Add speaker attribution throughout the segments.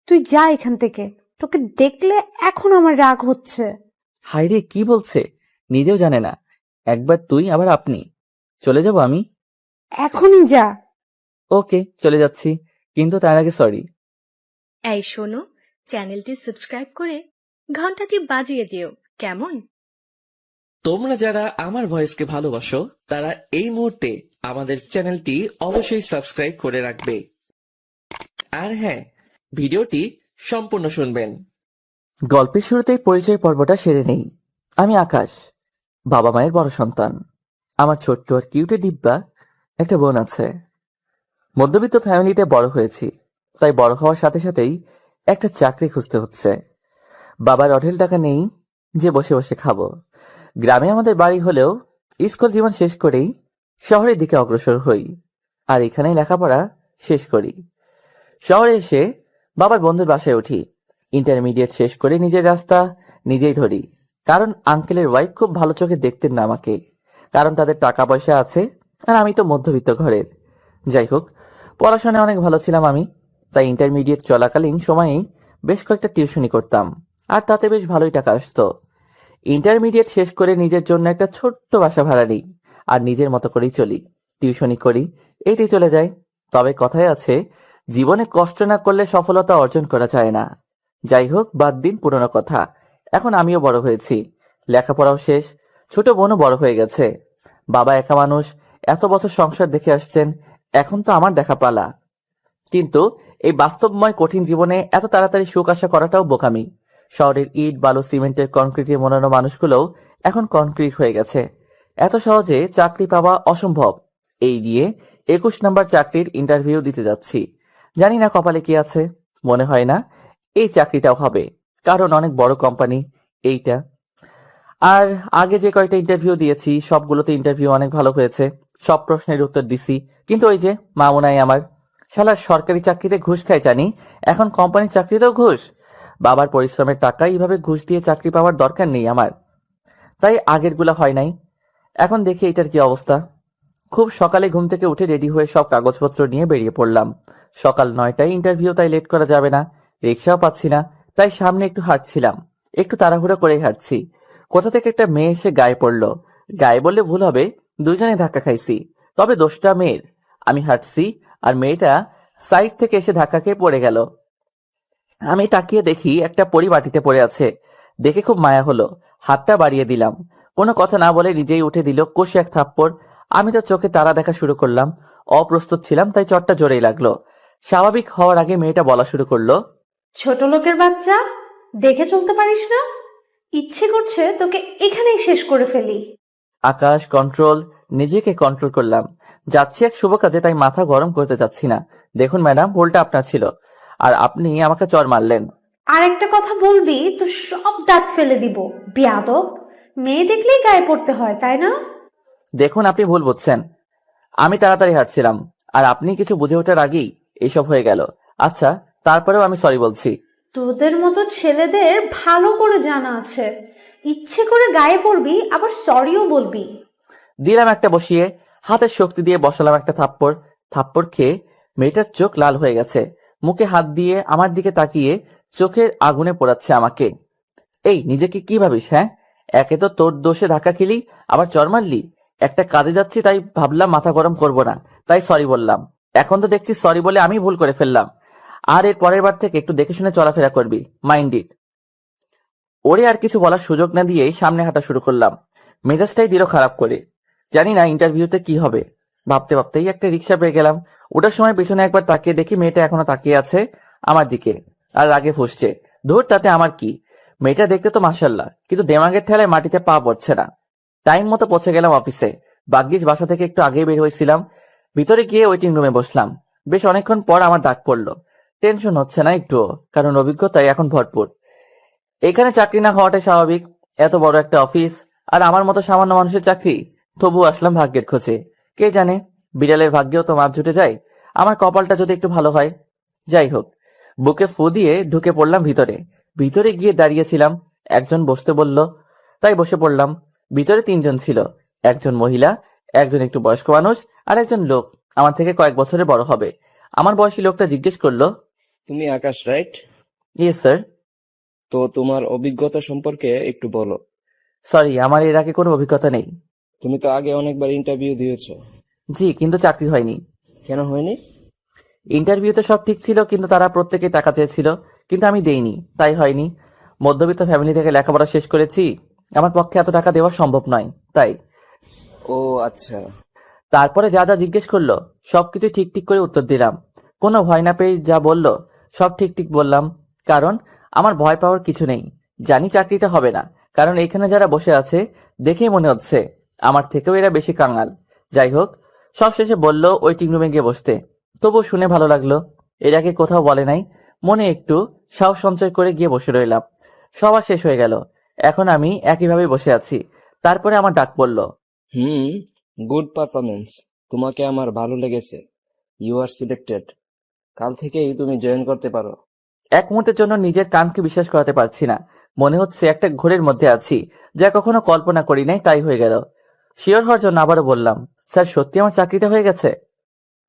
Speaker 1: তুই যা এখান থেকে, তোকে দেখলে এখন আমার রাগ হচ্ছে।
Speaker 2: হায়রে কি বলছে, নিজেও জানে না। একবার তুই আবার আপনি। চলে যাব আমি?
Speaker 1: এখনই যা।
Speaker 2: ওকে, চলে যাচ্ছি, কিন্তু তার আগে সরি।
Speaker 3: এই শোনো, চ্যানেলটি সাবস্ক্রাইব করে ঘন্টাটি বাজিয়ে দিও, কেমন?
Speaker 4: তোমরা যারা আমার ভয়েসকে ভালোবাসো তারা এই মুহূর্তে আমাদের চ্যানেলটি অবশ্যই সাবস্ক্রাইব করে রাখবে। আর হ্যাঁ, ভিডিওটি সম্পূর্ণ শুনবেন।
Speaker 2: গল্পের শুরুতেই পরিচয় পর্বটা সেরে নেই। আমি আকাশ, বাবা মায়ের বড় সন্তান। আমার ছোট্ট আর কিউটে ডিব্বা একটা বোন আছে। মধ্যবিত্ত ফ্যামিলিতে বড় হয়েছি, তাই বড় হওয়ার সাথে সাথেই একটা চাকরি খুঁজতে হচ্ছে। বাবার অঢেল টাকা নেই যে বসে বসে খাবো। গ্রামে আমাদের বাড়ি হলেও স্কুল জীবন শেষ করেই শহরের দিকে অগ্রসর হই, আর এখানেই লেখাপড়া শেষ করি। শহরে এসে বাবার বন্ধুর বাসায় উঠি। ইন্টারমিডিয়েট শেষ করে নিজের রাস্তা নিজেই ধরি, কারণ আঙ্কেলের ওয়াইফ খুব ভালো চোখে দেখতেন না আমাকে, কারণ তাদের টাকা পয়সা আছে আর আমি তো মধ্যবিত্ত ঘরের। যাই হোক, পড়াশোনায় অনেক ভালো ছিলাম আমি, তাই ইন্টারমিডিয়েট চলাকালীন সময়েই বেশ কয়েকটা টিউশনি করতাম, আর তাতে বেশ ভালোই টাকা আসতো। ইন্টারমিডিয়েট শেষ করে নিজের জন্য একটা ছোট্ট বাসা ভাড়া নিই, আর নিজের মতো করেই চলি, টিউশনি করি, এইতেই চলে যায়। তবে কথায় আছে, জীবনে কষ্ট না করলে সফলতা অর্জন করা যায় না। যাই হোক, বাদ দিন পুরনো কথা। এখন আমিও বড় হয়েছি, লেখাপড়াও শেষ, ছোট বোনও বড় হয়ে গেছে। বাবা একা মানুষ, এত বছর সংসার দেখে আসছেন, এখন তো আমার দেখা পালা। কিন্তু এই বাস্তবময় কঠিন জীবনে এত তাড়াতাড়ি সুখ আশা করাটাও বোকামি। শহরের ইট বালু সিমেন্টের কনক্রিটে মোড়ানো মানুষগুলোও এখন কনক্রিট হয়ে গেছে। এত সহজে চাকরি পাওয়া অসম্ভব। এই দিয়ে 21 নম্বর চাকরির ইন্টারভিউ দিতে যাচ্ছি। জানি না কপালে কি আছে, মনে হয় না এই চাকরিটাও হবে, কারণ অনেক বড় কোম্পানি এইটা। আর আগে যে কয়টা ইন্টারভিউ দিয়েছি সবগুলোতে ইন্টারভিউ অনেক ভালো হয়েছে, সব প্রশ্নের উত্তর দিছি, কিন্তু ওই যে মামুনাই আমার, শালার সরকারি চাকরিতে ঘুষ খাই জানি, এখন কোম্পানির চাকরিতেও ঘুষ। বাবার পরিশ্রমের টাকা এইভাবে ঘুষ দিয়ে চাকরি পাওয়ার দরকার নেই আমার, তাই আগেরগুলো হয় নাই। এখন দেখি এটার কি অবস্থা। খুব সকালে ঘুম থেকে উঠে রেডি হয়ে সব কাগজপত্র নিয়ে বেরিয়ে পড়লাম। সকাল 9টায় ইন্টারভিউ, তাই লেট করা যাবে না। রিক্সাও পাচ্ছি না, তাই সামনে একটু হাঁটছিলাম, একটু তাড়াহুড়ো করেই হাঁটছি। কোথা থেকে একটা মেয়ে এসে গায়ে পড়লো। গায়ে বললে ভুল হবে, দুজনে ধাক্কা খাইছি, তবে দোষটা মেয়ের। আমি হাঁটছি আর মেয়েটা সাইড থেকে এসে ধাক্কা খেয়ে পড়ে গেল। আমি তাকিয়ে দেখি একটা পরি বাটিতে পড়ে আছে, দেখে খুব মায়া হলো, হাতটা বাড়িয়ে দিলাম। কোনো কথা না বলে নিজেই উঠে দিল কষে এক থাপ্পড়। আমি তো চোখে তারা দেখা শুরু করলাম, অপ্রস্তুত ছিলাম তাই চটটা জোরেই লাগলো। স্বাভাবিক হওয়ার আগে মেয়েটা বলা শুরু করলো,
Speaker 1: ছোট লোকের বাচ্চা, দেখে চলতে পারিস না? ইচ্ছে করছে তোকে এখানেই শেষ করে ফেলি।
Speaker 2: আকাশ কন্ট্রোল, নিজেকে কন্ট্রোল করলাম। যাচ্ছি এক শুভ কাজে, তাই মাথা গরম করতে যাচ্ছি না। দেখুন ম্যাডাম, ভুলটা আপনার ছিল, আর আপনি আমাকে চর মারলেন।
Speaker 1: আর একটা কথা বলবি তো সব দাঁত ফেলে দিব, বেয়াদব। মেয়ে দেখলেই গায়ে পড়তে হয়, তাই না?
Speaker 2: দেখুন আপনি ভুল বুঝছেন, আমি তাড়াতাড়ি হাঁটছিলাম, আর আপনি কিছু বুঝে ওঠার আগেই এইসব হয়ে গেল। আচ্ছা, তারপরেও আমি সরি বলছি।
Speaker 1: তোদের মতো ছেলেদের ভালো করে জানা আছে, ইচ্ছে করে গায়ে পড়বি আবার সরিও বলবি।
Speaker 2: দিলাম একটা বসিয়ে, হাতের শক্তি দিয়ে বসালাম একটা থাপ্পড়। থাপ্পড় খেয়ে মেয়েটার চোখ লাল হয়ে গেছে, মুখে হাত দিয়ে আমার দিকে তাকিয়ে চোখের আগুনে পোড়াচ্ছে আমাকে। এই নিজেকে কি ভাবিস হ্যাঁ? একে তো তোর দোষে ধাক্কা খেলি, আবার চর মারলি। একটা কাজে যাচ্ছি তাই ভাবলাম মাথা গরম করব না, তাই সরি বললাম। এখন তো দেখছি সরি বলে আমি ভুল করে ফেললাম, আর এর পরের বার থেকে একটু দেখে শুনে চলাফেরা করবি, মাইন্ড ইট। ওরে আর কিছু বলার সুযোগ না দিয়ে সামনে হাঁটা শুরু করলাম। মেজাজটাই দিল খারাপ করে। জানি না ইন্টারভিউতে কি হবে, ভাবতে ভাবতেই একটা রিক্সা পেয়ে গেলাম। ওটার সময় পেছনে একবার তাকিয়ে দেখি মেয়েটা এখনো তাকিয়ে আছে আমার দিকে, আর রাগে ফুঁসছে। ধুর, তাতে আমার কি? মেয়েটা দেখতে তো মাশাল্লাহ, কিন্তু দেমাগের ঠেলায় মাটিতে পা পড়ছে না। টাইম মতো পৌঁছে গেলাম অফিসে। ভাগ্যিস বাসা থেকে একটু আগেই বের হয়েছিলাম। ভিতরে গিয়ে ওয়েটিং রুমে বসলাম। বেশ অনেকক্ষণ পর আমার ডাক পড়লো। টেনশন হচ্ছে না একটুও, কারণ অভিজ্ঞতায় এখন ভরপুর। এখানে চাকরি না হওয়াটাই স্বাভাবিক, এত বড় একটা অফিস, আর আমার মতো সামান্য মানুষের চাকরি। তবু আসলাম ভাগ্যের খোঁজে। কে জানে, বিড়ালের ভাগ্যেও তো মাছ জুটে যায়, আমার কপালটা যদি একটু ভালো হয়। যাই হোক, বুকে ফু দিয়ে ঢুকে পড়লাম ভিতরে। ভিতরে গিয়ে দাঁড়িয়েছিলাম, একজন বসতে বলল, তাই বসে পড়লাম। ভিতরে 3জন ছিল, একজন মহিলা, একজন একটু বয়স্ক মানুষ, আর একজন লোক আমার থেকে কয়েক বছরের বড় হবে। আমার বয়সী লোকটা জিজ্ঞেস করলো,
Speaker 4: তুমি আকাশ, রাইট?
Speaker 2: Yes sir.
Speaker 5: তো তোমার অভিজ্ঞতা সম্পর্কে একটু বলো।
Speaker 2: সরি, আমার এর আগে কোনো অভিজ্ঞতা নেই।
Speaker 5: তুমি তো আগে অনেকবার ইন্টারভিউ দিয়েছো।
Speaker 2: জি, কিন্তু চাকরি হয়নি।
Speaker 5: কেন হয়নি?
Speaker 2: ইন্টারভিউতে সব ঠিক ছিল, কিন্তু তারা প্রত্যেকে টাকা চেয়েছিল, কিন্তু আমি দেইনি, তাই হয়নি। মধ্যবিত্ত ফ্যামিলি থেকে লেখাপড়া শেষ করেছি, আমার পক্ষে এত টাকা দেওয়া সম্ভব নয়, তাই।
Speaker 5: ও আচ্ছা।
Speaker 2: তারপরে যা যা জিজ্ঞেস করলো সবকিছু ঠিক ঠিক করে উত্তর দিলাম। কোনো ভয় না পেয়ে যা বললো সব ঠিক ঠিক বললাম, কারণ আমার ভয় পাওয়ার কিছু নেই। জানি চাকরিটা হবে না, কারণ এখানে যারা বসে আছে দেখেই মনে হচ্ছে আমার থেকেও এরা বেশি কাঙাল। যাই হোক, সব শেষে বললো ওয়েটিং রুমে গিয়ে বসতে। তবুও শুনে ভালো লাগলো, এর আগে কোথাও বলে নাই। মনে একটু সাহস সঞ্চয় করে গিয়ে বসে রইলাম। সবার শেষ হয়ে গেল, এখন আমি একইভাবে বসে আছি। তারপরে আমার ডাক পড়লো।
Speaker 5: Hmm, good performance. তোমাকে আমার ভালো লেগেছে। You are selected. কাল থেকেই তুমি জয়েন করতে পারো।
Speaker 2: এক মুহূর্তের জন্য নিজের কানকে বিশ্বাস করাতে পারছি না। মনে হচ্ছে একটা ঘোরের মধ্যে আছি, যা কখনো কল্পনা করি নাই, তাই হয়ে গেল। শিওর হওয়ার জন্য আবারও বললাম, স্যার সত্যি আমার চাকরিটা হয়ে গেছে?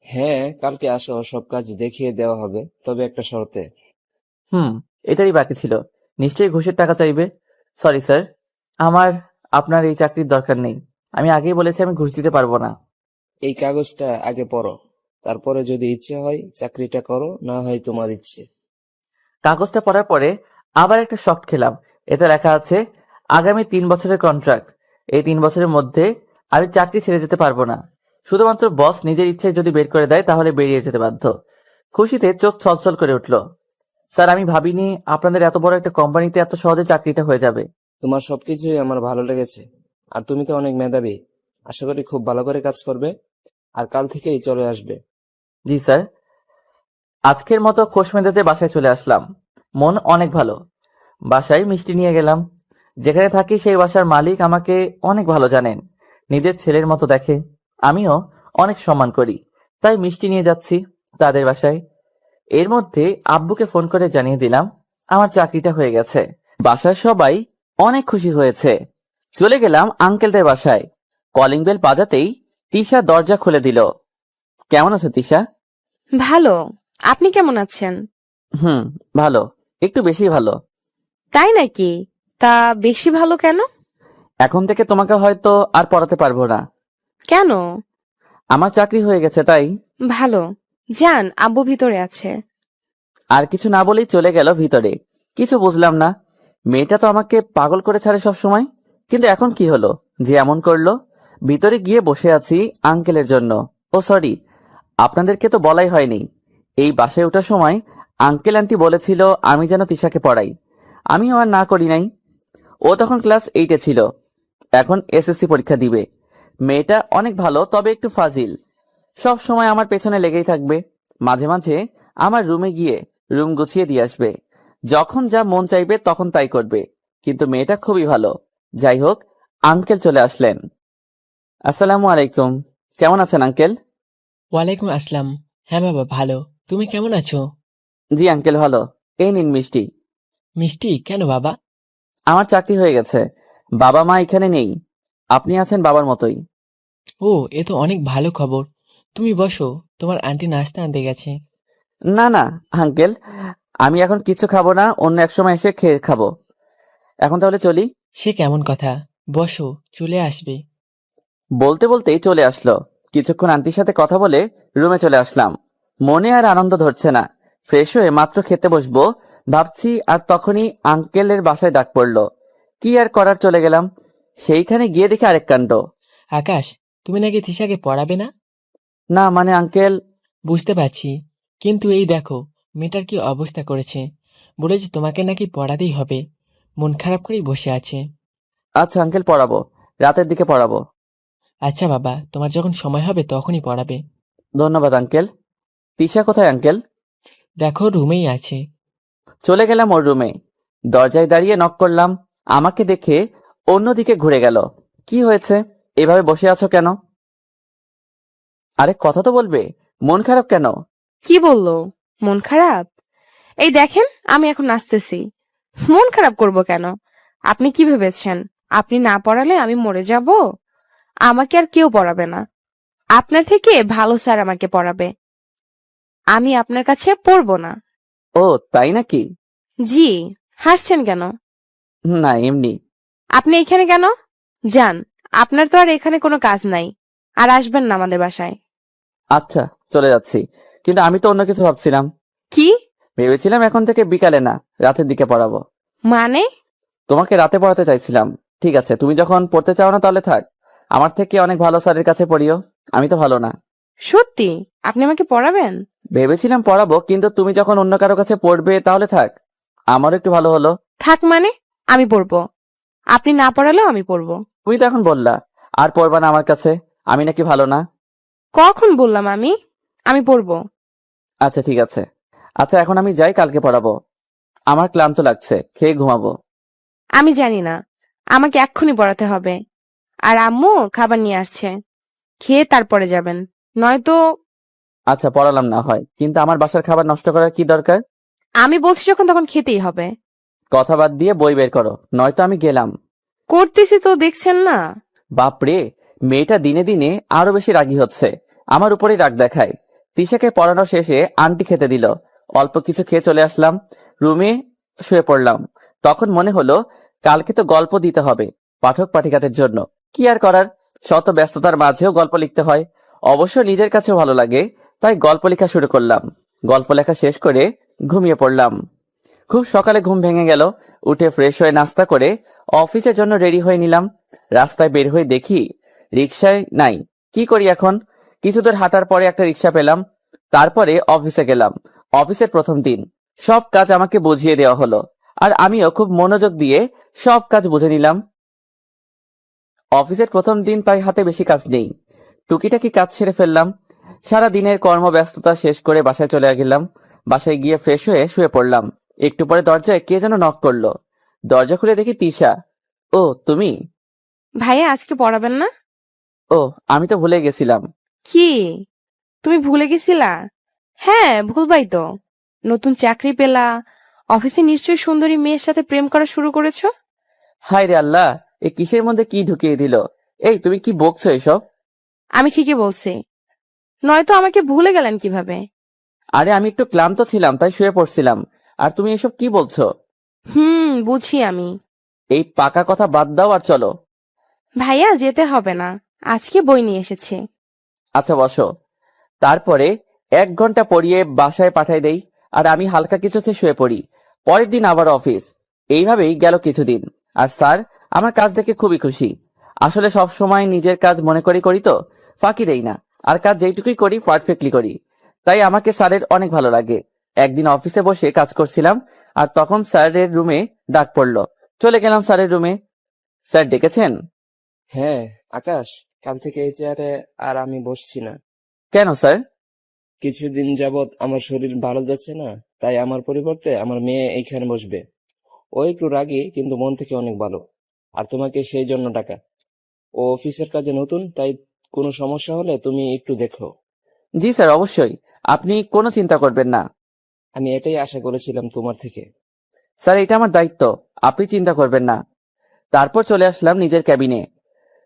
Speaker 5: হ্যাঁ, কালকে আসো, সব কাজ দেখিয়ে দেওয়া হবে, তবে একটা শর্তে।
Speaker 2: হুম, এটারই বাকি ছিল। নিশ্চয়ই ঘুষের টাকা চাইবে। সরি স্যার, আমার আপনার এই চাকরির দরকার নেই। আমি আগেই বলেছি আমি ঘুষ দিতে পারবো না।
Speaker 5: এই কাগজটা আগে পড়ো, তারপরে যদি ইচ্ছে হয় চাকরিটা করো, না হয় তোমার ইচ্ছে।
Speaker 2: কাগজটা পড়ার পরে আবার একটা শক খেলাম। এতে লেখা আছে আগামী 3 বছরের কন্ট্রাক্ট। এই 3 বছরের মধ্যে আমি চাকরি ছেড়ে যেতে পারবো না। শুধুমাত্র বস নিজের ইচ্ছায় যদি বের করে দেয় তাহলে বেরিয়ে যেতে বাধ্য। খুশিতে চোখ ছলছল করে উঠল। স্যার, আমি ভাবিনি আপনাদের এত বড় একটা কোম্পানিতে এত সহজে চাকরিটা হয়ে যাবে।
Speaker 5: তোমার সবকিছুই আমার ভালো লেগেছে। আর তুমি তো অনেক মেধাবী। আশা করি খুব ভালো করে কাজ করবে, আর কাল থেকেই চলে আসবে।
Speaker 2: জি স্যার। আজকের মতো খোশ মেজাজে বাসায় চলে আসলাম। মন অনেক ভালো। বাসায় মিষ্টি নিয়ে গেলাম। যেখানে থাকি সেই বাসার মালিক আমাকে অনেক ভালো জানেন, নিজের ছেলের মতো দেখে। আমিও অনেক সম্মান করি, তাই মিষ্টি নিয়ে যাচ্ছি তাদের বাসায়। এর মধ্যে আব্বুকে ফোন করে জানিয়ে দিলাম আমার চাকরিটা হয়ে গেছে। বাসার সবাই অনেক খুশি হয়েছে। চলে গেলাম আঙ্কেলদের বাসায়। কলিং বেল বাজাতেই তিশা দরজা খুলে দিল। কেমন আছো তিশা?
Speaker 6: ভালো। আপনি কেমন আছেন?
Speaker 2: হুম, ভালো, একটু বেশি ভালো।
Speaker 6: তাই নাকি? তা বেশি ভালো কেন?
Speaker 2: এখন থেকে তোমাকে হয়তো আর পড়াতে পারবো না।
Speaker 6: কেন?
Speaker 2: আমার চাকরি হয়ে গেছে, তাই।
Speaker 6: ভালো। যান, আব্বু ভিতরে আছে।
Speaker 2: আর কিছু না বলেই চলে গেল ভিতরে। কিছু বুঝলাম না, মেয়েটা তো আমাকে পাগল করে ছাড়ে সব সময়, কিন্তু এখন কি হলো যে এমন করলো? ভিতরে গিয়ে বসে আছি আঙ্কেলের জন্য। ও সরি, আপনাদেরকে তো বলাই হয়নি। এই বাসায় ওঠার সময় আঙ্কেল আন্টি বলেছিল আমি যেন তিশাকে পড়াই। আমিও আর না করি নাই। ও তখন ক্লাস 8-এ ছিল, এখন এসএসসি পরীক্ষা দিবে। মেয়েটা অনেক ভালো, তবে একটু ফাজিল। সব সময় আমার পেছনে লেগেই থাকবে। মাঝে মাঝে আমার রুমে গিয়ে রুম গুছিয়ে দিয়ে আসবে। যখন যা মন চাইবে তখন তাই করবে। কিন্তু মেয়েটা খুবই ভালো। যাই হোক, আঙ্কেল চলে আসলেন। আসসালামু আলাইকুম। কেমন আছেন আঙ্কেল?
Speaker 7: ওয়ালাইকুম আসসালাম। হ্যাঁ বাবা, ভালো। তুমি কেমন আছো?
Speaker 2: জি আঙ্কেল, ভালো। এই নিন মিষ্টি।
Speaker 7: মিষ্টি কেন বাবা?
Speaker 2: আমার চাকরি হয়ে গেছে। বাবা মা এখানে নেই, আপনি আছেন বাবার মতোই।
Speaker 7: ও, এ তো অনেক ভালো খবর। তুমি বসো, তোমার আন্টি নাস্তা আনতে গেছে।
Speaker 2: না না আঙ্কেল, আমি এখন কিছু খাবো না, অন্য এক সময় এসে খেয়ে খাবো। এখন তাহলে চলি।
Speaker 7: সে কেমন কথা? বসো, চলে আসবে।
Speaker 2: বলতে বলতেই চলে আসলো। কিছুক্ষণ আন্টির সাথে কথা বলে রুমে চলে আসলাম। মনে আর আনন্দ ধরছে না। ফ্রেশ হয়ে মাত্র খেতে বসবো ভাবছি, আর তখনই আঙ্কেলের বাসায় ডাক পড়লো। কি আর করার, চলে গেলাম। সেইখানে গিয়ে দেখি আরেক কাণ্ড।
Speaker 7: আকাশ, তুমি নাকি তিশাকে পড়াবে না?
Speaker 2: না মানে আঙ্কেল।
Speaker 7: বুঝতে পারছি, কিন্তু এই দেখো মেয়েটার কি অবস্থা করেছে। বলেছে তোমাকে নাকি পড়াতেই হবে। মন খারাপ করেই বসে আছে।
Speaker 2: আচ্ছা আঙ্কেল, পড়াবো, রাতের দিকে পড়াবো।
Speaker 7: আচ্ছা বাবা, তোমার যখন সময় হবে তখনই পড়াবে।
Speaker 2: ধন্যবাদ আঙ্কেল। তিশা কোথায় আঙ্কেল?
Speaker 7: দেখো, রুমেই আছে।
Speaker 2: চলে গেলাম ওর রুমে। দরজায় দাঁড়িয়ে নক করলাম। আমাকে দেখে অন্যদিকে ঘুরে গেল। কি হয়েছে, এভাবে বসে আছো কেন? আরে কথা তো বলবে, মন খারাপ কেন?
Speaker 6: কি বললো? মন খারাপ? এই দেখেন, আমি এখন নাচতেছি। মন খারাপ করব কেন? আপনি কি ভেবেছেন আপনি না পড়ালে আমি মরে যাব? আমাকে আর কেউ পড়াবে না। আপনার থেকে ভালো স্যার আমাকে পড়াবে। আমি আপনার কাছে পড়বো না।
Speaker 2: ও তাই নাকি?
Speaker 6: জি, হাসছেন কেন?
Speaker 2: না, এমনি।
Speaker 6: আপনি এখানে কেন? যান, আপনার তো আর এখানে কোনো কাজ নাই। আর আসবেন না আমাদের বাসায়।
Speaker 2: আচ্ছা, চলে যাচ্ছি। কিন্তু আমি তো অন্য কিছু ভাবছিলাম।
Speaker 6: কি?
Speaker 2: ভেবেছিলাম এখন থেকে বিকালে না, রাতের দিকে পড়াবো।
Speaker 6: মানে?
Speaker 2: তোমাকে রাতে পড়াতে চাইছিলাম। ঠিক আছে, তুমি যখন পড়তে চাও না তাহলে থাক। আমার থেকে অনেক ভালো স্যারের কাছে পড়িও। আমি তো ভালো না।
Speaker 6: সত্যি আপনি আমাকে পড়াবেন?
Speaker 2: ভেবেছিলাম পড়াবো, কিন্তু তুমি যখন অন্য কারো কাছে পড়বে তাহলে থাক। আমারও একটু ভালো হলো।
Speaker 6: থাক মানে? আমি পড়বো। আপনি না পড়ালেও আমি পড়বো।
Speaker 2: তুমি তো এখন বললা আর পড়বা না আমার কাছে, আমি নাকি ভালো না।
Speaker 6: কখন বললাম আমি? আমি পড়বো।
Speaker 2: আচ্ছা ঠিক আছে। আচ্ছা এখন আমি যাই, কালকে পড়াবো। আমার ক্লান্ত লাগছে, খেয়ে ঘুমাবো।
Speaker 6: আমি জানি না, আমাকে এক্ষুনি পড়াতে হবে। আর আম্মু খাবার নিয়ে আসছে, খেয়ে তারপরে যাবেন, নয়তো।
Speaker 2: আচ্ছা পড়ালাম না হয়, কিন্তু আমার বাসার খাবার নষ্ট করার কি দরকার?
Speaker 6: আমি বলছি যখন তখন খেতেই হবে।
Speaker 2: কথা বাদ দিয়ে বই বের করো, নয়তো আমি গেলাম।
Speaker 6: করতেছি তো, দেখছেন না?
Speaker 2: বাপরে, মেয়েটা দিনে দিনে আরো বেশি রাগী হচ্ছে। আমার উপরেই রাগ দেখায়। তিশাকে পড়ানো শেষে আন্টি খেতে দিল। অল্প কিছু খেয়ে চলে আসলাম রুমে, শুয়ে পড়লাম। তখন মনে হলো কালকে তো গল্প দিতে হবে পাঠক পাঠিকাদের জন্য। কি আর করার, শত ব্যস্ততার মাঝেও গল্প লিখতে হয়। অবশ্য নিজের কাছেও ভালো লাগে, তাই গল্প লেখা শুরু করলাম। গল্প লেখা শেষ করে ঘুমিয়ে পড়লাম। খুব সকালে ঘুম ভেঙে গেল। উঠে ফ্রেশ হয়ে নাস্তা করে অফিসের জন্য রেডি হয়ে নিলাম। রাস্তায় বের হয়ে দেখি রিক্সায় নাই। কি করি এখন? কিছু দূর হাঁটার পরে একটা রিক্সা পেলাম। তারপরে অফিসে গেলাম। অফিসের প্রথম দিন, সব কাজ আমাকে বুঝিয়ে দেওয়া হলো। আর আমিও খুব মনোযোগ দিয়ে সব কাজ বুঝে নিলাম। অফিসের প্রথম দিন তাই হাতে বেশি কাজ নেই। টুকিটাকি কাজ ছেড়ে ফেললাম। সারা দিনের কর্মব্যস্ততা শেষ করে বাসায় চলে গেলাম। বাসায় গিয়ে ফ্রেশ হয়ে শুয়ে পড়লাম। একটু পরে দরজায় কে যেন নক করলো। দরজা খুলে দেখি তিশা। ও তুমি?
Speaker 6: ভাইয়া আজকে পড়াবেন না?
Speaker 2: ও, আমি তো ভুলে গেছিলাম।
Speaker 6: কি, তুমি ভুলে গেছিলা? হ্যাঁ, ভুলবাই তো। নতুন চাকরি পেলা, অফিসে নিশ্চয়ই সুন্দরী মেয়ের সাথে প্রেম করা শুরু করেছো।
Speaker 2: হায় রে আল্লাহ, এ কিসের মধ্যে কি ঢুকিয়ে দিল? এই তুমি কি বকছো এসব?
Speaker 6: আমি ঠিকই বলছি, নয়তো আমাকে ভুলে গেলেন কিভাবে?
Speaker 2: আরে আমি একটু ক্লান্ত ছিলাম তাই শুয়ে পড়ছিলাম। আর তুমি এসব কি বলছো?
Speaker 6: বুঝি আমি।
Speaker 2: এই পাকা কথা বাদ দাও আর চলো।
Speaker 6: ভাইয়া যেতে হবে না, আজকে বই নিয়ে এসেছি।
Speaker 2: আচ্ছা বসো। তারপরে 1 ঘন্টা পড়িয়ে বাসায় পাঠাই দেই। আর আমি হালকা কিছু খেয়ে শুয়ে পড়ি। পরের দিন আবার অফিস। এইভাবেই গেল কিছুদিন। আর স্যার আমার কাজ দেখে খুবই খুশি। আসলে সব সময় নিজের কাজ মনে করি করি তো ফাঁকি দেই না। আর কাজ যেইটুকুই করি পারফেক্টলি করি। তাই আমাকে স্যারের অনেক ভালো লাগে। একদিন অফিসে বসে কাজ করছিলাম, আর তখন স্যারের রুমে ডাক পড়লো। চলে গেলাম স্যারের রুমে। স্যার ডেকেছেন?
Speaker 5: হ্যাঁ, আকাশ, কাল থেকে এই চেয়ারে আর আমি বসছি না।
Speaker 2: কেন স্যার?
Speaker 5: কিছুদিন যাবৎ আমার শরীর ভালো যাচ্ছে না, তাই আমার পরিবর্তে আমার মেয়ে এইখানে বসবে। ও একটু রাগী, কিন্তু মন থেকে অনেক ভালো। আর তোমাকে সেই জন্য ডাকা। ও অফিসের কাজে নতুন, তাই কোনো সমস্যা হলে তুমি একটু দেখো।
Speaker 2: জি স্যার, অবশ্যই। আপনি কোনো চিন্তা করবেন না।
Speaker 5: আমি এটাই আশা করেছিলাম তোমার থেকে।
Speaker 2: স্যার এটা আমার দায়িত্ব, আপনি চিন্তা করবেন না। তারপর চলে আসলাম নিজের ক্যাবিনে।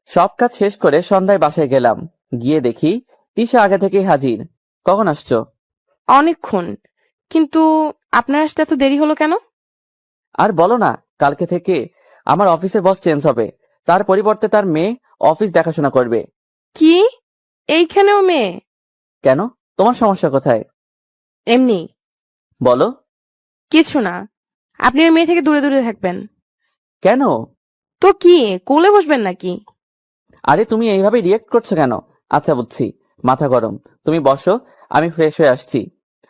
Speaker 2: সব কাজ শেষ করে সন্ধ্যায় বাসায় গেলাম। গিয়ে দেখি তিশা আগে থেকেই হাজির। কখন আসছো?
Speaker 6: অনেকক্ষণ, কিন্তু আপনার আসতে এত দেরি হলো কেন?
Speaker 2: আর বলো না, কালকে থেকে আমার অফিসের বস চেঞ্জ হবে। তার পরিবর্তে তার মেয়ে অফিস দেখাশোনা করবে।
Speaker 6: কি, এইখানেও মেয়ে?
Speaker 2: কেন, তোমার সমস্যা কোথায়?
Speaker 6: এমনি।
Speaker 2: বলো।
Speaker 6: কিছু না, আপনি ওই মেয়ে থেকে দূরে দূরে থাকবেন।
Speaker 2: কেন?
Speaker 6: তো কি, কোলে বসবেন নাকি?
Speaker 2: আরে তুমি এইভাবে রিয়েক্ট করছো কেন? আচ্ছা বুঝছি, মাথা গরম। তুমি বসো, আমি ফ্রেশ হয়ে আসছি।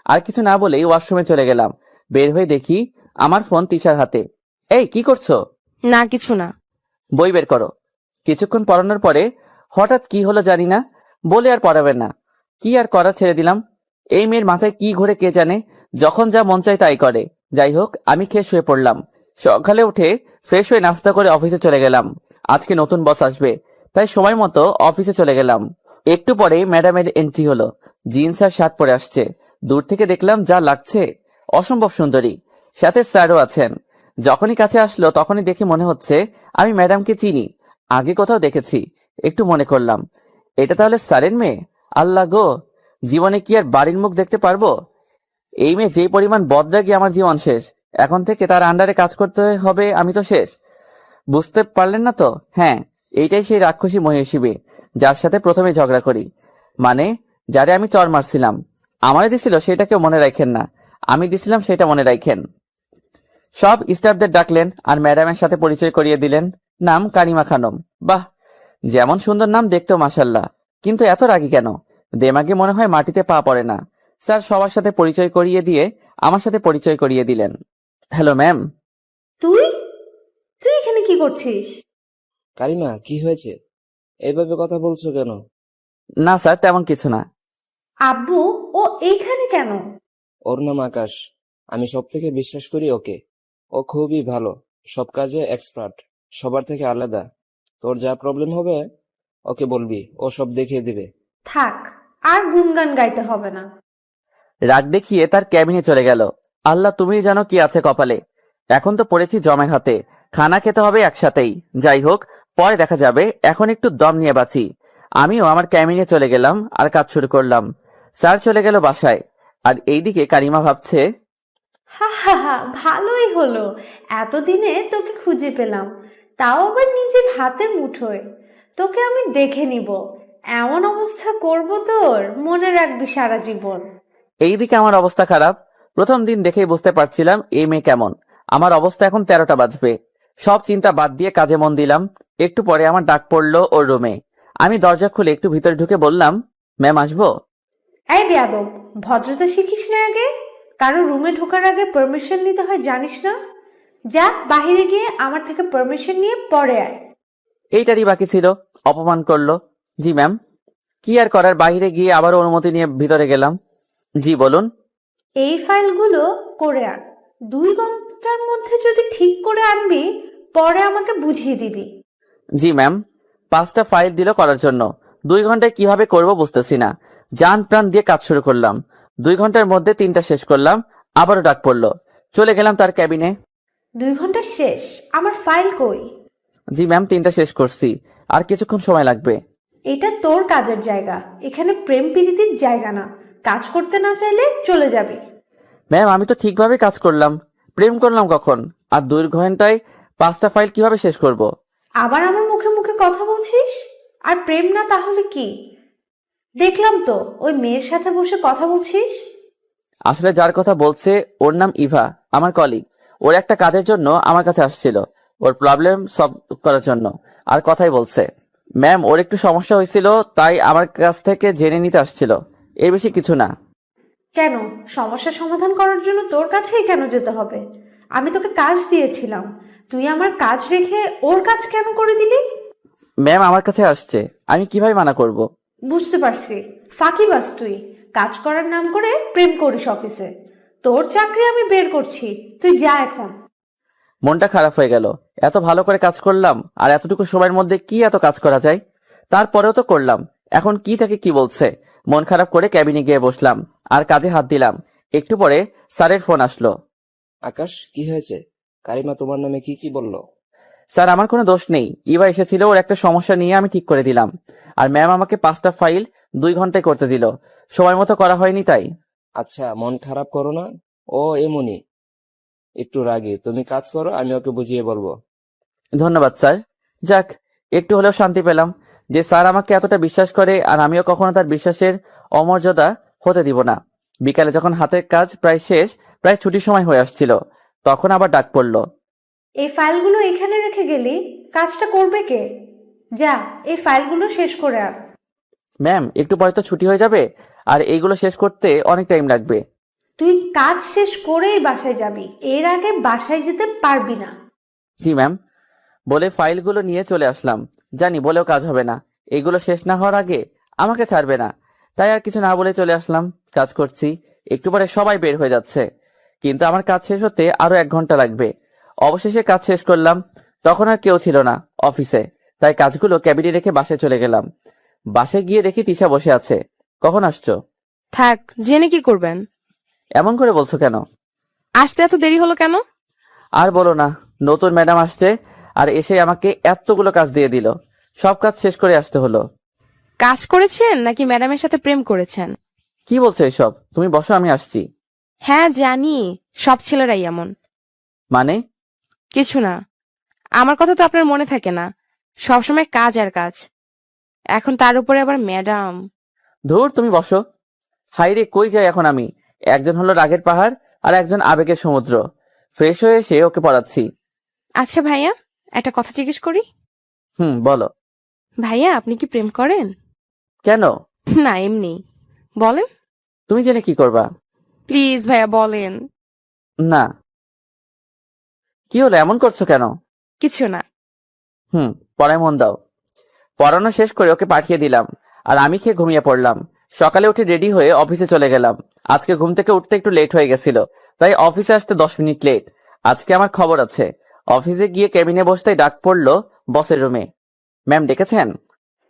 Speaker 2: আর কিছু না বলেই ওয়াশরুমে চলে গেলাম। বের হয়ে দেখি আমার ফোন তিশার হাতে। এই কি করছো?
Speaker 6: না, কিছু না।
Speaker 2: বই বের করো। কিছুক্ষণ পড়ানোর পরে হঠাৎ কি হলো জানি না, বলে আর পড়াবেন না। কি আর করা, ছেড়ে দিলাম। এই মেয়ের মাথায় কি ঘুরে কে জানে, যখন যা মন চায় তাই করে। যাই হোক, আমি খেয়ে শুয়ে পড়লাম। সকালে উঠে ফ্রেশ হয়ে নাস্তা করে অফিসে চলে গেলাম। আজকে নতুন বস আসবে, তাই সময় মতো অফিসে চলে গেলাম। একটু পরে ম্যাডামের এন্ট্রি হলো। জিন্স আর শার্ট পরে আসছে। দূর থেকে দেখলাম যা লাগছে, অসম্ভব সুন্দরী। সাথে স্যারও আছেন। যখনই কাছে আসলো তখনই দেখে মনে হচ্ছে আমি ম্যাডামকে চিনি, আগে কোথাও দেখেছি। একটু মনে করলাম, এটা তাহলে স্যারের মেয়ে। আল্লাহ গো, জীবনে কি আর বাড়ির মুখ দেখতে পারবো? এই মেয়ে যেই পরিমাণ বদরাগী, আমার জীবন শেষ। এখন থেকে তার আন্ডারে কাজ করতে হবে, আমি তো শেষ। বুঝতে পারলেন না তো? হ্যাঁ, এইটাই সেই রাক্ষসী মহিষী মেয়ে যার সাথে প্রথমে ঝগড়া করি, মানে যারে আমি চর মারছিলাম। আমারে দিছিল সেটা কেউ মনে রাখেন না, আমি দিছিলাম সেটা মনে রাখেন। সব স্টাফদের ডাকলেন আর ম্যাডামের সাথে পরিচয় করিয়ে দিলেন। নাম কারিমা খানম। বাহ, যেমন সুন্দর নাম, দেখতেও মাশাল্লাহ, কিন্তু এত রাগী কেন? দেমাগে মনে হয় মাটিতে পা পড়ে না। স্যার সবার সাথে পরিচয় করিয়ে দিয়ে আমার সাথে পরিচয় করিয়ে দিলেন। Hello ma'am.
Speaker 1: তুই তুই এখানে কি করছিস?
Speaker 5: কারিমা, কি হয়েছে? এইভাবে কথা বলছো কেন?
Speaker 2: না স্যার, তেমন কিছু না।
Speaker 1: আব্বু, ও এইখানে কেন?
Speaker 5: ওর নাম আকাশ। আমি সব থেকে বিশ্বাস করি ওকে। ও খুবই ভালো, সব কাজে এক্সপার্ট, সবার থেকে আলাদা। তোর যা প্রবলেম হবে ওকে বলবি, ও সব দেখিয়ে দিবে।
Speaker 1: থাক, আর গুনগান গাইতে হবে না।
Speaker 2: রাগ দেখিয়ে তার ক্যাবিনে চলে গেল। আল্লাহ, তুমিই জানো কি আছে কপালে। এখন তো পড়েছি জমের হাতে, খানা খেতে হবে একসাথেই। যাই হোক, পরে দেখা যাবে, এখন একটু দম নিয়ে বাঁচি। আমিও আমার ক্যাবিনে চলে গেলাম আর কাজ শুরু করলাম। স্যার চলে গেল বাসায়, আর এইদিকে কারিমা ভাবছে,
Speaker 1: হা হা হা, ভালোই হলো, এতদিনে তোকে খুঁজে পেলাম, তাও আবার নিজের হাতের মুঠোয়। তোকে আমি দেখে নিব, এমন অবস্থা করব তোর, মনে রাখবি সারা জীবন।
Speaker 2: এইদিকে আমার অবস্থা খারাপ। প্রথম দিন দেখেই বুঝতে পারছিলাম এই মেয়ে কেমন। আমার অবস্থা এখন 13টা বাজবে। সব চিন্তা বাদ দিয়ে কাজে মন দিলাম। একটু পরে আমার ডাক পড়লো ওর রুমে। আমি দরজা খুলে একটু ভিতরে ঢুকে বললাম, ম্যাম আসবো?
Speaker 1: এই বেয়াদব, ভদ্রতা শিখিস না আগে? কারো রুমে ঢোকার আগে পারমিশন নিতে হয় জানিস না? যা বাহিরে গিয়ে আমার থেকে পারমিশন নিয়ে পরে আয়।
Speaker 2: এইটারই বাকি ছিল, অপমান করলো। জি ম্যাম। কি আর করার, বাইরে গিয়ে আবার অনুমতি নিয়ে ভিতরে গেলাম। জি বলুন।
Speaker 1: এই ফাইলগুলো করে আন, 2 ঘন্টার মধ্যে যদি ঠিক করে আনবি, পরে আমাকে বুঝিয়ে দিবি।
Speaker 2: জি ম্যাম। 5টা ফাইল দিল করার জন্য, 2 ঘন্টায় কিভাবে করব বুঝতেছি না। জান প্রাণ দিয়ে কাজ শুরু করলাম। 2 ঘন্টার মধ্যে 3টা শেষ করলাম। আবারও ডাক পড়লো। চলে গেলাম তার ক্যাবিনে।
Speaker 1: 2 ঘন্টা শেষ, আমার ফাইল কই?
Speaker 2: জি ম্যাম, 3টা শেষ করছি, আর কিছুক্ষণ সময় লাগবে।
Speaker 1: এটা তোর কাজের জায়গা, এখানে প্রেম প্রীতির জায়গা না। কাজ করতে না চাইলে চলে যাবি।
Speaker 2: ম্যাম, আমি তো ঠিকভাবে কাজ করলাম, প্রেম করলাম কখন? আর 2 ঘন্টায় 5টা ফাইল কিভাবে শেষ করব?
Speaker 1: আবার আমার মুখে মুখে কথা বলছিস? আর প্রেম না তাহলে কি? দেখলাম তো ওই মেয়ের সাথে বসে কথা বলছিস।
Speaker 2: আসলে যার কথা বলছে ওর নাম ইভা, আমার কলিগ। ওর একটা কাজের জন্য আমার কাছে আসছিল, ওর প্রবলেম সলভ করার জন্য, আর কথাই বলছে। ম্যাম, ওর একটু সমস্যা হয়েছিল, তাই আমার কাছ থেকে জেনে নিতে আসছিল, এর বেশি কিছু না।
Speaker 1: কেন? সমস্যা সমাধান করার জন্য তোর কাছেই কেন যেতে হবে? আমি তোকে কাজ দিয়েছিলাম, তুই আমার কাজ রেখে ওর কাজ কেন করে দিলি?
Speaker 2: ম্যাম আমার কাছে আসছে, আমি কিভাবে মানা করব?
Speaker 1: বুঝতে পারছি, ফাঁকিবাজ তুই। কাজ করার নাম করে প্রেম করিস অফিসে। তোর চাকরি আমি বের করছি, তুই যা এখন।
Speaker 2: মনটা খারাপ হয়ে গেল। এত ভালো করে কাজ করলাম, আর এতটুকু সময়ের মধ্যে কি এত কাজ করা যায়? তারপরেও তো করলাম, এখন কি থেকে কি বলছে? মন খারাপ করে ক্যাবিনে গিয়ে বসলাম আর কাজে হাত দিলাম। একটু পরে স্যারের ফোন আসলো।
Speaker 5: আকাশ, কি হয়েছে? কারিমা তোমার নামে কি কি বললো?
Speaker 2: স্যার, আমার কোনো দোষ নেই, ইভা এসেছিল, ওর একটা সমস্যা নিয়ে আমি ঠিক করে দিলাম। আর ম্যাম আমাকে 5টা ফাইল 2 ঘন্টায় করতে দিল, সময় মতো করা হয়নি তাই।
Speaker 5: আচ্ছা, মন খারাপ করো না, ও এমনই একটু রাগী। তুমি কাজ করো, আমি ওকে বুঝিয়ে বলবো।
Speaker 2: ধন্যবাদ স্যার। যাক, একটু হলেও শান্তি পেলাম যে স্যার আমাকে এতটা বিশ্বাস করে, আর আমিও কখনো তার বিশ্বাসের অমর্যাদা হতে দিব না। বিকালে যখন হাতের কাজ প্রায় শেষ, প্রায় ছুটির সময় হয়ে আসছিল, তখন আবার ডাক পড়লো।
Speaker 1: এই ফাইলগুলো এখানে রেখে গেলি, কাজটা করবে কে? যা, এই ফাইলগুলো শেষ করে আন।
Speaker 2: ম্যাম, একটু পরে তো ছুটি হয়ে যাবে, আর এইগুলো শেষ করতে অনেক টাইম লাগবে।
Speaker 1: তুই কাজ শেষ করেই বাসায় যাবি, এর আগে বাসায় যেতে পারবি না।
Speaker 2: জি ম্যাম। বলে ফাইলগুলো নিয়ে চলে আসলাম। জানি বলেও কাজ হবে না, এইগুলো শেষ না হওয়ার আগে আমাকে ছাড়বে না, তাই আর কিছু না বলে চলে আসলাম। কাজ করছি, একটু পরে সবাই বের হয়ে যাচ্ছে, কিন্তু আমার কাজ শেষ হতে আরো 1 ঘন্টা লাগবে। অবশেষে কাজ শেষ করলাম। তখন আর কেউ ছিল না অফিসে, তাই কাজগুলো ক্যাবিনে রেখে বাসায় চলে গেলাম। বাসায় গিয়ে দেখি তিশা বসে আছে। কখন আসছো?
Speaker 6: থাক, জেনে কি করবেন?
Speaker 2: এমন করে বলছো কেন?
Speaker 6: আসতে এত দেরি হলো কেন?
Speaker 2: আর বলো না, নতুন ম্যাডাম আসছে, আর এসে আমাকে এতগুলো কাজ দিয়ে দিল, সব কাজ শেষ করে আসতে হলো।
Speaker 6: কাজ করেছেন নাকি ম্যাডামের সাথে প্রেম করেছেন?
Speaker 2: কি বলছো এসব? তুমি বসো, আমি আসছি।
Speaker 6: হ্যাঁ জানি, সব ছেলেরাই এমন।
Speaker 2: মানে?
Speaker 6: কিছু না। আমার কথা তো আপনার মনে থাকে না, সবসময় কাজ আর কাজ। এখন তার উপরে আবার ম্যাডাম।
Speaker 2: ধুর, তুমি বসো। হাইরে, কই যাই এখন আমি? একজন হলো রাগের পাহাড় আর একজন আবেগের সমুদ্র। ফ্রেশ হয়ে এসে ওকে পড়াচ্ছি।
Speaker 6: আচ্ছা ভাইয়া, একটা কথা জিজ্ঞেস করি?
Speaker 2: বলো।
Speaker 6: ভাইয়া, আপনি কি প্রেম করেন?
Speaker 2: কেন?
Speaker 6: না, এমনি। বলেন।
Speaker 2: তুমি জেনে কি করবা?
Speaker 6: প্লিজ ভাইয়া বলেন।
Speaker 2: না। কি হলো, এমন করছো কেন?
Speaker 6: কিছু না।
Speaker 2: পড়ায় মন দাও। পড়ানো শেষ করে ওকে পাঠিয়ে দিলাম, আর আমি খেয়ে ঘুমিয়ে পড়লাম। সকালে উঠে রেডি হয়ে অফিসে চলে গেলাম। আজকে ঘুম থেকে উঠতে একটু লেট হয়ে গেছিল, তাই অফিসে আসতে 10 মিনিট লেট। আজকে আমার খবর আছে। অফিসে গিয়ে কেবিনে বসতেই ডাক পড়লো বসের রুমে। ম্যাম ডেকেছেন?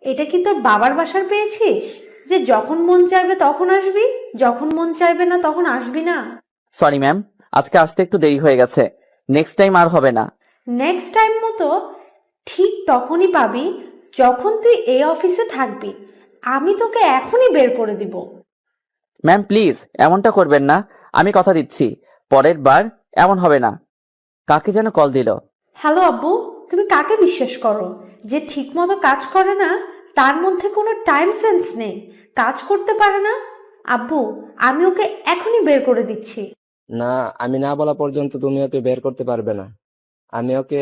Speaker 1: এটা কি তোর বাবার বাসার পেয়েছিস যে যখন মন চাইবে তখন আসবি, যখন মন চাইবে না তখন আসবি না?
Speaker 2: সরি ম্যাম, আজকে আসতে একটু দেরি হয়ে গেছে। নেক্সট টাইম আর হবে না।
Speaker 1: নেক্সট টাইম মতো ঠিক তখনই পাবি যখন তুই এই অফিসে থাকবি। আমি তোকে এখনই বের করে দিব।
Speaker 2: ম্যাম প্লিজ এমনটা করবেন না, আমি কথা দিচ্ছি পরের বার এমন হবে না। কাকে যেন কল দিল।
Speaker 1: হ্যালো আব্বু, তুমি কাকে বিশ্বাস করো? যে ঠিক মতো কাজ করে না, তার মধ্যে কোনো টাইম সেন্স নেই, কাজ করতে পারে না। আব্বু, আমি ওকে এখনই বের করে দিচ্ছি।
Speaker 5: না, আমি না বলা পর্যন্ত তুমি ওকে বের করতে পারবে না। আমি ওকে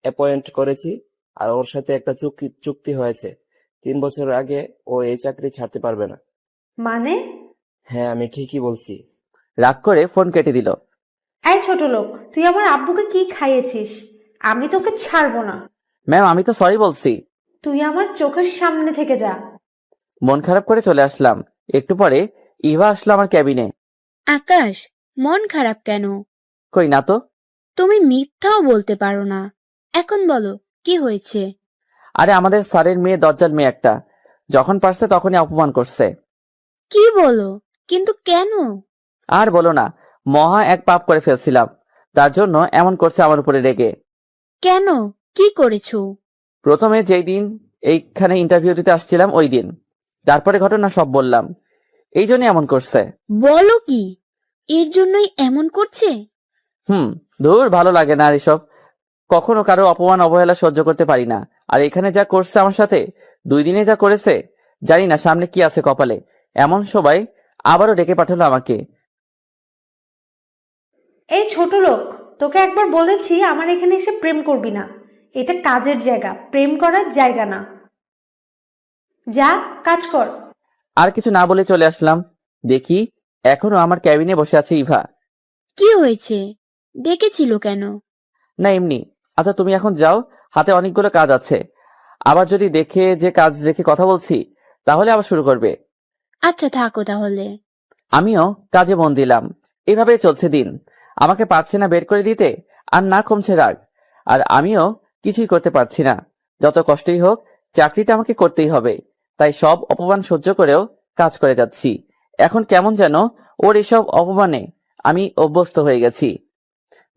Speaker 5: অ্যাপয়েন্ট করেছি, আর ওর সাথে একটা চুক্তি হয়েছে। 3 বছর আগে ও এই চাকরি ছাড়তে পারবে না।
Speaker 1: মানে?
Speaker 5: হ্যাঁ, আমি ঠিকই বলছি।
Speaker 2: রাগ করে ফোন কেটে দিল।
Speaker 1: এই ছোট লোক, তুই আমার আব্বুকে কি খাইয়েছিস? আমি তোকে ছাড়বো না।
Speaker 2: ম্যাম আমি তো সরি বলছি।
Speaker 1: তুই আমার চোখের সামনে থেকে যা।
Speaker 2: মন খারাপ করে চলে আসলাম। একটু পরে ইভা আসলো আমার ক্যাবিনে।
Speaker 8: আকাশ, মন খারাপ কেন?
Speaker 2: কই না তো।
Speaker 8: তুমি মিথ্যাও বলতে পারো না। এখন বলো, কি হয়েছে?
Speaker 2: আরে আমাদের স্যারের মেয়ে দজ্জাল মেয়ে একটা, যখন পারছে তখনই অপমান করছে।
Speaker 8: কি বলো? কিন্তু কেন?
Speaker 2: আর বলো না, মহা এক পাপ করে ফেলছিলাম, তার জন্য এমন করছে আমার উপরে রেগে।
Speaker 8: কেন? কি করেছো?
Speaker 2: প্রথমে যেই দিন এইখানে ইন্টারভিউ দিতে আসছিলাম ওই দিন, তারপরে ঘটনা সব বললাম। এই জন্য এমন করছে।
Speaker 8: বলো কি? এর জন্যই এমন করছে?
Speaker 2: ধুর, ভালো লাগে না আর এসব। কখনো কারো অপমান অবহেলা সহ্য করতে পারি না। আর এখানে যা করছে আমার সাথে, 2 দিনে যা করেছে, জানি না সামনে কি আছে কপালে। এমন সবাই আবারও ডেকে পাঠালো আমাকে।
Speaker 1: এই ছোট লোক, তোকে একবার বলেছি আমার এখানে এসে প্রেম করবি না। এটা কাজের জায়গা, প্রেম করার জায়গা না। যা, কাজ কর।
Speaker 2: আর কিছু না বলে চলে আসলাম। দেখি এখনো আমার ক্যাবিনে বসে আছে ইভা।
Speaker 8: কি হয়েছে? ডেকেছিল কেন?
Speaker 2: না এমনি। আচ্ছা তুমি এখন যাও, হাতে অনেকগুলো কাজ আছে। আবার যদি দেখে যে কাজ রেখে কথা বলছি, তাহলে আবার শুরু করবে।
Speaker 8: আচ্ছা, থাকো তাহলে।
Speaker 2: আমিও কাজে মন দিলাম। এভাবেই চলছে দিন। আমাকে পারছে না বের করে দিতে, আর না কমছে রাগ। আর আমিও কিছুই করতে পারছি না। যত কষ্টই হোক, চাকরিটা আমাকে করতেই হবে। তাই সব অপমান সহ্য করেও কাজ করে যাচ্ছি। এখন কেমন যেন ওর এসব অপমানে আমি অভ্যস্ত হয়ে গেছি।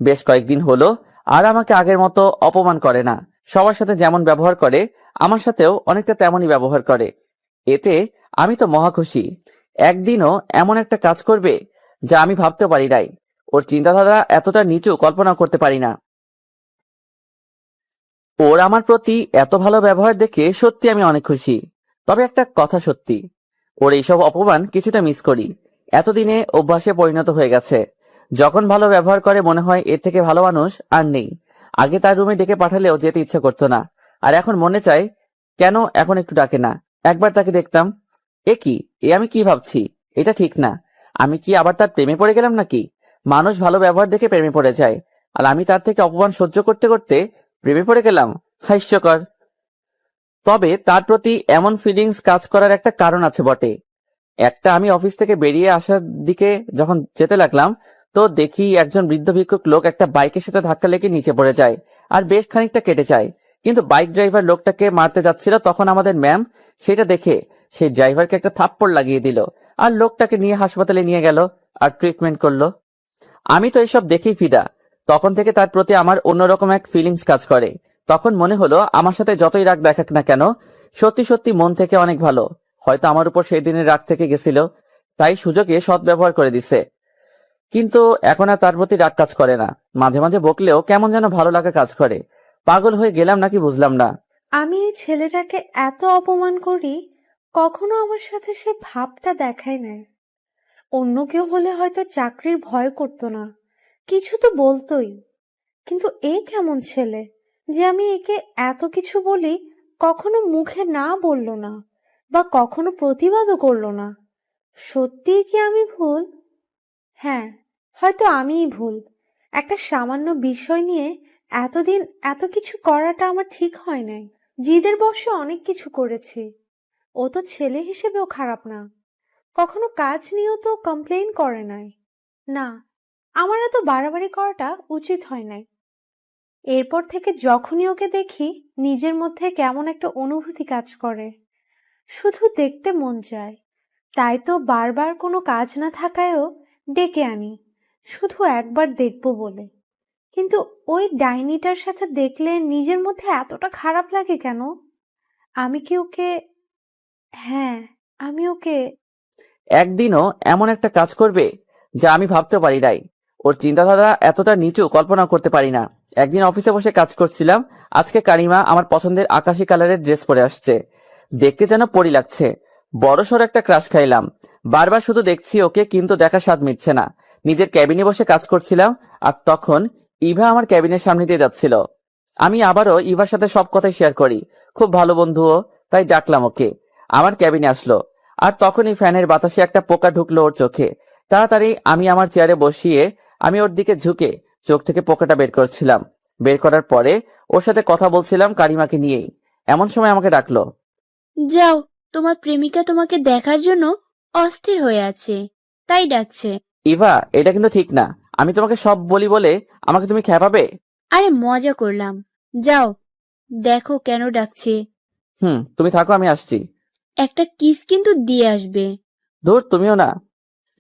Speaker 2: বেশ কয়েকদিন হলো আর আমাকে আগের মতো অপমান করে না। সবার সাথে যেমন ব্যবহার করে, আমার সাথেও অনেকটা তেমনই ব্যবহার করে। এতে আমি তো মহা খুশি। একদিনও এমন একটা কাজ করবে যা আমি ভাবতে পারি নাই। ওর চিন্তাধারা এতটা নিচু কল্পনা করতে পারি না। ওর আমার প্রতি এত ভালো ব্যবহার দেখে সত্যি আমি অনেক খুশি। তবে একটা কথা সত্যি, ওর এইসব অপমান কিছুটা মিস করি। এতদিনে অভ্যাসে পরিণত হয়ে গেছে। যখন ভালো ব্যবহার করে মনে হয় এর থেকে ভালো মানুষ আর নেই। আগে তার রুমে ডেকে পাঠালেও যেতে ইচ্ছা করতো না, আর এখন মনে চায় কেন এখন একটু ডাকে না। একবার তাকে দেখতাম, এ কি, এ আমি কি ভাবছি, এটা ঠিক না। আমি কি আবার তার প্রেমে পড়ে গেলাম নাকি? মানুষ ভালো ব্যবহার দেখে প্রেমে পড়ে যায়, আর আমি তার থেকে অপমান সহ্য করতে করতে প্রেমে পড়ে গেলাম। হাস্যকর। তবে তার প্রতি এমন ফিলিংস কাজ করার একটা কারণ আছে বটে। একটা আমি অফিস থেকে বেরিয়ে আসার দিকে যখন যেতে লাগলাম, তো দেখি একজন বৃদ্ধ ভিক্ষুক লোক একটা বাইকের সাথে ধাক্কা লেগে নিচে পড়ে যায়, আর বেশ খানিকটা কেটে যায়। কিন্তু বাইক ড্রাইভার লোকটাকে মারতে যাচ্ছিল, তখন আমাদের ম্যাম সেটা দেখে সেই ড্রাইভারকে একটা থাপ্পড় লাগিয়ে দিল, আর লোকটাকে নিয়ে হাসপাতালে নিয়ে গেল আর ট্রিটমেন্ট করলো। আমি তো এসব দেখেই ফিদা। তখন থেকে তার প্রতি আমার অন্যরকম এক ফিলিংস কাজ করে। তখন মনে হলো আমার সাথে যতই রাগ দেখাক না কেন, সত্যি সত্যি মন থেকে অনেক ভালো। হয়তো আমার উপর সেই দিনের রাগ থেকে গেছিল, তাই সুযোগে সৎ ব্যবহার করে দিছে। কিন্তু এখন আর তার প্রতি রাগ কাজ করে না। মাঝে মাঝে বকলেও কেমন যেন ভালো লাগা কাজ করে। পাগল হয়ে গেলাম নাকি বুঝলাম না।
Speaker 1: আমি এই ছেলেটাকে এত অপমান করি, কখনো আমার সাথে সে ভাবটা দেখায় নাই। অন্য কেউ হলে হয়তো চাকরির ভয় করতো না, কিছু তো বলতোই। কিন্তু এ কেমন ছেলে যে আমি একে এত কিছু বলি, কখনো মুখে না বললো না বা কখনো প্রতিবাদও করলো না। সত্যিই কি আমি ভুল? হ্যাঁ, হয়তো আমিই ভুল। একটা সামান্য বিষয় নিয়ে এতদিন এত কিছু করাটা আমার ঠিক হয় নাই। জিদের বশে অনেক কিছু করেছি। ও তো ছেলে হিসেবেও খারাপ না, কখনো কাজ নিয়েও তো কমপ্লেইন করে নাই। না, আমার এত বাড়াবাড়ি করাটা উচিত হয় নাই। এরপর থেকে যখনই ওকে দেখি, নিজের মধ্যে কেমন একটা অনুভূতি কাজ করে, শুধু দেখতে মন চায়। তাই তো বারবার কোনো কাজ না থাকায়ও ডেকে আনি, শুধু একবার দেখবো বলে। কিন্তু ওই ডাইনিটার সাথে দেখলে নিজের মধ্যে এতটা খারাপ লাগে কেন? আমি কি ওকে হ্যাঁ, আমি ওকে
Speaker 2: একদিনও এমন একটা কাজ করবে যা আমি ভাবতে পারি নাই। ওর চিন্তাধারা এতটা নিচু কল্পনা করতে পারি না। একদিন অফিসে বসে কাজ করছিলাম। আজকে কারিমা আমার পছন্দের আকাশি কালারের ড্রেস পরে আসছে, দেখতে যেন পরি লাগছে। বড়সড় একটা ক্রাশ খাইলাম। বারবার শুধু দেখছি ওকে, কিন্তু দেখা স্বাদ মিটছে না। নিজের ক্যাবিনে বসে কাজ করছিলাম, আর তখন ইভা আমার ক্যাবিনের সামনে দিয়ে যাচ্ছিল। আমি আবারও ইভার সাথে সব কথাই শেয়ার করি, খুব ভালো বন্ধুও, তাই ডাকলাম ওকে। আমার ক্যাবিনে আসলো, আর তখনই ফ্যানের বাতাসে একটা পোকা ঢুকলো ওর চোখে। তাড়াতাড়ি আমি আমার চেয়ারে বসিয়ে আমি ওর দিকে ঝুঁকে চোখ থেকে পোকাটা বের করছিলাম। বের করার পরে ওর সাথে কথা বলছিলাম কারিমাকে নিয়েই। এমন সময় আমাকে ডাকলো।
Speaker 8: যাও, তোমার প্রেমিকা তোমাকে দেখার জন্য অস্থির হয়ে আছে, তাই ডাকছে।
Speaker 2: ইভা, এটা কিন্তু ঠিক না। আমি তোমাকে সব বলি বলে আমাকে তুমি খেপাবে?
Speaker 8: আরে মজা করলাম, যাও, দেখো কেন ডাকছে।
Speaker 2: তুমি থাকো, আমি আসছি।
Speaker 8: একটা কিস কিন্তু দিয়ে আসবে।
Speaker 2: ধুর, তুমিও না।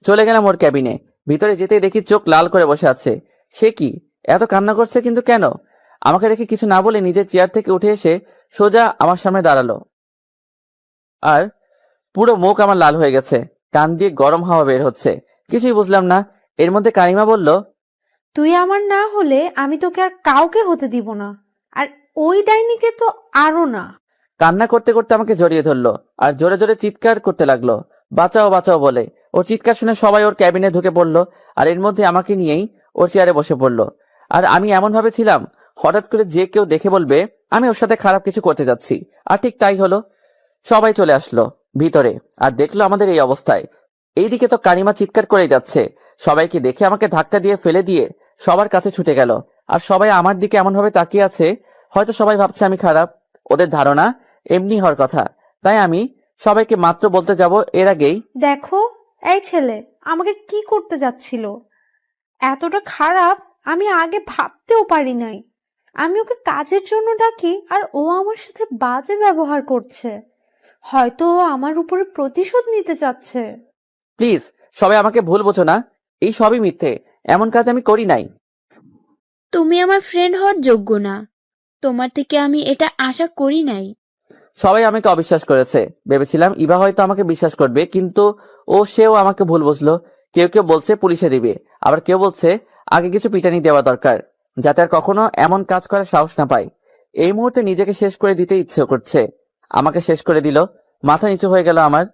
Speaker 2: চলে গেলাম ওর ক্যাবিনে। ভিতরে যেতেই দেখি চোখ লাল করে বসে আছে। সে কি এত কান্না করছে, কিন্তু কেন? আমাকে দেখে কিছু না বলে নিজের চেয়ার থেকে উঠে এসে সোজা আমার সামনে দাঁড়ালো। আর পুরো মুখ আমার লাল হয়ে গেছে, কান দিয়ে গরম হাওয়া বের হচ্ছে। কিছুই বুঝলাম না। এর মধ্যে কারিমা বলল,
Speaker 1: তুই আমার না হলে আমি তোকে আর কাউকে হতে দিব না, আর ওই ডাইনিকে তো আরো না।
Speaker 2: কান্না করতে করতে আমাকে জড়িয়ে ধরলো আর জোরে জোরে চিৎকার করতে লাগলো, বাঁচাও বাঁচাও বলে। ওর চিৎকার শুনে সবাই ওর ক্যাবিনে ঢুকে পড়লো, আর এর মধ্যে আমাকে নিয়েই ওর চেয়ারে বসে পড়লো। আর আমি এমন ভাবে ছিলাম হঠাৎ করে যে কেউ দেখে বলবে আমি ওর সাথে খারাপ কিছু করতে যাচ্ছি। আর ঠিক তাই হলো। সবাই চলে আসলো ভিতরে, আর দেখলো আমাদের এই অবস্থায়। এইদিকে তো কারিমা চিৎকার করেই যাচ্ছে। সবাইকে দেখে আমাকে ধাক্কা দিয়ে ফেলে দিয়ে সবার কাছে ছুটে গেল। আর সবাই আমার দিকে এমন ভাবে তাকিয়ে আছে, হয়তো সবাই ভাবছে আমি খারাপ। ওদের ধারণা এমনি হওয়ার কথা। তাই আমি সবাইকে মাত্র বলতে যাব এর আগেই,
Speaker 1: দেখো, এই ছেলে আমাকে কি করতে যাচ্ছিল, এতটা খারাপ আমি আগে ভাবতেও পারি নাই। আমি ওকে কাজের জন্য ডাকি, আর ও আমার সাথে বাজে ব্যবহার করছে। হয়তো ও আমার উপরে প্রতিশোধ নিতে চাচ্ছে।
Speaker 2: প্লিজ সবাই আমাকে ভুল বোঝো না। এই সবই মিথ্যে, এমন কাজ আমি করি নাই।
Speaker 8: তুমি আমার ফ্রেন্ড হওয়ার যোগ্য না, তোমার থেকে আমি এটা আশা করি নাই।
Speaker 2: সবাই আমাকে অবিশ্বাস করেছে। ভেবেছিলাম ইভা হয়তো আমাকে বিশ্বাস করবে, কিন্তু সেও আমাকে ভুল বুঝলো। কেউ কেউ বলছে পুলিশে দিবে, আবার কেউ বলছে আগে কিছু পিটানি দেওয়া দরকার, যাতে আর কখনো এমন কাজ করার সাহস না পায়। এই মুহূর্তে নিজেকে শেষ করে দিতে ইচ্ছে করছে। আমাকে শেষ করে দিল, মাথা নিচু হয়ে গেল আমার।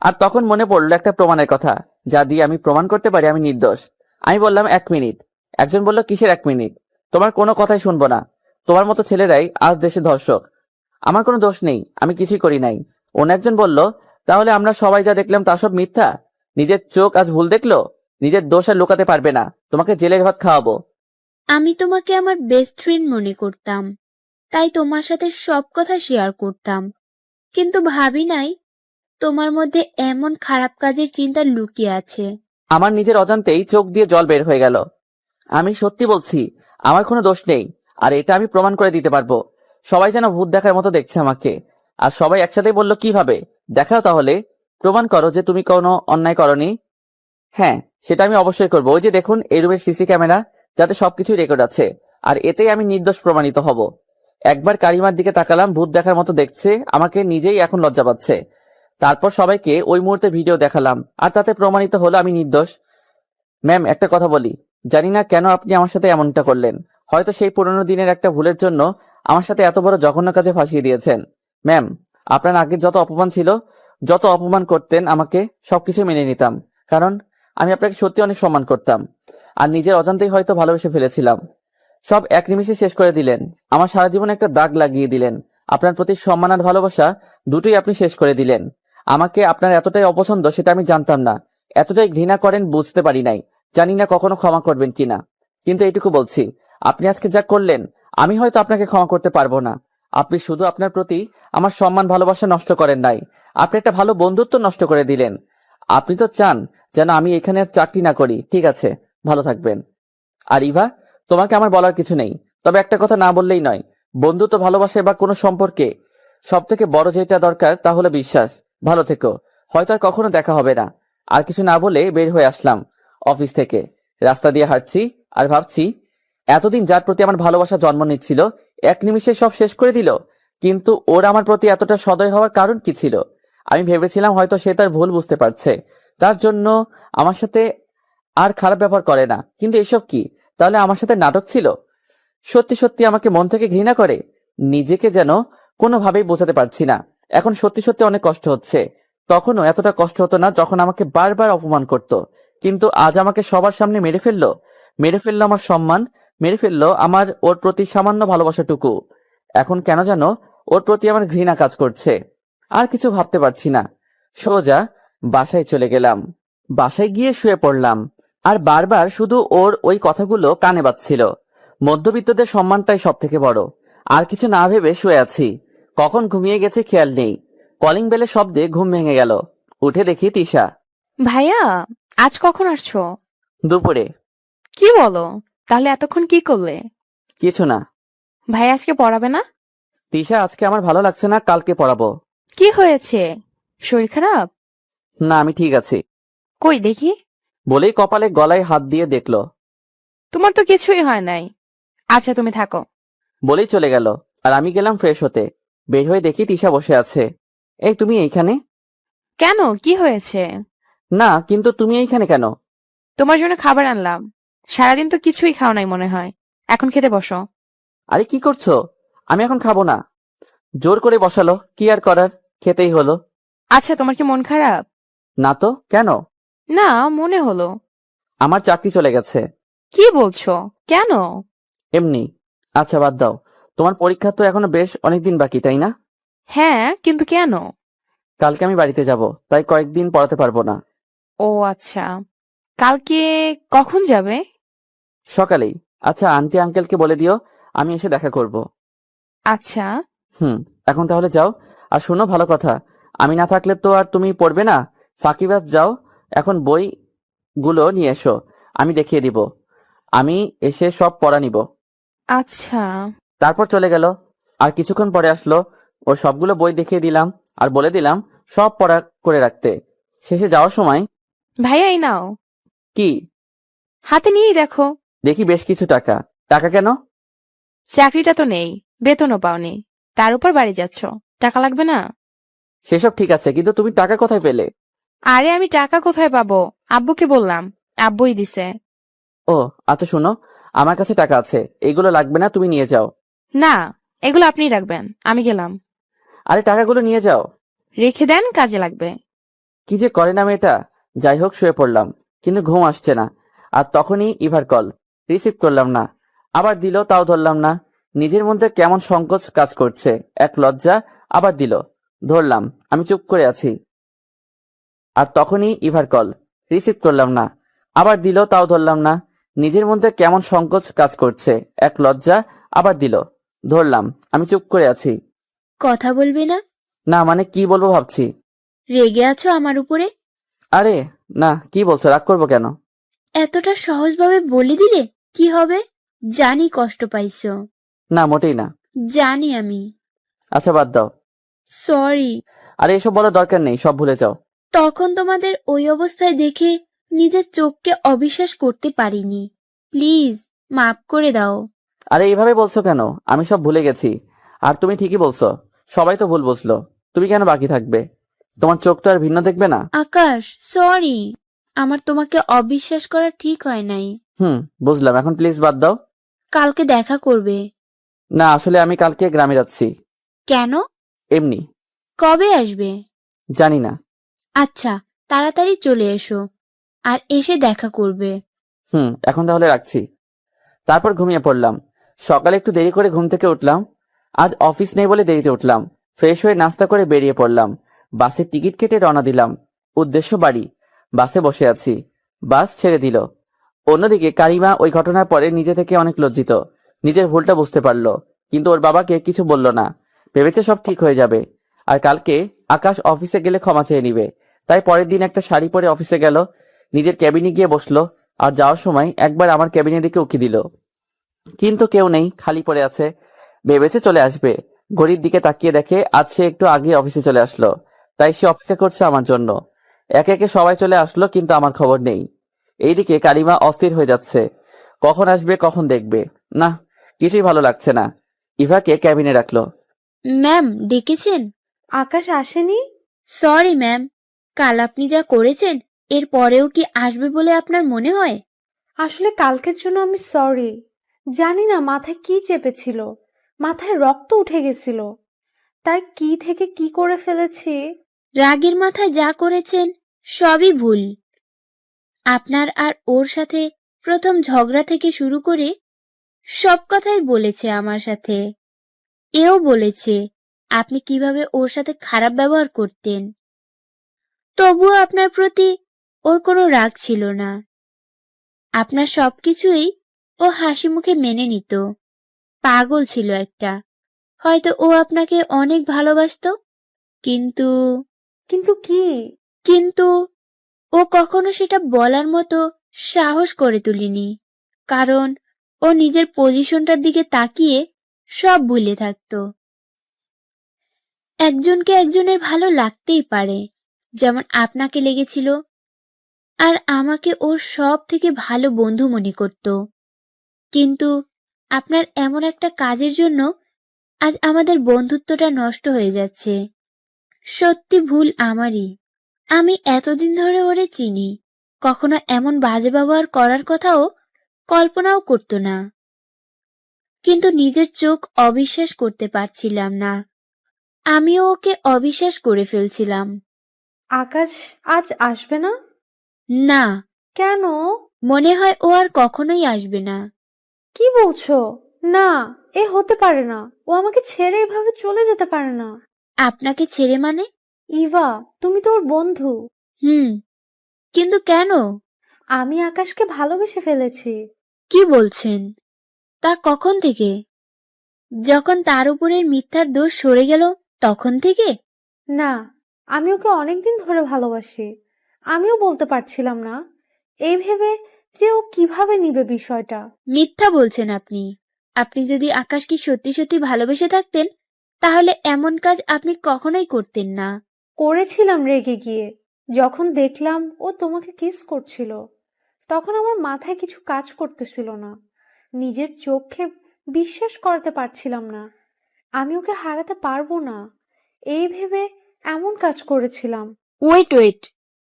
Speaker 2: আর তখন মনে পড়লো একটা প্রমাণের কথা, যা দিয়ে আমি প্রমাণ করতে পারি আমি নির্দোষ। আমি বললাম 1 মিনিট। একজন বলল, কিসের 1 মিনিট? তোমার কোনো কথাই শুনবো না। তোমার মতো ছেলেরাই আজ দেশে ধর্ষক। আমার কোনো দোষ নেই, আমি কিছুই করি নাই। অন্য একজন বলল, তাহলে আমরা সবাই যা দেখলাম তা সব মিথ্যা? নিজের চোখ আজ ভুল দেখলো? নিজের দোষ আর লুকাতে পারবে না, তোমাকে জেলের ভাত খাওয়াবো।
Speaker 8: আমি তোমাকে আমার বেস্ট ফ্রেন্ড মনে করতাম, তাই তোমার সাথে সব কথা শেয়ার করতাম। কিন্তু ভাবি নাই তোমার মধ্যে এমন খারাপ কাজের চিন্তা লুকিয়ে আছে।
Speaker 2: আমার নিজের অজান্তেই চোখ দিয়ে জল বের হয়ে গেল। আমি সত্যি বলছি, আমার কোনো দোষ নেই, আর এটা আমি প্রমাণ করে দিতে পারবো। সবাই যেন ভূত দেখার মতো দেখছে আমাকে। আর সবাই একসাথে বলল, কিভাবে? দেখাও তাহলে, প্রমাণ করো যে তুমি কোনো অন্যায় করনি। হ্যাঁ, সেটা আমি অবশ্যই করবো। ওই যে দেখুন, এই রুমের সিসি ক্যামেরা, যাতে সবকিছুই রেকর্ড আছে। আর এতেই আমি নির্দোষ প্রমাণিত হব। একবার কারিমার দিকে তাকালাম, ভূত দেখার মতো দেখছে আমাকে, নিজেই এখন লজ্জা পাচ্ছে। তারপর সবাইকে ওই মুহূর্তে ভিডিও দেখালাম, আর তাতে প্রমাণিত হলো আমি নির্দোষ। ম্যাম, একটা কথা বলি। জানি না কেন আপনি আমার সাথে এমনটা করলেন। হয়তো সেই পুরোনো দিনের একটা ভুলের জন্য আমার সাথে এত বড় জঘন্য কাজে ফাঁসিয়ে দিয়েছেন। ম্যাম, আপনার আগের যত অপমান ছিল, যত অপমান করতেন আমাকে, সবকিছু মেনে নিতাম। কারণ আমি আপনাকে সত্যি অনেক সম্মান করতাম। আর নিজের অজান্তেই হয়তো ভালোবেসে ফেলেছিলাম। সব এক নিমিষে শেষ করে দিলেন। আমার সারা জীবনে একটা দাগ লাগিয়ে দিলেন। আপনার প্রতি সম্মান আর ভালোবাসা দুটোই আপনি শেষ করে দিলেন। আমাকে আপনার এতটাই অপছন্দ সেটা আমি জানতাম না। এতটাই ঘৃণা করেন বুঝতে পারি নাই। জানি না কখনো ক্ষমা করবেন কিনা। কিন্তু এইটুকু বলছি, আপনি আজকে যা করলেন আমি হয়তো আপনাকে ক্ষমা করতে পারবো না। আপনি শুধু আপনার প্রতি আমার সম্মান ভালোবাসা নষ্ট করেন নাই, আপনি একটা ভালো বন্ধুত্ব নষ্ট করে দিলেন। আপনি তো চান যেন আমি এখানে আর চাকরি না করি। ঠিক আছে, ভালো থাকবেন। আর ইভা, তোমাকে আমার বলার কিছু নেই, তবে একটা কথা না বললেই নয়। বন্ধুত্ব, ভালোবাসা বা কোনো সম্পর্কে সব থেকে বড় যেটা দরকার তা হলো বিশ্বাস। ভালো থেকো। হয়তো আর কখনো দেখা হবে না। আর কিছু না বলে বের হয়ে আসলাম অফিস থেকে। রাস্তা দিয়ে হাঁটছি আর ভাবছি, এতদিন যার প্রতি আমার ভালোবাসা জন্ম নিচ্ছিল এক নিমিষে সব শেষ করে দিল। কিন্তু ওর আমার প্রতি এতটা সদয় হওয়ার কারণ কি ছিল? আমি ভেবেছিলাম হয়তো সে তার ভুল বুঝতে পারছে, তার জন্য আমার সাথে আর খারাপ ব্যবহার করে না। কিন্তু এসব কি? তাহলে আমার সাথে নাটক ছিল? সত্যি সত্যি আমাকে মন থেকে ঘৃণা করে? নিজেকে যেন কোনোভাবেই বোঝাতে পারছি না। এখন সত্যি সত্যি অনেক কষ্ট হচ্ছে। তখনও এতটা কষ্ট হতো না যখন আমাকে বারবার অপমান করত। কিন্তু আজ আমাকে সবার সামনে মেরে ফেললো। মেরে ফেললো আমার সম্মান, মেরে ফেললো আমার ওর প্রতি সামান্য ভালোবাসাটুকু। এখন কেন যেন ওর প্রতি আমার ঘৃণা কাজ করছে। আর কিছু ভাবতে পারছি না। সোজা বাসায় চলে গেলাম। বাসায় গিয়ে শুয়ে পড়লাম। আর বারবার শুধু ওর ওই কথাগুলো কানে বাজছিল। মধ্যবিত্তদের সম্মানটাই সব থেকে বড়। আর কিছু না ভেবে শুয়ে আছি। কখন ঘুমিয়ে গেছে খেয়াল নেই। কলিং বেলের শব্দে ঘুম ভেঙে গেল। উঠে দেখি তিশা।
Speaker 6: ভাইয়া, আজ কখন আসছো?
Speaker 2: দুপুরে।
Speaker 6: কি বলো? তাহলে এতক্ষণ কি করলে?
Speaker 2: কিছু না।
Speaker 6: ভাই আজকে পড়াবে না?
Speaker 2: তিশা, আজকে আমার ভালো লাগছে না, কালকে পড়াবো।
Speaker 6: কি হয়েছে? শরীর খারাপ?
Speaker 2: না, আমি ঠিক আছি।
Speaker 6: কই দেখি।
Speaker 2: বলেই কপালে গলায় হাত দিয়ে দেখলো।
Speaker 6: তোমার তো কিছুই হয় নাই। আচ্ছা তুমি থাকো।
Speaker 2: বলেই চলে গেল। আর আমি গেলাম ফ্রেশ হতে। বের হয়ে দেখি তিশা বসে আছে। এই, তুমি এইখানে?
Speaker 6: কেন, কি হয়েছে?
Speaker 2: না, কিন্তু তুমি এইখানে কেন?
Speaker 6: তোমার জন্য খাবার আনলাম। সারাদিন তো কিছুই খাও নাই মনে হয়। এখন খেতে বসো।
Speaker 2: আরে কি করছো? আমি এখন খাবো না। জোর করে বসালো, কি আর করার, খেতেই হলো।
Speaker 6: আচ্ছা তোমার কি মন খারাপ?
Speaker 2: না তো, কেন?
Speaker 6: না, মনে হলো।
Speaker 2: আমার চাকরি চলে গেছে।
Speaker 6: কি বলছো? কেন?
Speaker 2: এমনি। আচ্ছা বাদ দাও। তোমার পরীক্ষা তো এখনো বেশ অনেকদিন বাকি, তাই না?
Speaker 6: হ্যাঁ, কিন্তু কেন?
Speaker 2: কালকে আমি বাড়িতে যাব, তাই কয়েকদিন পড়াতে পারবো না।
Speaker 6: ও আচ্ছা। কালকে কখন যাবে?
Speaker 2: সকালেই। আচ্ছা, আন্টি আঙ্কেলকে বলে দিও আমি এসে দেখা করব।
Speaker 6: আচ্ছা।
Speaker 2: এখন তাহলে যাও। আর শোনো, ভালো কথা, আমি না থাকলে তো আর তুমি পড়বে না। ফাঁকিবাজ, যাও এখন বইগুলো নিয়ে এসো, আমি দেখিয়ে দিব। আমি এসে সব পড়া নিব।
Speaker 6: আচ্ছা।
Speaker 2: তারপর চলে গেল। আর কিছুক্ষণ পরে আসলো। ওর সবগুলো বই দেখিয়ে দিলাম আর বলে দিলাম সব পড়া করে রাখতে। শেষে যাওয়ার সময়,
Speaker 6: ভাইয়া এই নাও।
Speaker 2: কি?
Speaker 6: হাতে নিয়েই দেখো।
Speaker 2: দেখি বেশ কিছু টাকা। টাকা কেন?
Speaker 6: চাকরিটা তো নেই, বেতনও পাওনি, তার উপর বাড়ি যাচ্ছ, টাকা লাগবে না?
Speaker 2: সেসব ঠিক আছে, কিন্তু তুমি টাকা কোথায় পেলে?
Speaker 6: আরে আমি টাকা কোথায় পাবো? আব্বুকে বললাম, আব্বুই দিছে।
Speaker 2: ও আচ্ছা, শোনো, আমার কাছে টাকা আছে, এগুলো লাগবে না, তুমি নিয়ে যাও।
Speaker 6: না, এগুলো আপনিই রাখবেন, আমি গেলাম।
Speaker 2: আরে টাকাগুলো নিয়ে যাও।
Speaker 6: রেখে দেন, কাজে লাগবে।
Speaker 2: কি যে করে না মেয়েটা। যাই হোক, শুয়ে পড়লাম, কিন্তু ঘুম আসছে না। আর তখনই ইভার কল। রিসিভ করলাম না। আবার দিল, তাও ধরলাম না। নিজের মধ্যে কেমন সংকোচ কাজ করছে, এক লজ্জা। আবার দিল, ধরলাম। আমি চুপ করে আছি। আর তখনই ইভার কল। রিসিভ করলাম না। আবার দিল, তাও ধরলাম না। নিজের মধ্যে কেমন সংকোচ কাজ করছে, এক লজ্জা। আবার দিল, ধরলাম। আমি চুপ করে আছি।
Speaker 8: কথা বলবে না?
Speaker 2: না মানে কি বলবো ভাবছি।
Speaker 8: রেগে আছো আমার উপরে?
Speaker 2: আরে না, কি বলছো, রাগ করবো কেন?
Speaker 8: এতটা সহজভাবে বলে দিলে কি হবে? জানি কষ্ট পাইছো।
Speaker 2: না, মোটেই না।
Speaker 8: জানি আমি।
Speaker 2: আচ্ছা বাদ দাও।
Speaker 8: সরি।
Speaker 2: আরে এসব বলার দরকার নেই, সব ভুলে যাও।
Speaker 8: তখন তোমাদের ওই অবস্থায় দেখে নিজের চোখকে অবিশ্বাস করতে পারিনি। প্লিজ মাফ করে দাও।
Speaker 2: আরে এইভাবে বলছো কেন? আমি সব ভুলে গেছি। আর তুমি ঠিকই বলছো, সবাই তো ভুল বুঝলো। তুমি কেন বাকি থাকবে? তোমার চোখ তো আর ভিন্ন দেখবে না।
Speaker 8: আকাশ, সরি। আমার তোমাকে অবিশ্বাস করা ঠিক হয় নাই।
Speaker 2: বুঝলাম, এখন প্লিজ বাদ দাও।
Speaker 8: কালকে দেখা করবে।
Speaker 2: না, আসলে আমি কালকে গ্রামে যাচ্ছি।
Speaker 8: কেন?
Speaker 2: এমনি।
Speaker 8: কবে আসবে?
Speaker 2: জানি না।
Speaker 8: আচ্ছা, তাড়াতাড়ি চলে এসো আর এসে দেখা করবে।
Speaker 2: এখন তাহলে রাখছি। তারপর ঘুমিয়ে পড়লাম। সকালে একটু দেরি করে ঘুম থেকে উঠলাম। আজ অফিস নেই বলে দেরিতে উঠলাম। ফ্রেশ হয়ে নাস্তা করে বেরিয়ে পড়লাম। বাসের টিকিট কেটে রওনা দিলাম। উদ্দেশ্য বাড়ি। বাসে বসে আছি। বাস ছেড়ে দিল। অন্যদিকে কারিমা ওই ঘটনার পরে নিজে থেকে অনেক লজ্জিত। নিজের ভুলটা বুঝতে পারলো, কিন্তু ওর বাবাকে কিছু বলল না। ভেবেছে সব ঠিক হয়ে যাবে, আর কালকে আকাশ অফিসে গেলে ক্ষমা চেয়ে নিবে। তাই পরের দিন একটা শাড়ি পরে অফিসে গেল। নিজের ক্যাবিনে গিয়ে বসলো, আর যাওয়ার সময় একবার আমার ক্যাবিনের দিকে উকি দিল, কিন্তু কেউ নেই, খালি পড়ে আছে। ভেবেছে চলে আসবে। ঘড়ির দিকে তাকিয়ে দেখে আজ সে একটু আগে অফিসে চলে আসলো। তাই সে অপেক্ষা করছে আমার জন্য। একে একে সবাই চলে আসলো, কিন্তু আমার খবর নেই। এইদিকে কালিমা অস্থির হয়ে যাচ্ছে, কখন আসবে কখন দেখবে। না, কিছুই ভালো লাগছে না। ইভাকে ক্যাবিনে রাখলো।
Speaker 8: ম্যাম ডেকেছেন?
Speaker 1: আকাশ আসেনি?
Speaker 8: সরি ম্যাম, কাল আপনি যা করেছেন এর পরেও কি আসবে বলে আপনার মনে হয়?
Speaker 1: আসলে কালকের জন্য আমি সরি। জানি না মাথায় কি চেপেছিল, মাথায় রক্ত উঠে গেছিল, তাই কি থেকে কি করে ফেলেছি।
Speaker 8: রাগের মাথায় যা করেছেন সবই ভুল। আপনার আর ওর সাথে প্রথম ঝগড়া থেকে শুরু করে সব কথাই বলেছে আমার সাথে। এও বলেছে আপনি কিভাবে ওর সাথে খারাপ ব্যবহার করতেন। তবুও আপনার প্রতি ওর কোনো রাগ ছিল না। আপনার সবকিছুই ও হাসি মুখে মেনে নিত। পাগল ছিল একটা। হয়তো ও আপনাকে অনেক ভালোবাসতো, কিন্তু
Speaker 1: কিন্তু কি?
Speaker 8: কিন্তু ও কখনো সেটা বলার মতো সাহস করে তুলিনি, কারণ ও নিজের পজিশনটার দিকে তাকিয়ে সব ভুলে থাকতো। একজনকে একজনের ভালো লাগতেই পারে, যেমন আপনাকে লেগেছিল, আর আমাকে ওর সব থেকে ভালো বন্ধু মনে করত। কিন্তু আপনার এমন একটা কাজের জন্য আজ আমাদের বন্ধুত্বটা নষ্ট হয়ে যাচ্ছে। সত্যি ভুল আমারই। আমি এতদিন ধরে ওরে চিনি, কখনো এমন বাজে ব্যবহার করার কথাও কল্পনাও করতো না, কিন্তু নিজের চোখ অবিশ্বাস করতে পারছিলাম না। আমিও ওকে অবিশ্বাস করে ফেলছিলাম।
Speaker 1: আকাশ আজ আসবে না?
Speaker 8: না,
Speaker 1: কেন?
Speaker 8: মনে হয় ও আর কখনোই আসবে না।
Speaker 1: কি বলছো? না, এ হতে পারে না। ও আমাকে ছেড়ে এভাবে চলে যেতে পারে না।
Speaker 8: আপনাকে ছেড়ে মানে?
Speaker 1: ইভা, তুমি তো ওর বন্ধু।
Speaker 8: কিন্তু কেন?
Speaker 1: আমি আকাশকে ভালোবেসে ফেলেছি।
Speaker 8: কি বলছেন? তা কখন থেকে? যখন তার উপরের মিথ্যার দোষ সরে গেল তখন থেকে?
Speaker 1: না, আমি ওকে অনেকদিন ধরে ভালোবাসি। আমিও বলতে পারছিলাম না, এই ভেবে যে ও কিভাবে নিবে বিষয়টা।
Speaker 8: মিথ্যা বলছেন আপনি। আপনি যদি আকাশকে সত্যি সত্যি ভালোবেসে থাকতেন তাহলে এমন কাজ আপনি কখনোই করতেন না।
Speaker 1: করেছিলাম রেগে গিয়ে, যখন দেখলাম ও তোমাকে কিস করছিল। তখন আমার মাথায় কিছু কাজ করতেছিল না। নিজের চোখে বিশ্বাস করাতে পারছিলাম না আমি ওকে হারাতে পারবো না। এই ভেবে এমন কাজ করেছিলাম।
Speaker 8: ওয়েট,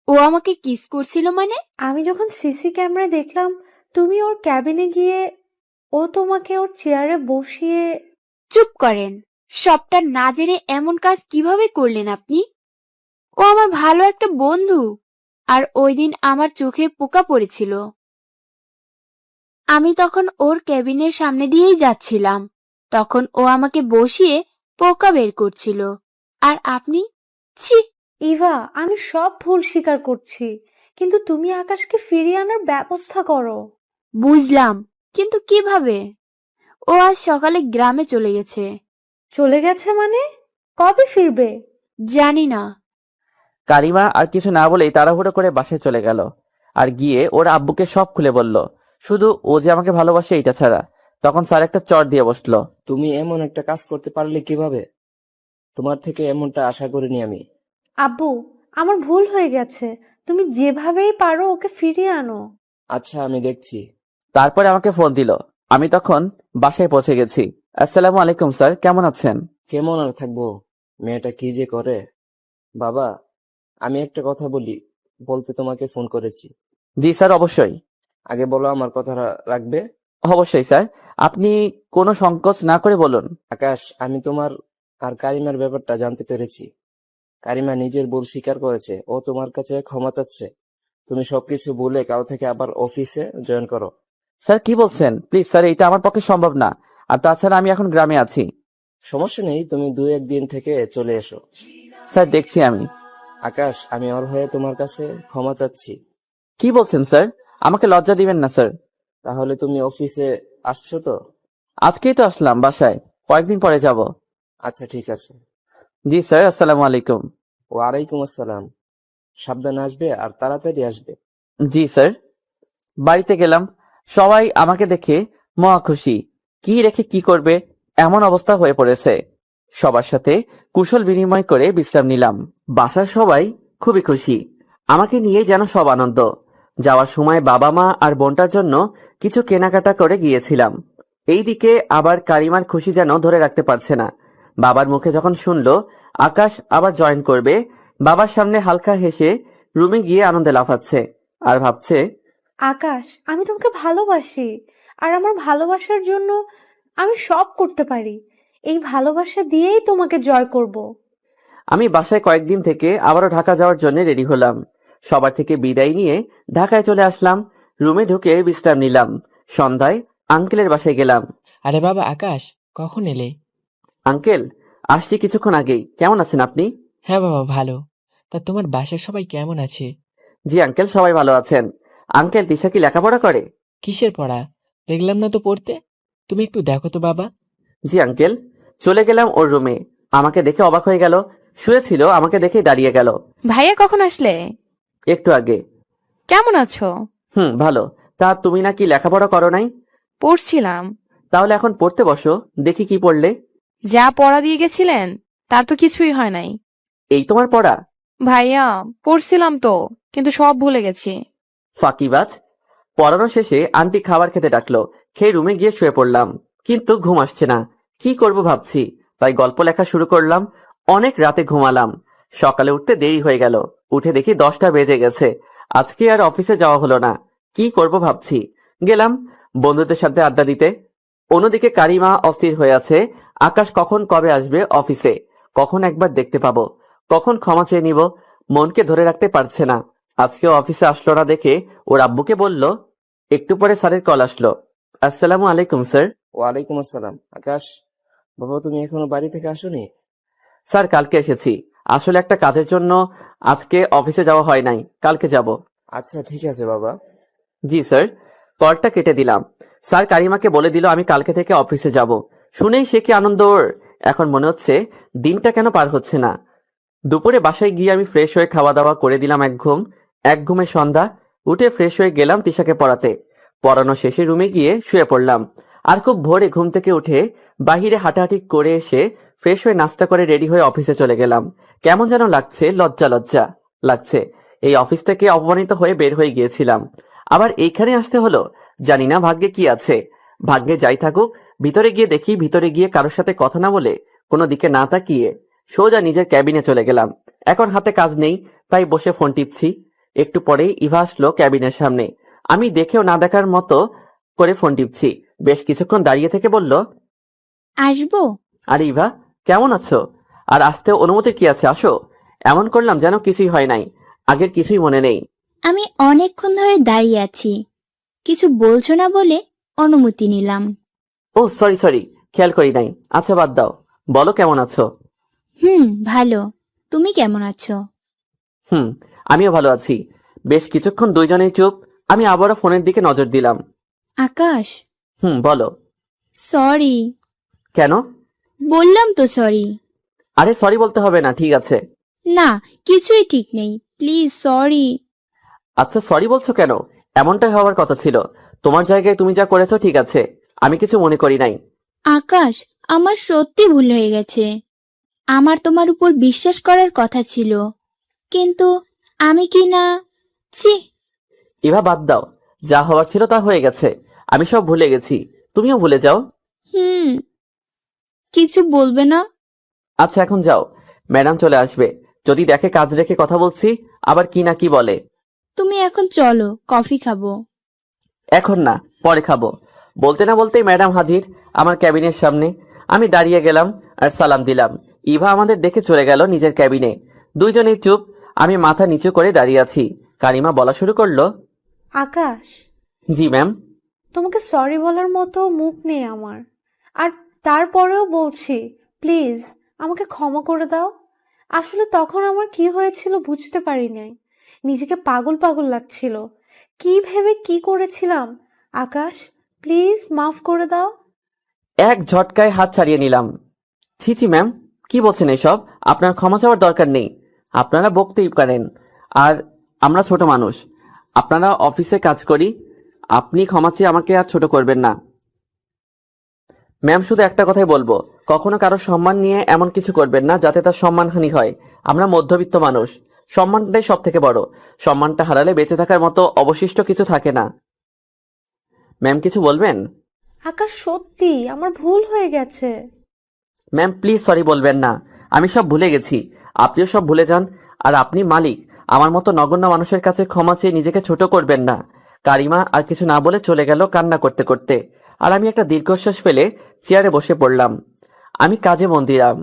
Speaker 8: ও আমাকে কিস করছিল মানে?
Speaker 1: আমি যখন সিসি ক্যামেরায় দেখলাম তুমি ওর ক্যাবিনে গিয়ে ও তোমাকে ওর চেয়ারে বসিয়ে।
Speaker 8: চুপ করেন। সবটা না জেনে এমন কাজ কিভাবে করলেন আপনি? ও আমার ভালো একটা বন্ধু, আর ওই দিন আমার চোখে পোকা পড়েছিল। আমি তখন ওর কেবিনের সামনে দিয়েই যাচ্ছিলাম, তখন ও আমাকে বসিয়ে পোকা বের করছিল, আর আপনি? ছি!
Speaker 1: ইভা, আমি সব ভুল স্বীকার করছি, কিন্তু তুমি আকাশকে ফিরিয়ে আনার ব্যবস্থা করো।
Speaker 8: বুঝলাম, কিন্তু কিভাবে? ও আজ সকালে গ্রামে চলে গেছে।
Speaker 1: চলে গেছে মানে? কবে ফিরবে?
Speaker 8: জানি না।
Speaker 2: কারিমা আর কিছু না বলেই তাড়াহুড়ো করে বাসায় চলে গেল, আর গিয়ে ওর আব্বুকে সব খুলে বলল, শুধু ও যে আমাকে ভালোবাসে এটা ছাড়া। তখন স্যার একটা চড় দিয়ে বসলো।
Speaker 5: তুমি এমন একটা কাজ করতে পারলে কিভাবে? তোমার থেকে এমনটা আশা করিনি আমি।
Speaker 1: আব্বু, আমার ভুল হয়ে গেছে, তুমি যেভাবেই পারো ওকে ফিরিয়ে আনো।
Speaker 5: আচ্ছা, আমি দেখছি।
Speaker 2: তারপরে আমাকে ফোন দিল। আমি তখন বাসায় পৌঁছে গেছি। আসসালামু আলাইকুম স্যার, কেমন আছেন?
Speaker 5: কেমন আর থাকবো, মেয়েটা কি যে করে। বাবা, আমি একটা কথা বলি, বলতে তোমাকে ফোন করেছি।
Speaker 2: জি স্যার, অবশ্যই।
Speaker 5: আগে বলো আমার কথা রাখবে।
Speaker 2: অবশ্যই স্যার, আপনি কোনো সংকোচ না করে বলুন।
Speaker 5: আকাশ, আমি তোমার আর কারিমার ব্যাপারটা জানতে পেরেছি। কারিমা নিজের ভুল স্বীকার করেছে, ও তোমার কাছে ক্ষমা চাচ্ছে। তুমি সবকিছু ভুলে কাল থেকে আবার অফিসে জয়েন করো।
Speaker 2: স্যার কি বলছেন? প্লিজ স্যার, এটা আমার পক্ষে সম্ভব না। আর তাছাড়া আমি এখন গ্রামে আছি।
Speaker 5: সমস্যা নেই, তুমি 2-1 দিন থেকে চলে এসো।
Speaker 2: স্যার দেখছি আমি।
Speaker 5: আকাশ, আমি ওর হয়ে তোমার কাছে ক্ষমা চাচ্ছি।
Speaker 2: কি বলছেন স্যার? আমাকে লজ্জা দিবেন না স্যার।
Speaker 5: তাহলে তুমি অফিসে আসছো তো?
Speaker 2: আজকেই তো আসলাম বাসায়, কয়েকদিন পরে যাব।
Speaker 5: আচ্ছা ঠিক আছে।
Speaker 2: জি স্যার, আসসালামু আলাইকুম।
Speaker 5: ওয়ালাইকুম আসসালাম। সাবধানে আসবে আর তাড়াতাড়ি আসবে।
Speaker 2: জি স্যার। বাড়িতে গেলাম, সবাই আমাকে দেখে মহা খুশি। কি রেখে কি করবে এমন অবস্থা হয়ে পড়েছে। সবার সাথে কুশল বিনিময় করে বিশ্রাম নিলাম। বাসার সবাই খুবই খুশি, আমাকে নিয়ে যেন সব আনন্দ। যাওয়ার সময় বাবা মা আর বোনটার জন্য কিছু কেনাকাটা করে গিয়েছিলাম। এইদিকে আবার কারিমার খুশি যেন ধরে রাখতে পারছে না। বাবার মুখে যখন শুনলো আকাশ আবার জয়েন করবে, বাবার সামনে হালকা হেসে রুমে গিয়ে আনন্দে লাফাচ্ছে আর ভাবছে,
Speaker 1: আকাশ, আমি তোমাকে ভালোবাসি। আর আমার ভালোবাসার জন্য আমি সব করতে পারি। এই ভালোবাসা দিয়েই তোমাকে জয় করব।
Speaker 2: আমি বাসায় কয়েকদিন থেকে আবারও ঢাকা যাওয়ার জন্য রেডি হলাম। সবার থেকে বিদায় নিয়ে ঢাকায় চলে আসলাম। রুমে ঢুকে বিশ্রাম নিলাম। সন্ধ্যায় আঙ্কেলের বাসায় গেলাম।
Speaker 7: আরে বাবা আকাশ, কখন এলে?
Speaker 2: আঙ্কেল, আসছি কিছুক্ষণ আগেই। কেমন আছেন আপনি?
Speaker 7: হ্যাঁ বাবা, ভালো। তা তোমার বাসার সবাই কেমন আছে?
Speaker 2: জি আঙ্কেল, সবাই ভালো আছেন। আঙ্কেল, তিশা কি লেখাপড়া করে?
Speaker 7: কিসের পড়া? দেখলাম না তো পড়তে। তুমি একটু দেখো তো বাবা।
Speaker 2: জি আঙ্কেল। চলে গেলাম ওর রুমে। আমাকে দেখে অবাক হয়ে গেল। শুয়েছিল, আমাকে দেখেই দাঁড়িয়ে গেল।
Speaker 6: ভাইয়া কখন আসলে?
Speaker 2: একটু আগে।
Speaker 6: কেমন আছো?
Speaker 2: ভালো। তা তুমি নাকি লেখাপড়া করো নাই?
Speaker 6: পড়ছিলাম।
Speaker 2: তাহলে এখন পড়তে বসো, দেখি কি পড়লে।
Speaker 6: যা পড়া দিয়ে গেছিলেন তার তো কিছুই হয় নাই।
Speaker 2: এই তোমার পড়া?
Speaker 6: ভাইয়া, পড়ছিলাম তো, কিন্তু সব ভুলে গেছি।
Speaker 2: ফাঁকিবাজ। পড়ানো শেষে আন্টি খাবার খেতে ডাকলো। খেয়ে রুমে গিয়ে শুয়ে পড়লাম, কিন্তু ঘুম আসছে না। কি করব ভাবছি, তাই গল্প লেখা শুরু করলাম। অনেক রাতে ঘুমালাম। সকালে উঠতে দেরি হয়ে গেল। উঠে দেখি 10টা বেজে গেছে। আজকে আর অফিসে যাওয়া হলো না। কি করব ভাবছি, গেলাম বন্ধুদের সাথে আড্ডা দিতে। অন্যদিকে কারিমা অস্থির হয়ে আছে। আকাশ কখন কবে আসবে অফিসে, কখন একবার দেখতে পাবো, কখন ক্ষমা চেয়ে নিব, মনকে ধরে রাখতে পারছে না। আজকেও অফিসে আসলো না দেখে ওর আব্বুকে বলল। একটু পরে স্যারের কল আসলো। আসসালামু আলাইকুম স্যার।
Speaker 5: ওয়ালাইকুম আসসালাম। আকাশ, বাবা তুমি এখনো বাড়ি থেকে আসোনি?
Speaker 2: স্যার কালকে এসেছি, আসলে একটা কাজের জন্য আজকে অফিসে যাওয়া হয় নাই, কালকে যাব।
Speaker 5: আচ্ছা ঠিক আছে বাবা।
Speaker 2: জি স্যার। কলটা কেটে দিলাম। স্যার কারিমাকে বলে দিল আমি কালকে থেকে অফিসে যাব। শুনেই সে কি আনন্দ ওর। এখন মনে হচ্ছে দিনটা কেন পার হচ্ছে না। দুপুরে বাসায় গিয়ে আমি ফ্রেশ হয়ে খাওয়া দাওয়া করে দিলাম এক ঘুমে সন্ধ্যা। উঠে ফ্রেশ হয়ে গেলাম তিশাকে পড়াতে। পড়ানো শেষে রুমে গিয়ে শুয়ে পড়লাম। আর খুব ভোরে ঘুম থেকে উঠে বাহিরে হাঁটাহাঁটি করে এসে ফ্রেশ হয়ে নাস্তা করে রেডি হয়ে অফিসে চলে গেলাম। কেমন যেন লাগছে, লজ্জা লজ্জা লাগছে। এই অফিস থেকে অপমানিত হয়ে বের হয়ে গিয়েছিলাম, আবার এইখানে আসতে হলো। জানি না ভাগ্যে কি আছে। ভাগ্যে যাই থাকুক, ভিতরে গিয়ে দেখি, ভিতরে গিয়ে কারোর সাথে কথা না বলে, কোনো দিকে না তাকিয়ে সোজা নিজের ক্যাবিনে চলে গেলাম। এখন হাতে কাজ নেই, তাই বসে ফোন টিপছি। একটু পরেই ইভা আসলো ক্যাবিনের সামনে। আমি দেখেও না দেখার মতো করে ফোন টিপছি। বেশ কিছুক্ষণ দাঁড়িয়ে থেকে বলল,
Speaker 8: আসবো?
Speaker 2: আরে ইভা, কেমন আছো? আর আসতে অনুমতি কি আছে, আসো। এমন করলাম যেন কিছুই হয় নাই, আগের কিছুই মনে নেই।
Speaker 8: আমি অনেকক্ষণ ধরে দাঁড়িয়ে আছি, কিছু বলছো না বলে অনুমতি নিলাম।
Speaker 2: ও সরি, খেয়াল করি নাই। আচ্ছা বাদ দাও, বলো কেমন আছো?
Speaker 8: ভালো। তুমি কেমন আছো?
Speaker 2: আমিও ভালো আছি। বেশ কিছুক্ষণ দুইজনেই চুপ। আমি আবারও ফোনের দিকে নজর দিলাম।
Speaker 8: আকাশ,
Speaker 2: বলো।
Speaker 8: সরি।
Speaker 2: কেন?
Speaker 8: বললাম তো সরি।
Speaker 2: আরে সরি বলতে হবে না, ঠিক আছে।
Speaker 8: না, কিছুই ঠিক নেই, প্লিজ সরি।
Speaker 2: আচ্ছা সরি বলছো কেন? এমনটাই হওয়ার কথা ছিল। তোমার জায়গায় তুমি যা করেছো ঠিক আছে, আমি কিছু মনে করি নাই।
Speaker 8: আকাশ, আমার সত্যি ভুল হয়ে গেছে। আমার তোমার উপর বিশ্বাস করার কথা ছিল, কিন্তু আমি কি না। ছি।
Speaker 2: এবার বাদ দাও, যা হওয়ার ছিল তা হয়ে গেছে। আমি সব ভুলে গেছি, তুমিও ভুলে যাও।
Speaker 8: কিছু বলবে না?
Speaker 2: আচ্ছা এখন যাও, ম্যাডাম চলে আসবে। যদি দেখে কাজ রেখে কথা বলছি আবার কি না কি বলে।
Speaker 8: তুমি এখন চলো, কফি খাবো।
Speaker 2: এখন না, পরে খাবো। বলতে না বলতেই ম্যাডাম হাজির আমার ক্যাবিনের সামনে। আমি দাঁড়িয়ে গেলাম আর সালাম দিলাম। ইভা আমাদের দেখে চলে গেল নিজের ক্যাবিনে। দুইজনেই চুপ। আমি মাথা নিচু করে দাঁড়িয়ে আছি। কারিমা বলা শুরু করলো,
Speaker 1: আকাশ,
Speaker 2: জি ম্যাম।
Speaker 1: তোমাকে সরি বলার মতো মুখ নেই আমার। আর তারপরেও বলছি, প্লিজ আমাকে ক্ষমা করে দাও। আসলে তখন আমার কি হয়েছিল বুঝতে পারি নাই। নিজেকে পাগল পাগল লাগছিল। কি ভেবে কি করেছিলাম। আকাশ, প্লিজ মাফ করে দাও।
Speaker 2: এক ঝটকায় হাত ছাড়িয়ে নিলাম। ছি ছি ম্যাম, কি বলছেন এসব? আপনার ক্ষমা চাওয়ার দরকার নেই। আপনারা বকতেই পারেন, আর আমরা ছোট মানুষ। আপনারা অফিসে কাজ করি। আপনি ক্ষমা চেয়ে আমাকে আর ছোট করবেন না। ম্যাম, শুধু একটা কথাই বলবো, কখনো কারো সম্মান নিয়ে এমন কিছু করবেন না যাতে তার সম্মানহানি হয়। আমরা মধ্যবিত্ত মানুষ, সম্মানটাই সব থেকে বড়। সম্মানটা হারালে বেঁচে থাকার মতো অবশিষ্ট কিছু থাকে না। ম্যাম, কিছু বলবেন?
Speaker 1: আকাশ, সত্যি আমার ভুল হয়ে গেছে।
Speaker 2: ম্যাম প্লিজ সরি বলবেন না। আমি সব ভুলে গেছি, আপনিও সব ভুলে যান। আর আপনি মালিক, আমার মতো নগণ্য মানুষের কাছে ক্ষমা চেয়ে নিজেকে ছোট করবেন না। কারিমা আর কিছু না বলে চলে গেল কান্না করতে করতে। আর আমি একটা দীর্ঘশ্বাস ফেলে চেয়ারে বসে পড়লাম। আমি কাজে মন দিলাম।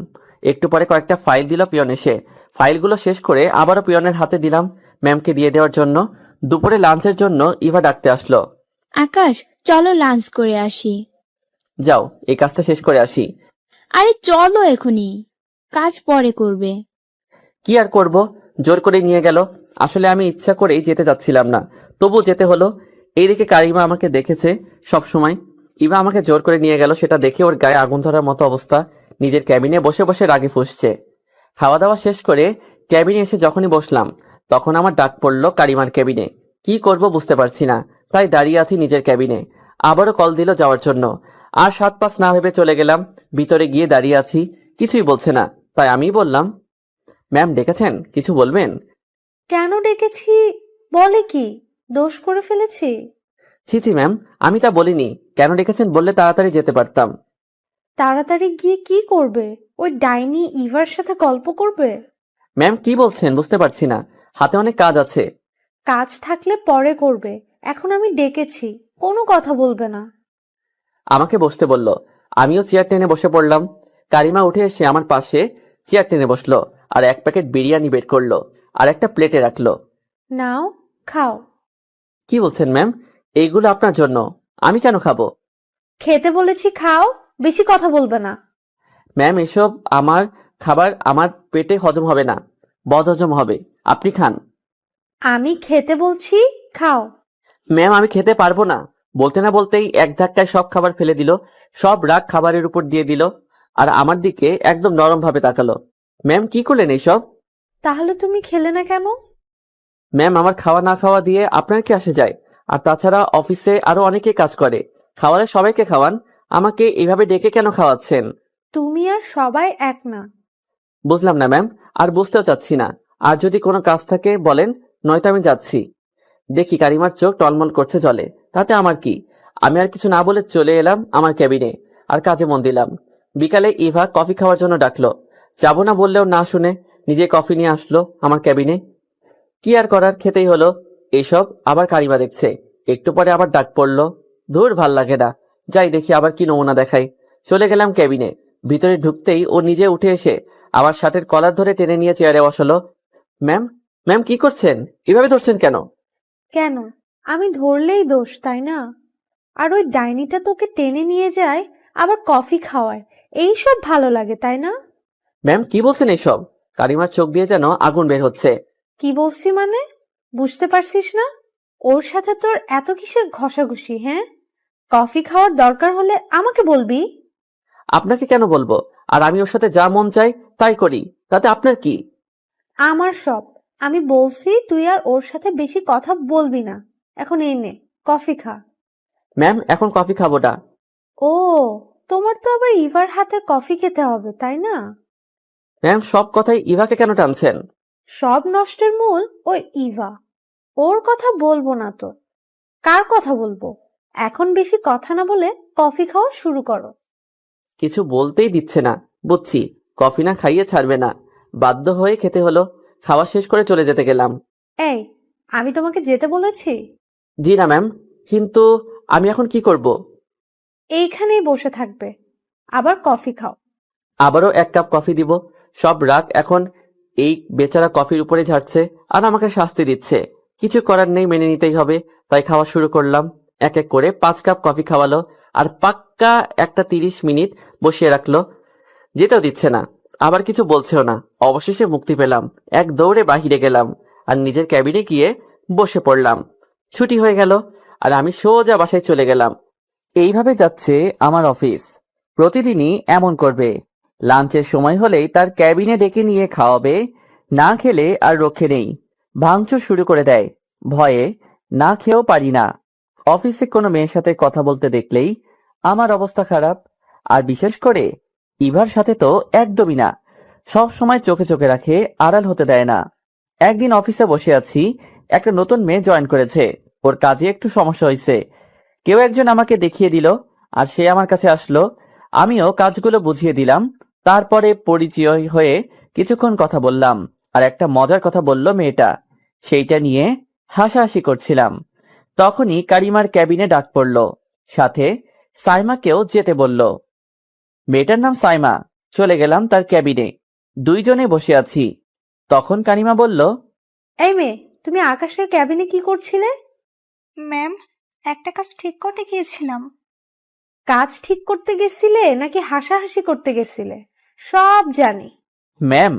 Speaker 2: একটু পরে কয়েকটা ফাইল দিল পিয়ন এসে। ফাইলগুলো শেষ করে আবারও পিয়নের হাতে দিলাম ম্যামকে দিয়ে দেওয়ার জন্য। দুপুরে লাঞ্চের জন্য ইভা ডাকতে আসলো।
Speaker 8: আকাশ, চলো লাঞ্চ করে আসি।
Speaker 2: যাও, এই কাজটা শেষ করে আসি।
Speaker 8: আরে চলো এখনই, কাজ পরে করবে।
Speaker 2: কি আর করব, জোর করে নিয়ে গেল। আসলে আমি ইচ্ছা করেই যেতে যাচ্ছিলাম না, তবু যেতে হলো। এইদিকে কারিমা আমাকে দেখেছে সব সময়। ইভা আমাকে জোর করে নিয়ে গেল, সেটা দেখে ওর গায়ে আগুন ধরার মতো অবস্থা। নিজের ক্যাবিনে বসে বসে রাগে ফুঁসছে। খাওয়া দাওয়া শেষ করে ক্যাবিনে এসে যখনই বসলাম, তখন আমার ডাক পড়লো কারিমার ক্যাবিনে। কি করব বুঝতে পারছি না, তাই দাঁড়িয়ে আছি নিজের ক্যাবিনে। আবারও কল দিল যাওয়ার জন্য। আর 7-5 না ভেবে চলে গেলাম। ভিতরে গিয়ে দাঁড়িয়ে আছি, কিছুই বলছে না। তাই আমি বললাম, ম্যাম ডেকেছেন, কিছু বলবেন?
Speaker 1: কেন ডেকেছি? বলে কি দোষ করে ফেলেছি?
Speaker 2: ছি ছি ম্যাম, আমি তা বলিনি। কেন ডেকেছেন বললে তাড়াতাড়ি যেতে পারতাম।
Speaker 1: তাড়াতাড়ি গিয়ে কি করবে? ওই ডাইনি ইভার সাথে গল্প করবে?
Speaker 2: ম্যাম কি বলছেন বুঝতে পারছি না, হাতে অনেক কাজ আছে।
Speaker 1: কাজ থাকলে পরে করবে, এখন আমি ডেকেছি, কোনো কথা বলবে না।
Speaker 2: আমাকে বসতে বলল। আমিও চেয়ার টেনে বসে পড়লাম। কারিমা উঠে এসে আমার পাশে চেয়ার টেনে বসলো আর এক প্যাকেট বিরিয়ানি বের করলো আর একটা প্লেটে রাখলো।
Speaker 1: নাও, খাও।
Speaker 2: কি বলছেন ম্যাম? এইগুলো আপনার জন্য, আমি কেন খাবো?
Speaker 1: খেতে বলেছি, খাও, বেশি কথা বলবে না।
Speaker 2: ম্যাম, এসব আমার খাবার, আমার পেটে হজম হবে না, বদহজম হবে। আপনি খান।
Speaker 1: আমি খেতে বলছি, খাও।
Speaker 2: ম্যাম, আমি খেতে পারবো না। বলতে না বলতেই এক ধাক্কায় সব খাবার ফেলে দিল। সব রাগ খাবারের উপর দিয়ে দিল আর আমার দিকে একদম নরম ভাবে তাকালো। ম্যাম কি করলেন এইসব?
Speaker 1: তাহলে তুমি খেলে না কেন?
Speaker 2: ম্যাম, আমার খাওয়া না খাওয়া দিয়ে আপনার কি আসে যায়? আর তাছাড়া অফিসে আরো অনেকে কাজ করে, খাওয়ালে সবাইকে খাওয়ান, আমাকে এইভাবে ডেকে কেন খাওয়াচ্ছেন?
Speaker 1: তুমি আর সবাই এক না।
Speaker 2: বুঝলাম না ম্যাম, আর বুঝতেও চাচ্ছি না। আর যদি কোনো কাজ থাকে বলেন, নয়তো আমি যাচ্ছি। দেখি কারিমার চোখ টলমল করছে জলে, তাতে আমার কি? আমি আর কিছু না বলে চলে এলাম আমার ক্যাবিনে আর কাজে মন দিলাম। বিকালে ইভা কফি খাওয়ার জন্য ডাকলো। যাবো না বললেও না শুনে নিজে কফি নিয়ে আসলো আমার ক্যাবিনে। কি আর করার, খেতেই হলো। এইসব আবার কারিমা দেখছে। একটু পরে আবার ডাক পড়লো। ধুর, ভাল লাগে না। যাই দেখি আবার কি নমুনা দেখাই। চলে গেলাম ক্যাবিনে। ভিতরে ঢুকতেই ও নিজে উঠে এসে আবার শার্টের কলার ধরে টেনে নিয়ে চেয়ারে বসালো। ম্যাম, ম্যাম কি করছেন? এভাবে ধরছেন কেন?
Speaker 1: কেন? আমি ধরলেই দোষ, তাই না? আর ওই ডাইনিটা তোকে টেনে নিয়ে যায়, আবার কফি খাওয়ায়, এইসব ভালো লাগে, তাই না?
Speaker 2: ম্যাম কি বলছেন এইসব? কারিমার চোখ দিয়ে যেন আগুন বের হচ্ছে।
Speaker 1: কি বলছি মানে? বুঝতে পারছিস না? ওর সাথে তোর এত কিসের ঘষাঘষি, হ্যাঁ? কফি খাওয়ার দরকার হলে আমাকে বলবি।
Speaker 2: আপনাকে কেন বলবো? আর আমি ওর সাথে যা মন চাই তাই করি, তাতে আপনার কি?
Speaker 1: আমার সব। আমি বলছি তুই আর ওর সাথে বেশি কথা বলবি না। এখন এই নে, কফি খা।
Speaker 2: ম্যাম, এখন কফি খাবো না।
Speaker 1: ও, তোমার তো আবার ইভার হাতের কফি খেতে হবে, তাই না?
Speaker 2: ম্যাম, সব কথাই ইভাকে কেন টানছেন?
Speaker 1: সব নষ্টের মূল ওই ইভা। ওর কথা বলবো না তো কার কথা বলবো? এখন বেশি কথা না বলে কফি খাওয়া শুরু করো।
Speaker 2: কিছু বলতেই দিচ্ছে না। বুঝছি, কফি না খাইয়ে ছাড়বে না। বাধ্য হয়ে খেতে হলো। খাওয়া শেষ করে চলে যেতে গেলাম।
Speaker 1: এই, আমি তোমাকে যেতে বলেছি?
Speaker 2: জি না ম্যাম, কিন্তু আমি এখন কি করব?
Speaker 1: এইখানেই বসে থাকবে, আবার কফি খাও।
Speaker 2: আবারও 1 কাপ কফি দিব? সব রাগ এখন এই বেচারা কফির উপরে ঝাড়ছে আর আমাকে শাস্তি দিচ্ছে। কিছু করার নেই, মেনে নিতেই হবে। তাই খাওয়া শুরু করলাম। এক এক করে 5 কাপ কফি খাওয়ালো আর পাক্কা একটা 30 মিনিট বসিয়ে রাখলো। যেতেও দিচ্ছে না, আবার কিছু বলছেও না। অবশেষে মুক্তি পেলাম। এক দৌড়ে বাহিরে গেলাম আর নিজের ক্যাবিনে গিয়ে বসে পড়লাম। ছুটি হয়ে গেল আর আমি সোজা বাসায় চলে গেলাম। এইভাবে যাচ্ছে আমার অফিস। প্রতিদিনই এমন করবে। লাঞ্চের সময় হলেই তার ক্যাবিনে ডেকে নিয়ে খাওয়াবে। না খেলে আর রক্ষে নেই, ভাঙচুর শুরু করে দেয়। ভয়ে না খেয়েও পারি না। অফিসে কোনো মেয়ের সাথে কথা বলতে দেখলেই আমার অবস্থা খারাপ। আর বিশেষ করে ইভার সাথে তো একদমই না। সব সময় চোখে চোখে রাখে, আড়াল হতে দেয় না। একদিন অফিসে বসে আছি, একটা নতুন মেয়ে জয়েন করেছে। ওর কাজে একটু সমস্যা হয়েছে। কেউ একজন আমাকে দেখিয়ে দিল আর সে আমার কাছে আসলো। আমিও কাজগুলো বুঝিয়ে দিলাম। তারপরে পরিচয় হয়ে কিছুক্ষণ কথা বললাম আর একটা মজার কথা বলল মেয়েটা। সেইটা নিয়ে হাসাহাসি করছিলাম। তখনই কারিমার ক্যাবিনে ডাক পড়ল, সাথে সাইমাকেও যেতে বলল। মেয়েটার নাম সাইমা। চলে গেলাম তার ক্যাবিনে। দুইজনে বসে আছি। তখন কারিমা বলল,
Speaker 1: এই মেয়ে, তুমি আকাশের ক্যাবিনে কি করছিলে?
Speaker 9: ম্যাম, একটা কাজ ঠিক করতে গিয়েছিলাম।
Speaker 1: কাজ ঠিক করতে গেছিলে নাকি হাসাহাসি করতে গেছিলে? সব জানি।
Speaker 2: ম্যাম।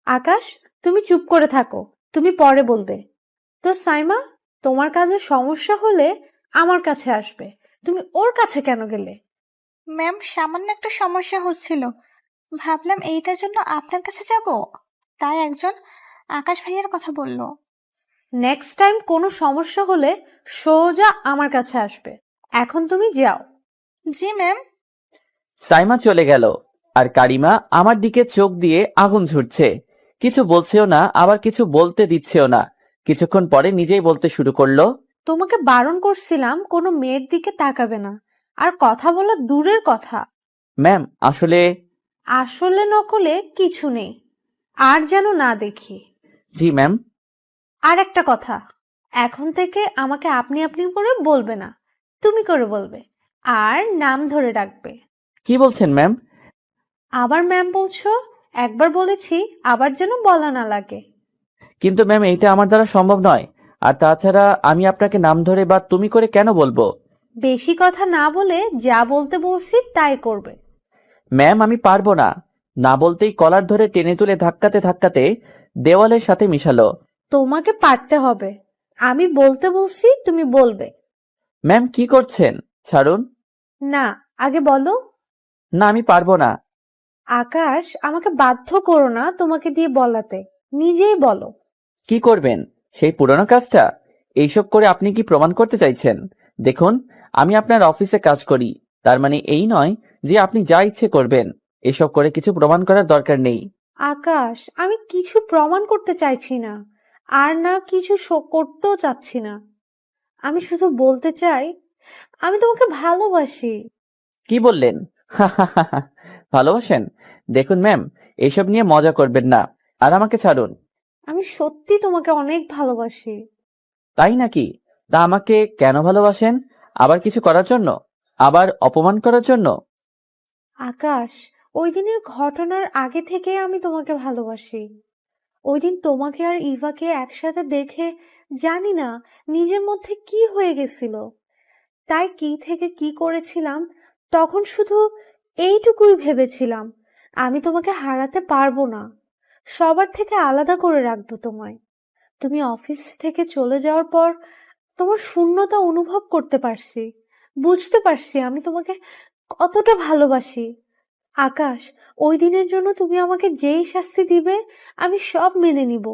Speaker 1: আকাশ, তুমি চুপ করে থাকো, তুমি পরে বলবে। তো সাইমা, তোমার কাজে সমস্যা হলে আমার কাছে আসবে, তুমি ওর কাছে কেন গেলে?
Speaker 9: ম্যাম, সামান্য একটা সমস্যা হচ্ছিল, ভাবলাম এইটার জন্য আপনার কাছে যাব, তাই একজন আকাশ ভাইয়ার কথা বলল।
Speaker 1: নেক্সট টাইম কোনো সমস্যা হলে সোজা আমার কাছে আসবে। এখন তুমি যাও।
Speaker 9: জি ম্যাম।
Speaker 2: সাইমা চলে গেল আর কারিমা আমার দিকে চোখ দিয়ে আগুন ঝরছে। কিছু বলছেও না, আবার কিছু বলতে দিচ্ছেও না। কিছুক্ষণ পরে নিজেই বলতে শুরু করলো,
Speaker 1: তোমাকে বারণ করছিলাম কোনো মেয়ের দিকে তাকাবে না, আর কথা বলা দূরের কথা।
Speaker 2: ম্যাম আসলে।
Speaker 1: আসলে নকলে কিছু নেই, আর যেন না দেখি।
Speaker 2: জি ম্যাম।
Speaker 1: আর একটা কথা, এখন থেকে আমাকে আপনি আপনি করে বলবে না, তুমি করে বলবে, আর নাম ধরে ডাকবে।
Speaker 2: কি বলছেন ম্যাম?
Speaker 1: আবার ম্যাম বলছো? একবার বলেছি, আবার যেন বলা না লাগে।
Speaker 2: কিন্তু ম্যাম এইটা আমার দ্বারা সম্ভব নয়। আর তাছাড়া আমি আপনাকে নাম ধরে বা তুমি করে কেন বলবো?
Speaker 1: বেশি কথা না বলে যা বলতে বলছি তাই করবে।
Speaker 2: ম্যাম আমি পারবো না। না বলতেই কলার ধরে টেনে তুলে ধাক্কাতে ধাক্কাতে দেওয়ালের সাথে মিশালো।
Speaker 1: তোমাকে পারতে হবে, আমি বলতে বলছি তুমি বলবে।
Speaker 2: ম্যাম কি করছেন? ছাড়ুন।
Speaker 1: না, আগে বলো।
Speaker 2: না আমি পারবো না।
Speaker 1: আকাশ, আমাকে বাধ্য করো না তোমাকে দিয়ে বলাতে, নিজেই বলো।
Speaker 2: কি করবেন? সেই পুরনো কাজটা? এইসব করে আপনি কি প্রমাণ করতে চাইছেন? দেখুন, আমি আপনার অফিসে কাজ করি, তার মানে এই নয় যে আপনি যা ইচ্ছে করবেন। এসব করে কিছু প্রমাণ করার দরকার নেই।
Speaker 1: আকাশ, আমি কিছু প্রমাণ করতে চাইছি না, আর না কিছু শো করতেও চাচ্ছি না। আমি শুধু বলতে চাই, আমি তোমাকে ভালোবাসি।
Speaker 2: কি বললেন? ভালোবাসেন? দেখুন ম্যাম, এসব নিয়ে মজা করবেন না আর আমাকে ছাড়ুন।
Speaker 1: আমি সত্যি তোমাকে অনেক ভালোবাসি।
Speaker 2: তাই নাকি? তা আমাকে কেন ভালোবাসেন? আবার কিছু করার জন্য? আবার অপমান করার জন্য?
Speaker 1: আকাশ, ওই দিনের ঘটনার আগে থেকে আমি তোমাকে ভালোবাসি। ওই দিন তোমাকে আর ইভাকে একসাথে দেখে জানি না নিজের মধ্যে কি হয়ে গেছিল, তাই কি থেকে কি করেছিলাম, তখন শুধু এইটুকুই ভেবেছিলাম, আমি তোমাকে হারাতে পারবো না, সবার থেকে আলাদা করে রাখবো তোমায়। তুমি অফিস থেকে চলে যাওয়ার পর তোমার শূন্যতা অনুভব করতে পারছি, বুঝতে পারছি আমি তোমাকে কতটা ভালোবাসি। আকাশ, ওই দিনের জন্য তুমি আমাকে যেই শাস্তি দিবে আমি সব মেনে নিব,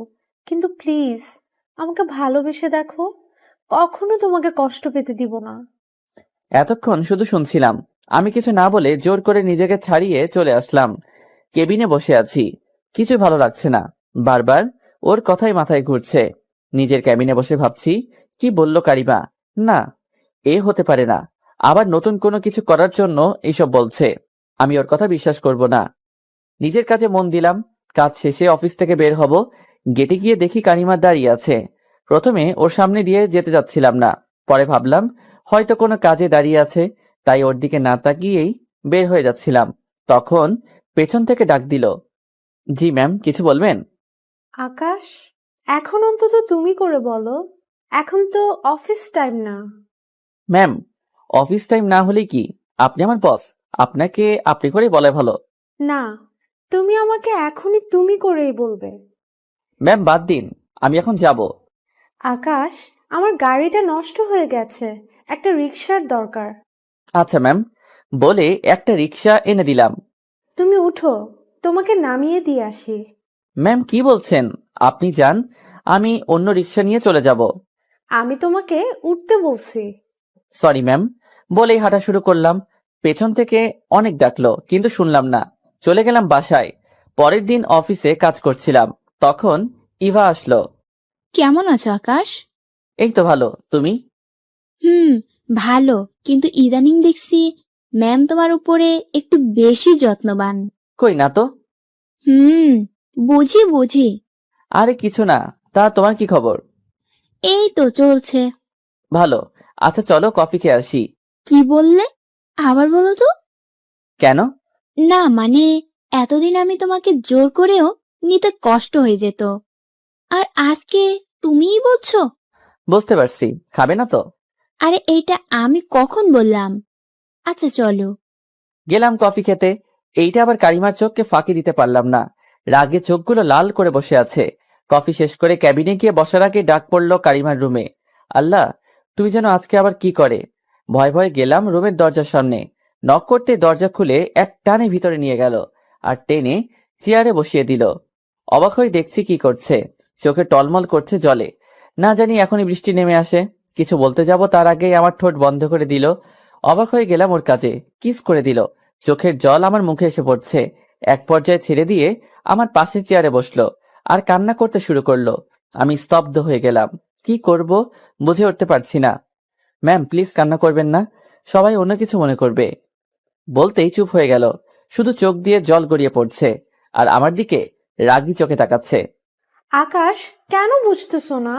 Speaker 1: কিন্তু প্লিজ আমাকে ভালোবেসে দেখো, কখনো তোমাকে কষ্ট পেতে দিব না।
Speaker 2: এতক্ষণ শুধু শুনছিলাম। আমি কিছু না বলে জোর করে নিজেকে ছাড়িয়ে চলে আসলাম। কেবিনে বসে আছি, কিছু ভালো লাগছে না। বারবার ওর কথাই মাথায় ঘুরছে। নিজের ক্যাবিনে বসে ভাবছি, কি বললো কারিমা? না, এ হতে পারে না। আবার নতুন কোনো কিছু করার জন্য এইসব বলছে। আমি ওর কথা বিশ্বাস করব না। নিজের কাজে মন দিলাম। কাজ শেষে অফিস থেকে বের হব। গেটে গিয়ে দেখি কারিমা দাঁড়িয়ে আছে। প্রথমে ওর সামনে দিয়ে যেতে যাচ্ছিলাম না, পরে ভাবলাম হয়তো কোনো কাজে দাঁড়িয়ে আছে, তাই ওর দিকে না তাকিয়েই বের হয়ে যাচ্ছিলাম। তখন পেছন থেকে ডাক দিল, জি ম্যাম, কিছু বলবেন?
Speaker 1: আকাশ, এখন অন্তত তুমি করে বলো, এখন তো অফিস টাইম না।
Speaker 2: ম্যাম, অফিস টাইম না হলে কি? আপনি আমার বস, আপনাকে আপনি করে বলে ভালো।
Speaker 1: না, তুমি আমাকে এখনই তুমি করেই বলবে।
Speaker 2: ম্যাম বাদ দিন, আমি এখন যাব।
Speaker 1: আকাশ, আমার গাড়িটা নষ্ট হয়ে গেছে, একটা রিক্সার দরকার।
Speaker 2: আচ্ছা ম্যাম, বলে একটা রিক্সা এনে দিলাম।
Speaker 1: তুমি উঠো, তোমাকে নামিয়ে দিয়ে আসি।
Speaker 2: ম্যাম কি বলছেন? আপনি যান, আমি অন্য রিক্সা নিয়ে চলে যাব।
Speaker 1: আমি তোমাকে উঠতে বলছি।
Speaker 2: সরি ম্যাম, বলেই হাঁটা শুরু করলাম। পেছন থেকে অনেক ডাকলো, কিন্তু শুনলাম না। চলে গেলাম বাসায়। পরের দিন অফিসে কাজ করছিলাম, তখন ইভা আসলো।
Speaker 8: কেমন আছো আকাশ?
Speaker 2: এই তো ভালো, তুমি?
Speaker 8: ভালো, কিন্তু ইদানিং দেখছি ম্যাম তোমার উপরে একটু বেশি যত্নবান।
Speaker 2: কই না তো।
Speaker 8: বুঝি বুঝি।
Speaker 2: আরে কিছু না, তা তোমার কি খবর?
Speaker 8: এই তো চলছে।
Speaker 2: ভালো। আচ্ছা চলো কফি খেয়ে আসি।
Speaker 8: কি বললে? আবার বলো তো।
Speaker 2: কেন?
Speaker 8: না মানে, এতদিন আমি তোমাকে জোর করেও নিতে কষ্ট হয়ে যেত, আর আজকে তুমিই বলছো?
Speaker 2: বুঝতে পারছি, খাবে না তো?
Speaker 8: আরে এইটা আমি কখন বললাম? আচ্ছা চলো।
Speaker 2: গেলাম কফি খেতে। এইটা আবার কারিমার চোখকে ফাঁকি দিতে পারলাম না, রাগে চোখগুলো লাল করে বসে আছে। কফি শেষ করে ক্যাবিনে গিয়ে বসার আগে ডাক পড়লো কারিমার রুমে। আল্লাহ, তুই যেন আজকে আবার কি করে। ভয় ভয়ে গেলাম রুমের দরজার সামনে। নক করতে দরজা খুলে এক টানে ভিতরে নিয়ে গেল, আর টেনে চেয়ারে বসিয়ে দিল। অবাক হয়ে দেখছি কি করছে, চোখে টলমল করছে জলে। না জানি এখনই বৃষ্টি নেমে আসে। কিছু বলতে যাব তার আগেই আমার ঠোঁট বন্ধ করে দিল। অবাক হয়ে গেলাম ওর কাজে, কিস করে দিল। চোখের জল আমার মুখে এসে পড়ছে। এক পর্যায়ে ছেড়ে দিয়ে আমার পাশের চেয়ারে বসলো আর কান্না করতে শুরু করলো। আমি স্তব্ধ হয়ে গেলাম, কি করব বুঝে উঠতে পারছি না। ম্যাম প্লিজ কান্না করবেন না, সবাই অন্য কিছু মনে করবে। বলতেই চুপ হয়ে গেল, শুধু চোখ দিয়ে জল গড়িয়ে পড়ছে আর আমার দিকে রাগি চোখে তাকাচ্ছে।
Speaker 1: আকাশ, কেন বুঝতেছো না?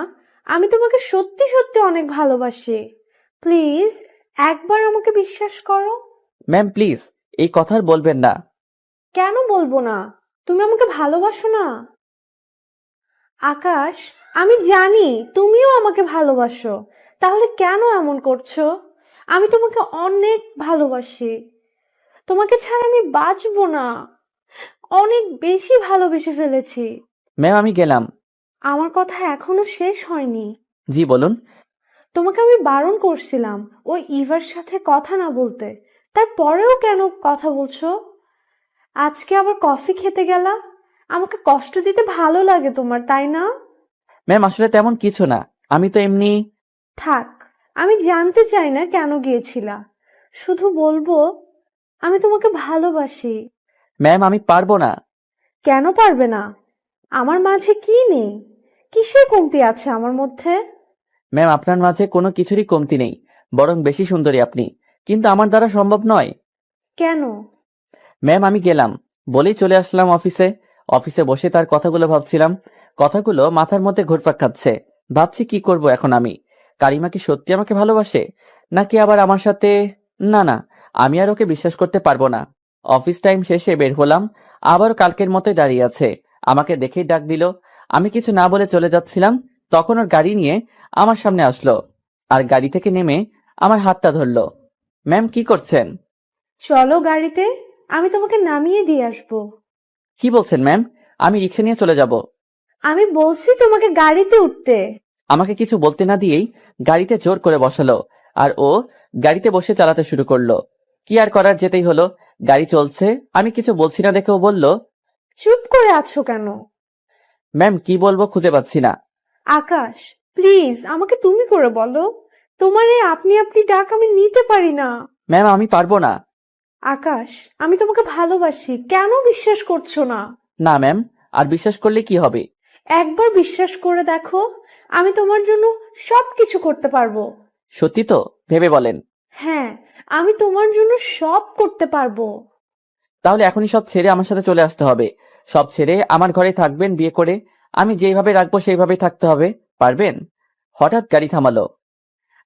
Speaker 1: আমি তোমাকে সত্যি সত্যি অনেক ভালোবাসি। প্লিজ একবার আমাকে বিশ্বাস করো।
Speaker 2: ম্যাম প্লিজ এই কথা আর বলবেন না।
Speaker 1: কেন বলবো না? তুমি আমাকে ভালোবাসো না? আকাশ, আমি জানি তুমিও আমাকে ভালোবাসো, তাহলে কেন এমন করছো? আমি তোমাকে অনেক ভালোবাসি, তোমাকে ছাড়া আমি বাঁচবো না, অনেক বেশি ভালোবেসে ফেলেছি।
Speaker 2: ম্যাম আমি গেলাম।
Speaker 1: আমার কথা এখনো শেষ হয়নি।
Speaker 2: জি বলুন।
Speaker 1: তোমাকে আমি বারণ করছিলাম ওই ইভার সাথে কথা না বলতে, তারপরেও কেন কথা বলছো? আজকে আবার কফি খেতে গেলা, আমাকে কষ্ট দিতে ভালো লাগে তোমার, তাই না?
Speaker 2: ম্যাম আসলে তেমন কিছু না, আমি তো এমনি।
Speaker 1: থাক, আমি জানতে চাই না কেন গিয়েছিলা, শুধু বলবো আমি তোমাকে ভালোবাসি।
Speaker 2: ম্যাম আমি পারবো না।
Speaker 1: কেন পারবে না? আমার মাঝে কি নেই? কিসের কমতি আছে আমার মধ্যে?
Speaker 2: ম্যাম আপনার মাঝে কোনো কিছুরই কমতি নেই, বরং বেশি সুন্দরী আপনি, কিন্তু আমার দ্বারা সম্ভব নয়।
Speaker 1: কেন?
Speaker 2: ম্যাম আমি গেলাম, বলেই চলে আসলাম অফিসে। অফিসে বসে তার কথাগুলো ভাবছিলাম, কথাগুলো মাথার মধ্যে ঘুরপাক খাচ্ছে। ভাবছি কি করব এখন আমি। কারিমা কি সত্যি আমাকে ভালোবাসে, নাকি আবার আমার সাথে? না না, আমি আর ওকে বিশ্বাস করতে পারবো না। অফিস টাইম শেষে বের হলাম, আবারও কালকের মতোই দাঁড়িয়ে আছে। আমাকে দেখেই ডাক দিল। আমি কিছু না বলে চলে যাচ্ছিলাম, তখন ওর গাড়ি নিয়ে আমার সামনে আসলো আর গাড়ি থেকে নেমে আমার হাতটা ধরলো। ম্যাম কি করছেন?
Speaker 1: চলো গাড়িতে, আমি তোমাকে নামিয়ে দিয়ে আসবো।
Speaker 2: কি বলছেন ম্যাম? আমি রিক্সা নিয়ে চলে যাব।
Speaker 1: আমি বলছি তোমাকে গাড়িতে উঠতে।
Speaker 2: আমাকে কিছু বলতে না দিয়েই গাড়িতে জোর করে বসালো, আর ও গাড়িতে বসে চালাতে শুরু করলো। কি আর করার, যেতেই হলো। গাড়ি চলছে, আমি কিছু বলছি না দেখে ও বলল,
Speaker 1: চুপ করে আছো কেন?
Speaker 2: ম্যাম কি বলবো খুঁজে পাচ্ছি না।
Speaker 1: আকাশ, প্লিজ আমাকে তুমি করে বলো, তোমার এই আপনি আপনি ডাক আমি নিতে পারি না।
Speaker 2: ম্যাম আমি পারবো না।
Speaker 1: আকাশ, আমি তোমাকে ভালোবাসি, কেন বিশ্বাস করছো না?
Speaker 2: না ম্যাম, আর বিশ্বাস করলে কি হবে?
Speaker 1: একবার বিশ্বাস করে দেখো, আমি তোমার জন্য সবকিছু করতে পারবো।
Speaker 2: সত্যি তো? ভেবে বলেন।
Speaker 1: হ্যাঁ, আমি তোমার জন্য সব করতে পারবো।
Speaker 2: তাহলে এখনই সব ছেড়ে আমার সাথে চলে আসতে হবে। সব ছেড়ে আমার ঘরে থাকবেন বিয়ে করে, আমি যেভাবে রাখবো সেইভাবেই থাকতে হবে, পারবেন? হঠাৎ গাড়ি থামালো।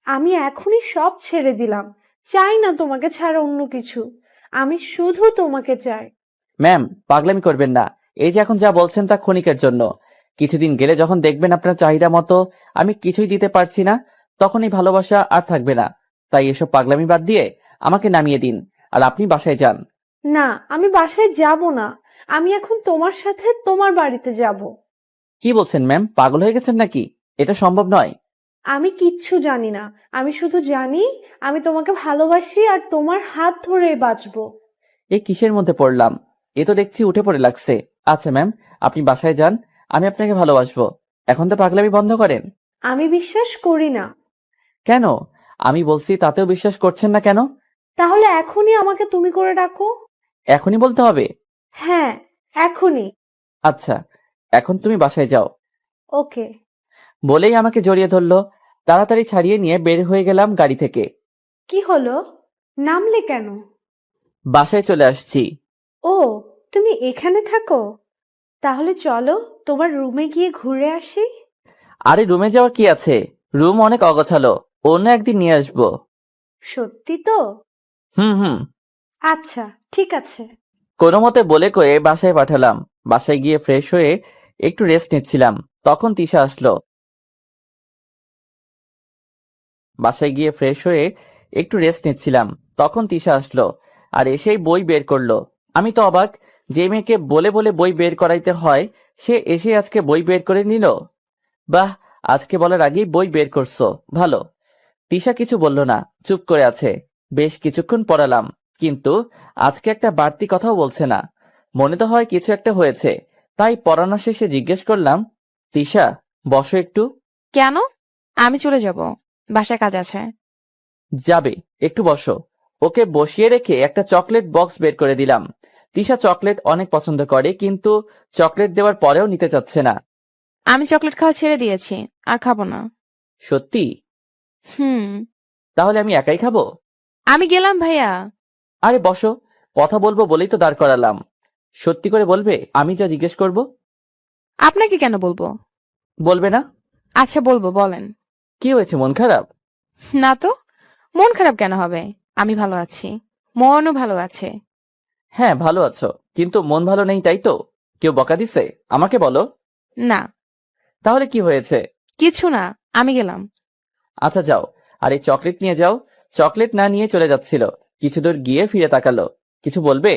Speaker 1: আমি এখনই সব ছেড়ে দিলাম, চাই না তোমাকে ছাড়া অন্য কিছু। আমি শুধু তোমাকে চাই।
Speaker 2: ম্যাম, পাগলামি করবেন না। এই যে এখন যা বলছেন তা ক্ষণিকের জন্য। কিছুদিন গেলে যখন দেখবেন আপনার চাহিদা মতো আমি কিছুই দিতে পারছি না, তখন এই ভালোবাসা আর থাকবে না। তাই এসব পাগলামি বাদ দিয়ে আমাকে নামিয়ে দিন, আর আপনি বাসায় যান।
Speaker 1: না, আমি বাসায় যাব না। আমি এখন তোমার সাথে তোমার বাড়িতে যাব।
Speaker 2: কি বলছেন ম্যাম, পাগল হয়ে গেছেন নাকি? এটা সম্ভব নয়।
Speaker 1: আমি কিচ্ছু জানি না, আমি শুধু জানি আমি তোমাকে ভালোবাসি আর তোমার হাত ধরে বাঁচবো।
Speaker 2: এ কিসের মধ্যে পড়লাম? এ তো দেখছি উঠে পড়ে লাগছে। আচ্ছা ম্যাম, আপনি বাসায় যান, আমি আপনাকে ভালোবাসবো। এখন তো পাগলামি বন্ধ করেন।
Speaker 1: আমি বিশ্বাস করি না।
Speaker 2: কেন? আমি বলছি তাতেও বিশ্বাস করছেন না কেন?
Speaker 1: তাহলে এখনই আমাকে তুমি করে ডাকো।
Speaker 2: এখনই বলতে হবে?
Speaker 1: হ্যাঁ, এখনই।
Speaker 2: আচ্ছা, এখন তুমি বাসায় যাও।
Speaker 1: ওকে।
Speaker 2: বলেই আমাকে জড়িয়ে ধরলো। তাড়াতাড়ি ছাড়িয়ে নিয়ে বের হয়ে গেলাম গাড়ি থেকে।
Speaker 1: কি হলো? নামলে কেন?
Speaker 2: বাসায় চলে আসছি।
Speaker 1: ও, তুমি এখানে থাকো? তাহলে চলো তোমার রুমে গিয়ে ঘুরে আসি।
Speaker 2: আরে রুমে যাওয়ার কি আছে? রুম অনেক অগোছালো, অন্য একদিন নিয়ে আসবো।
Speaker 1: সত্যি তো?
Speaker 2: হুম।
Speaker 1: আচ্ছা, ঠিক আছে।
Speaker 2: কোনো মতে বলে কয়ে বাসায় পাঠালাম। বাসায় গিয়ে ফ্রেশ হয়ে একটু রেস্ট নিচ্ছিলাম, তখন তিশা আসলো। আর এসেই বই বের করলো। আমি তো অবাক, যে মেয়েকে বলে বলে বই বের করাইতে হয় সে এসে আজকে বই বের করে নিল। বাহ, আজকে বলার আগেই বই বের করছো, ভালো। তিশা কিছু বলল না, চুপ করে আছে। বেশ কিছুক্ষণ পড়ালাম, কিন্তু আজকে একটা বাড়তি কথাও বলছে না। মনে তো হয় কিছু একটা হয়েছে। তাই পড়ানো শেষে জিজ্ঞেস করলাম, তিশা, বসো একটু।
Speaker 6: কেন? আমি চলে যাব, বাসায় কাজ আছে।
Speaker 2: যাবে, একটু বসো। ওকে বসিয়ে রেখে একটা চকলেট বক্স বের করে দিলাম। তিশা চকলেট অনেক পছন্দ করে, কিন্তু চকলেট দেওয়ার পরেও নিতে চাচ্ছে না।
Speaker 6: আমি চকলেট খাওয়া ছেড়ে দিয়েছি, আর খাবো না।
Speaker 2: সত্যি?
Speaker 6: হুম।
Speaker 2: তাহলে আমি একাই খাবো?
Speaker 6: আমি গেলাম ভাইয়া।
Speaker 2: আরে বসো, কথা বলবো বলেই তো দাঁড় করালাম। সত্যি করে বলবে আমি যা জিজ্ঞেস করব?
Speaker 6: আপনাকে কেন বলবো?
Speaker 2: বলবে না?
Speaker 6: আচ্ছা বলবো, বলেন।
Speaker 2: কি হয়েছে, মন খারাপ?
Speaker 6: না তো, মন খারাপ কেন হবে? আমি ভালো আছি, মনও ভালো আছে।
Speaker 2: হ্যাঁ, ভালো আছো, কিন্তু মন ভালো নেই, তাই তো? কেউ বকা দিছে? আমাকে বলো।
Speaker 6: না,
Speaker 2: তাহলে কি হয়েছে?
Speaker 6: কিছু না, আমি গেলাম।
Speaker 2: আচ্ছা যাও, আর এই চকলেট নিয়ে যাও। চকলেট না নিয়ে চলে যাচ্ছিল, কিছু দূর গিয়ে ফিরে তাকালো। কিছু বলবে?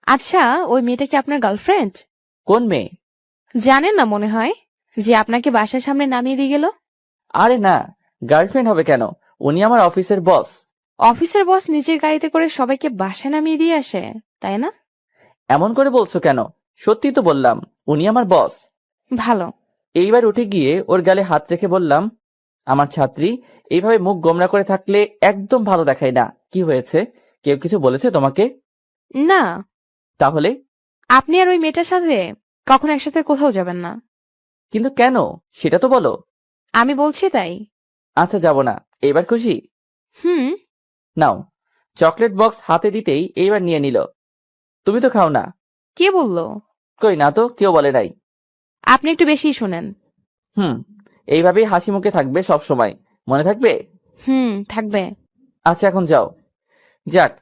Speaker 6: আচ্ছা, ওই মেয়েটা কি আপনার গার্লফ্রেন্ড?
Speaker 2: কোন মেয়ে?
Speaker 6: জানেন না মনে হয়, যে আপনাকে বাসার সামনে নামিয়ে দিয়ে গেল?
Speaker 2: আরে না, গার্লফ্রেন্ড হবে কেন? উনি আমার অফিসের বস।
Speaker 6: অফিসের বস নিজের গাড়িতে করে সবাইকে বাসায় নামিয়ে দিয়ে আসে, তাই না?
Speaker 2: এমন করে বলছো কেন? সত্যি তো বললাম, উনি আমার বস।
Speaker 6: ভালো।
Speaker 2: এইবার উঠে গিয়ে ওর গালে হাত রেখে বললাম, আমার ছাত্রী, এইভাবে মুখ গোমড়া করে থাকলে একদম ভালো দেখায় না। কি হয়েছে? কেউ কিছু বলেছে তোমাকে?
Speaker 6: না,
Speaker 2: তাহলে?
Speaker 6: আপনি আর ওই মেয়েটার সাথে কখনো একসাথে কোথাও যাবেন না।
Speaker 2: কিন্তু কেন, সেটা তো বলো।
Speaker 6: আমি বলছি তাই।
Speaker 2: আচ্ছা, যাব না। এবার খুশি?
Speaker 6: হুম।
Speaker 2: নাও। চকলেট বক্স হাতে দিতেই এইবার নিয়ে নিল। তুমি তো খাও না।
Speaker 6: কে বললো?
Speaker 2: কই না তো, কেউ বলে নাই।
Speaker 6: আপনি একটু বেশি শুনেন।
Speaker 2: এইভাবেই হাসি মুখে থাকবে সব সময়, মনে থাকবে?
Speaker 6: থাকবে।
Speaker 2: আচ্ছা, এখন যাও। যাক,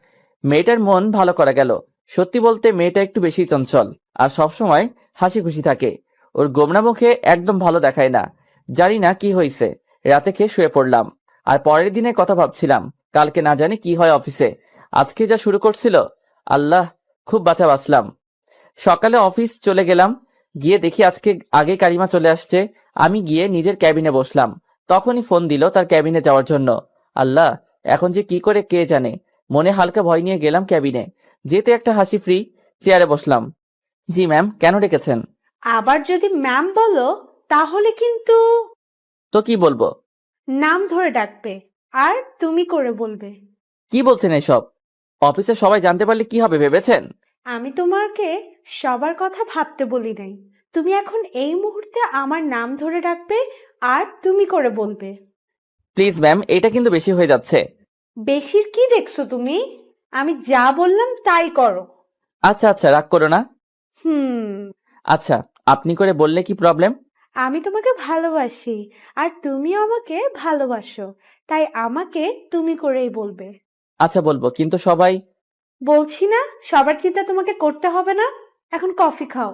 Speaker 2: মেয়েটার মন ভালো করা গেল। সত্যি বলতে মেয়েটা একটু বেশি চঞ্চল, আর সব সময় হাসি খুশি থাকে। ওর গোমরা মুখে একদম ভালো দেখায় না। জানি না কি হয়েছে, রাতে খেয়ে শুয়ে পড়লাম, আর পরের দিনে কথা ভাবছিলাম। কালকে না জানি কি হয় অফিসে। আজকে যা শুরু করছিল, আল্লাহ, খুব বাঁচা বাঁচলাম। সকালে অফিস চলে গেলাম, গিয়ে দেখি আজকে আগে কারিমা চলে আসছে। আমি গিয়ে নিজের ক্যাবিনে বসলাম, তখনই ফোন দিল তার ক্যাবিনে যাওয়ার জন্য। আল্লাহ, এখন যে কি করে কে জানে। মনে হালকা ভয় নিয়ে গেলাম ক্যাবিনে। যেতে একটা হাসি ফ্রি, চেয়ারে বসলাম। জি ম্যাম, কেন ডেকেছেন?
Speaker 1: আবার যদি ম্যাম বলো তাহলে কিন্তু
Speaker 2: তো কি বলবো?
Speaker 1: নাম ধরে ডাকবে, আর তুমি করে বলবে।
Speaker 2: কি বলছেন এসব? অফিসে সবাই জানতে পারলে কি হবে ভেবেছেন?
Speaker 1: আমি তোমাকে সবার কথা ভাবতে বলি নাই। তুমি এখন এই মুহূর্তে আমার নাম ধরে ডাকবে, আর তুমি করে বলবে।
Speaker 2: প্লিজ ম্যাম, এটা কিন্তু বেশি হয়ে যাচ্ছে।
Speaker 1: বেশির কি দেখছো তুমি? আমি যা বললাম তাই করো।
Speaker 2: আচ্ছা আচ্ছা, রাগ করো না।
Speaker 1: হুম।
Speaker 2: আচ্ছা, আপনি করে বললে কি প্রবলেম?
Speaker 1: আমি তোমাকে ভালোবাসি আর তুমিও আমাকে ভালোবাসো, তাই আমাকে তুমি করেই বলবে।
Speaker 2: আচ্ছা বলবো, কিন্তু সবাই।
Speaker 1: বলছি না সবার চিন্তা তোমাকে করতে হবে না। এখন কফি খাও।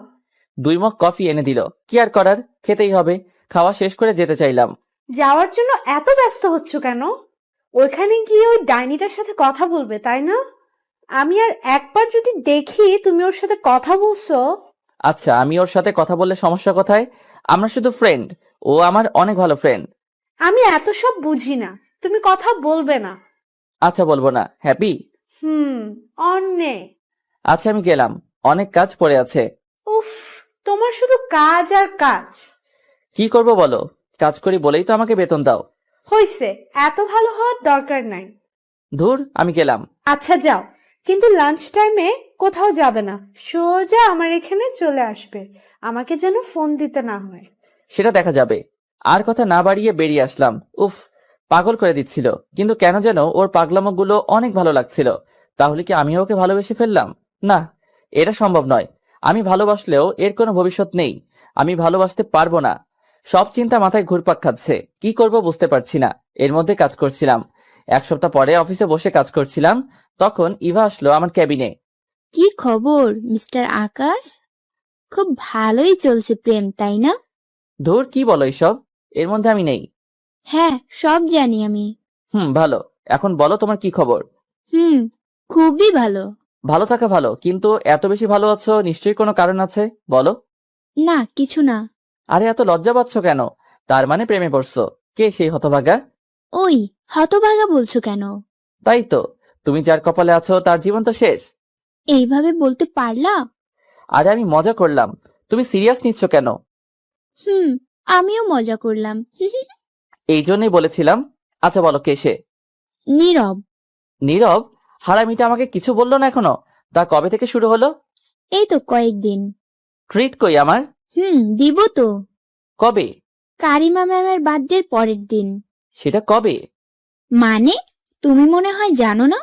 Speaker 2: 2 মগ কফি এনে দিল, কি আর করার, খেতেই হবে। খাওয়া শেষ করে যেতে চাইলাম।
Speaker 1: যাওয়ার জন্য এত ব্যস্ত হচ্ছ কেন? ওইখানে গিয়ে ওই ডাইনিটার সাথে কথা বলবে, তাই না? আমি আর একবার যদি দেখি তুমি ওর সাথে কথা বলছো।
Speaker 2: আচ্ছা, আমি ওর সাথে কথা বললে সমস্যা কোথায়? আমরা শুধু ফ্রেন্ড, ও আমার অনেক ভালো ফ্রেন্ড।
Speaker 1: আমি এত সব বুঝি না, তুমি কথা বলবে না।
Speaker 2: আচ্ছা বলবো না, হ্যাপি?
Speaker 1: অন্যে।
Speaker 2: আচ্ছা আমি গেলাম, অনেক কাজ পড়ে আছে।
Speaker 1: উফ, তোমার শুধু কাজ আর কাজ।
Speaker 2: কি করব বলো, কাজ করি বলেই তো আমাকে বেতন দাও।
Speaker 1: হইছে, এত ভালো হওয়ার দরকার নাই।
Speaker 2: ধুর, আমি গেলাম।
Speaker 1: আচ্ছা যাও, কিন্তু লাঞ্চ টাইমে কোথাও যাবে না, সোজা আমার এখানে চলে আসবে। আমাকে যেন ফোন দিতে না হয়।
Speaker 2: সেটা দেখা যাবে। আর কথা না বাড়িয়ে বেরিয়ে আসলাম। উফ, পাগল করে দিচ্ছিল, কিন্তু কেন যেন ওর পাগলামোগুলো অনেক ভালো লাগছিল। তাহলে কি আমিও ওকে ভালোবেসে ফেললাম? না, এটা সম্ভব নয়। আমি ভালোবাসলেও এর কোনো ভবিষ্যৎ নেই। আমি ভালোবাসতে পারবো না। সব চিন্তা মাথায় ঘুরপাক খাচ্ছে, কি করব বুঝতে পারছি না। এর মধ্যে কাজ করছিলাম। 1 সপ্তাহ পরে অফিসে বসে কাজ করছিলাম, তখন ইভা আসলো আমার ক্যাবিনে।
Speaker 8: কি খবর মিস্টার আকাশ? খুব ভালোই চলছে প্রেম, তাই না?
Speaker 2: ধুর, কি বলো এইসব? এর মধ্যে আমি নেই।
Speaker 8: হ্যাঁ, সব জানি আমি।
Speaker 2: ভালো। এখন বলো তোমার কি খবর?
Speaker 8: হুম, খুবই ভালো।
Speaker 2: ভালো থাকা ভালো, কিন্তু এত বেশি ভালো আছো, নিশ্চয়ই কোনো কারণ আছে, বলো।
Speaker 8: না, কিছু না।
Speaker 2: আরে এত লজ্জা পাচ্ছ কেন? তার মানে প্রেমে পড়ছো? কে সেই হতভাগা?
Speaker 8: ওই, হতভাগা বলছো কেন?
Speaker 2: তাই তো, তুমি যার কপালে আছো তার জীবন তো শেষ।
Speaker 8: এইভাবে বলতে পারলা?
Speaker 2: আরে আমি মজা করলাম, তুমি সিরিয়াস নিচ্ছ কেন?
Speaker 8: হুম, আমিও মজা করলাম।
Speaker 2: এই জন্যই বলেছিলাম। আচ্ছা বলো, কে সে?
Speaker 8: নীরব।
Speaker 2: নীরব? হারামিটা আমাকে কিছু বললো না এখনো। তা কবে থেকে শুরু হলো?
Speaker 8: এই তো কয়েকদিন।
Speaker 2: ট্রিট কই আমার?
Speaker 8: দিব তো।
Speaker 2: কবে?
Speaker 8: কারিমা ম্যামের বার্থডের পরের দিন।
Speaker 2: সেটা কবে?
Speaker 8: মানে, তুমি মনে হয় জানো না?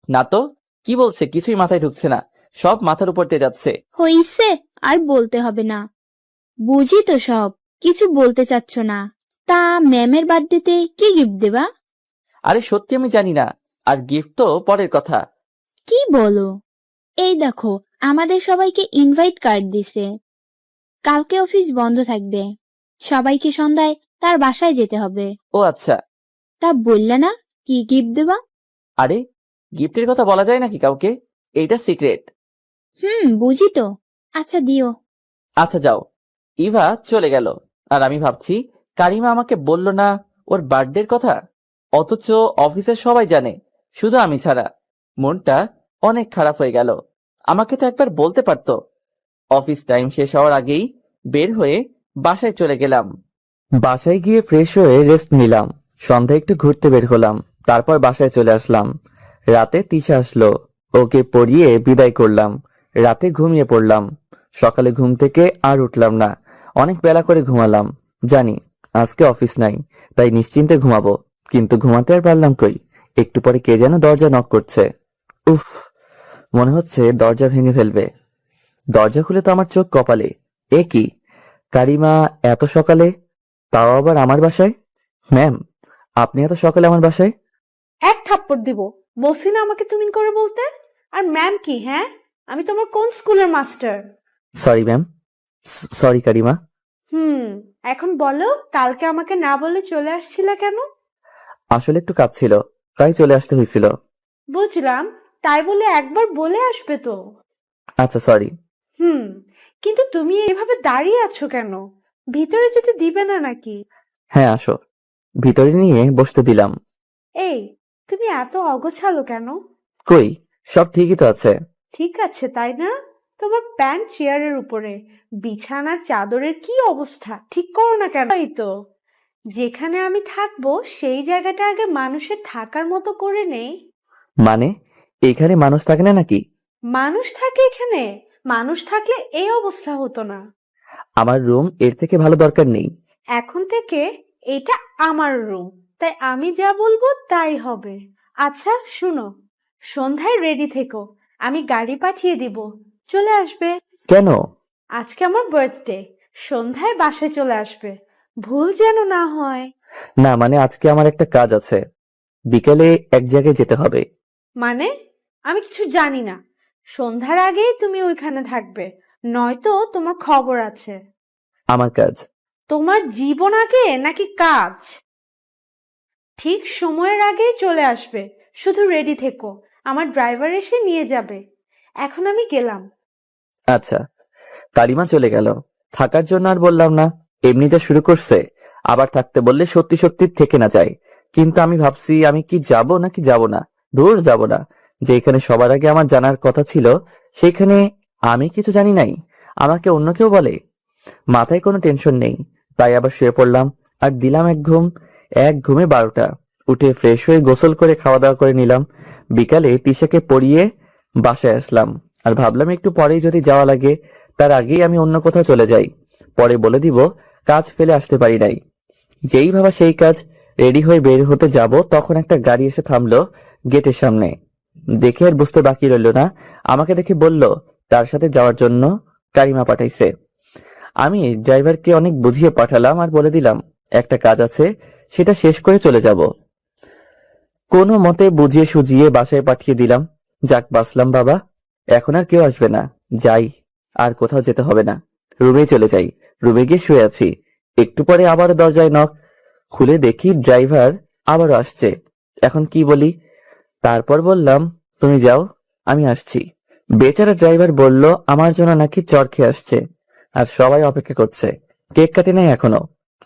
Speaker 2: না তো, কি বলছে কিছুই মাথায় ঢুকছে না, সব মাথার উপর দিয়ে যাচ্ছে।
Speaker 8: হইছে, আর বলতে হবে না। বুঝি তো সব, কিছু বলতে চাচ্ছ না। তা ম্যামের বার্থডেতে কি গিফট দেবা?
Speaker 2: আরে সত্যি আমি জানি না, আর গিফট তো পরের কথা।
Speaker 8: কি বলো? এই দেখো, আমাদের সবাইকে ইনভাইট কার্ড দিছে। কালকে অফিস বন্ধ থাকবে, সবাইকে সন্ধ্যায় তার বাসায় যেতে হবে।
Speaker 2: ও আচ্ছা।
Speaker 8: তা বললে না কি গিফট দেবা?
Speaker 2: আরে, গিফটের কথা বলা যায় নাকি কাউকে? এইটা সিক্রেট।
Speaker 8: বুঝি তো। আচ্ছা দিও।
Speaker 2: আচ্ছা যাও। ইভা চলে গেল, আর আমি ভাবছি কারিমা আমাকে বলল না ওর বার্থডের কথা, অথচ অফিসের সবাই জানে, শুধু আমি ছাড়া। মনটা অনেক খারাপ হয়ে গেল। আমাকে তো একবার বলতে পারতো। অফিস টাইম শেষ হওয়ার আগেই বের হয়ে বাসায় চলে গেলাম। বাসায় গিয়ে ফ্রেশ হয়ে রেস্ট নিলাম। সন্ধ্যায় একটু ঘুরতে বের হলাম, তারপর বাসায় চলে আসলাম। রাতে তিশা আসলো, ওকে পড়িয়ে বিদায় করলাম। রাতে ঘুমিয়ে পড়লাম। সকালে ঘুম থেকে আর উঠলাম না, অনেক বেলা করে ঘুমালাম। জানি আজকে অফিস নাই, তাই নিশ্চিন্তে ঘুমাবো, কিন্তু ঘুমাতে আর পারলাম কই। একটু পরে কে যেন দরজা নক করছে। উফ, মনে হচ্ছে দরজা ভেঙে ফেলবে। দরজা খুলে তো আমার চোখ কপালে। এ কি, কারিমা এত সকালে, তাও আবার আমার বাসায়? ম্যাম, আপনি এত সকালে আমার বাসায়?
Speaker 1: এক থাপ্পড় দিব। বলছি না আমাকে তুমি করে বলতে। আর ম্যাম কি? হ্যাঁ, আমি তোমার কোন স্কুলের মাস্টার?
Speaker 2: সরি ম্যাম, সরি কারিমা।
Speaker 1: এখন বলো, কালকে আমাকে না বলে চলে আসছিলা কেন?
Speaker 2: আসলে একটু কাজ ছিল, তাই চলে আসতে হয়েছিল।
Speaker 1: বুঝলাম, তাই বলে একবার বলে আসবে তো।
Speaker 2: আচ্ছা সরি।
Speaker 1: কিন্তু তুমি এভাবে দাঁড়িয়ে আছো কেন? ভিতরে যেতে দিবে না নাকি?
Speaker 2: হ্যাঁ আসো, ভিতরে নিয়ে বসতে দিলাম।
Speaker 1: এই, তুমি এত অগোছালো কেন?
Speaker 2: কই, সব ঠিকই তো আছে।
Speaker 1: ঠিক আছে তাই না? তোমার প্যান্ট চেয়ারের উপরে, বিছানার চাদরের কি অবস্থা, ঠিক করো না কেন? এই তো, যেখানে আমি থাকবো সেই জায়গাটা আগে মানুষের থাকার মতো করে নেই।
Speaker 2: মানে, এখানে মানুষ থাকে না নাকি?
Speaker 1: মানুষ থাকে এখানে, মানুষ থাকলে এই অবস্থা হতো না।
Speaker 2: আমার রুম এর থেকে ভালো দরকার নেই।
Speaker 1: এখন থেকে এটা আমার রুম, তাই আমি যা বলবো তাই হবে। আচ্ছা শুনো, সন্ধ্যায় রেডি থেকো, আমি গাড়ি পাঠিয়ে দিব, চলে আসবে।
Speaker 2: কেন?
Speaker 1: আজকে আমার বার্থডে, সন্ধ্যায় বাসায় চলে আসবে, ভুল যেন না হয়।
Speaker 2: না মানে আজকে আমার একটা কাজ আছে, বিকেলে এক জায়গায় যেতে হবে।
Speaker 1: মানে? আমি কিছু জানি না। সন্ধ্যার আগেই তুমি ওইখানে থাকবে, নয়তো তোমার খবর আছে।
Speaker 2: আমার কাজ।
Speaker 1: তোমার জীবন আগে নাকি কাজ? ঠিক সময়ের আগেই চলে আসবে, শুধু রেডি থেকো, আমার ড্রাইভার এসে নিয়ে যাবে। এখন আমি গেলাম।
Speaker 2: আচ্ছা। কারিমা চলে গেল। থাকার জন্য আর বললাম না, এমনিতে শুরু করছে, আবার থাকতে বললে সত্যি সত্যি থেকে না যায়। কিন্তু আমি ভাবছি আমি কি যাব নাকি যাব না। দূর যাব না। যেখানে সবার আগে আমার জানার কথা ছিল সেইখানে আমি কিছু জানি নাই, আমাকে অন্য কেউ বলে। মাথায় কোনো টেনশন নেই, তাই আবার শুয়ে পড়লাম আর দিলাম এক ঘুম। এক ঘুমে 12টা। উঠে ফ্রেশ হয়ে গোসল করে খাওয়া দাওয়া করে নিলাম। বিকালে তিশাকে পড়িয়ে বাসায় আসলাম আর ভাবলাম একটু পরেই যদি যাওয়া লাগে তার আগেই আমি অন্য কোথাও চলে যাই, পরে বলে দিব কাজ ফেলে আসতে পারি নাই। যেই ভাবা সেই কাজ। রেডি হয়ে বের হতে যাব তখন একটা গাড়ি এসে থামলো গেটের সামনে। দেখে আর বুঝতে বাকি রইল না, আমাকে দেখে বলল তার সাথে যাওয়ার জন্য কারিমা পাঠাইছে। আমি ড্রাইভারকে অনেক বুঝিয়ে পাঠালাম আর বলে দিলাম একটা কাজ আছে, সেটা শেষ করে চলে যাব। কোনো মতে বুঝিয়ে সুজিয়ে বাসায় পাঠিয়ে দিলাম। যাক বাঁচলাম বাবা, এখন আর কেউ আসবে না, যাই, আর কোথাও যেতে হবে না। রুমে চলে যাই। রুমে গিয়ে শুয়ে আছি। একটু পরে আবার দরজায় নক। খুলে দেখি ড্রাইভার আবারও আসছে। এখন কি বলি? তারপর বললাম তুমি যাও, আমি আসছি। বেচারা ড্রাইভার বলল আমার জন্য নাকি চড় খেয়ে আসছে আর সবাই অপেক্ষা করছে। কেক কাটে নাই এখনো।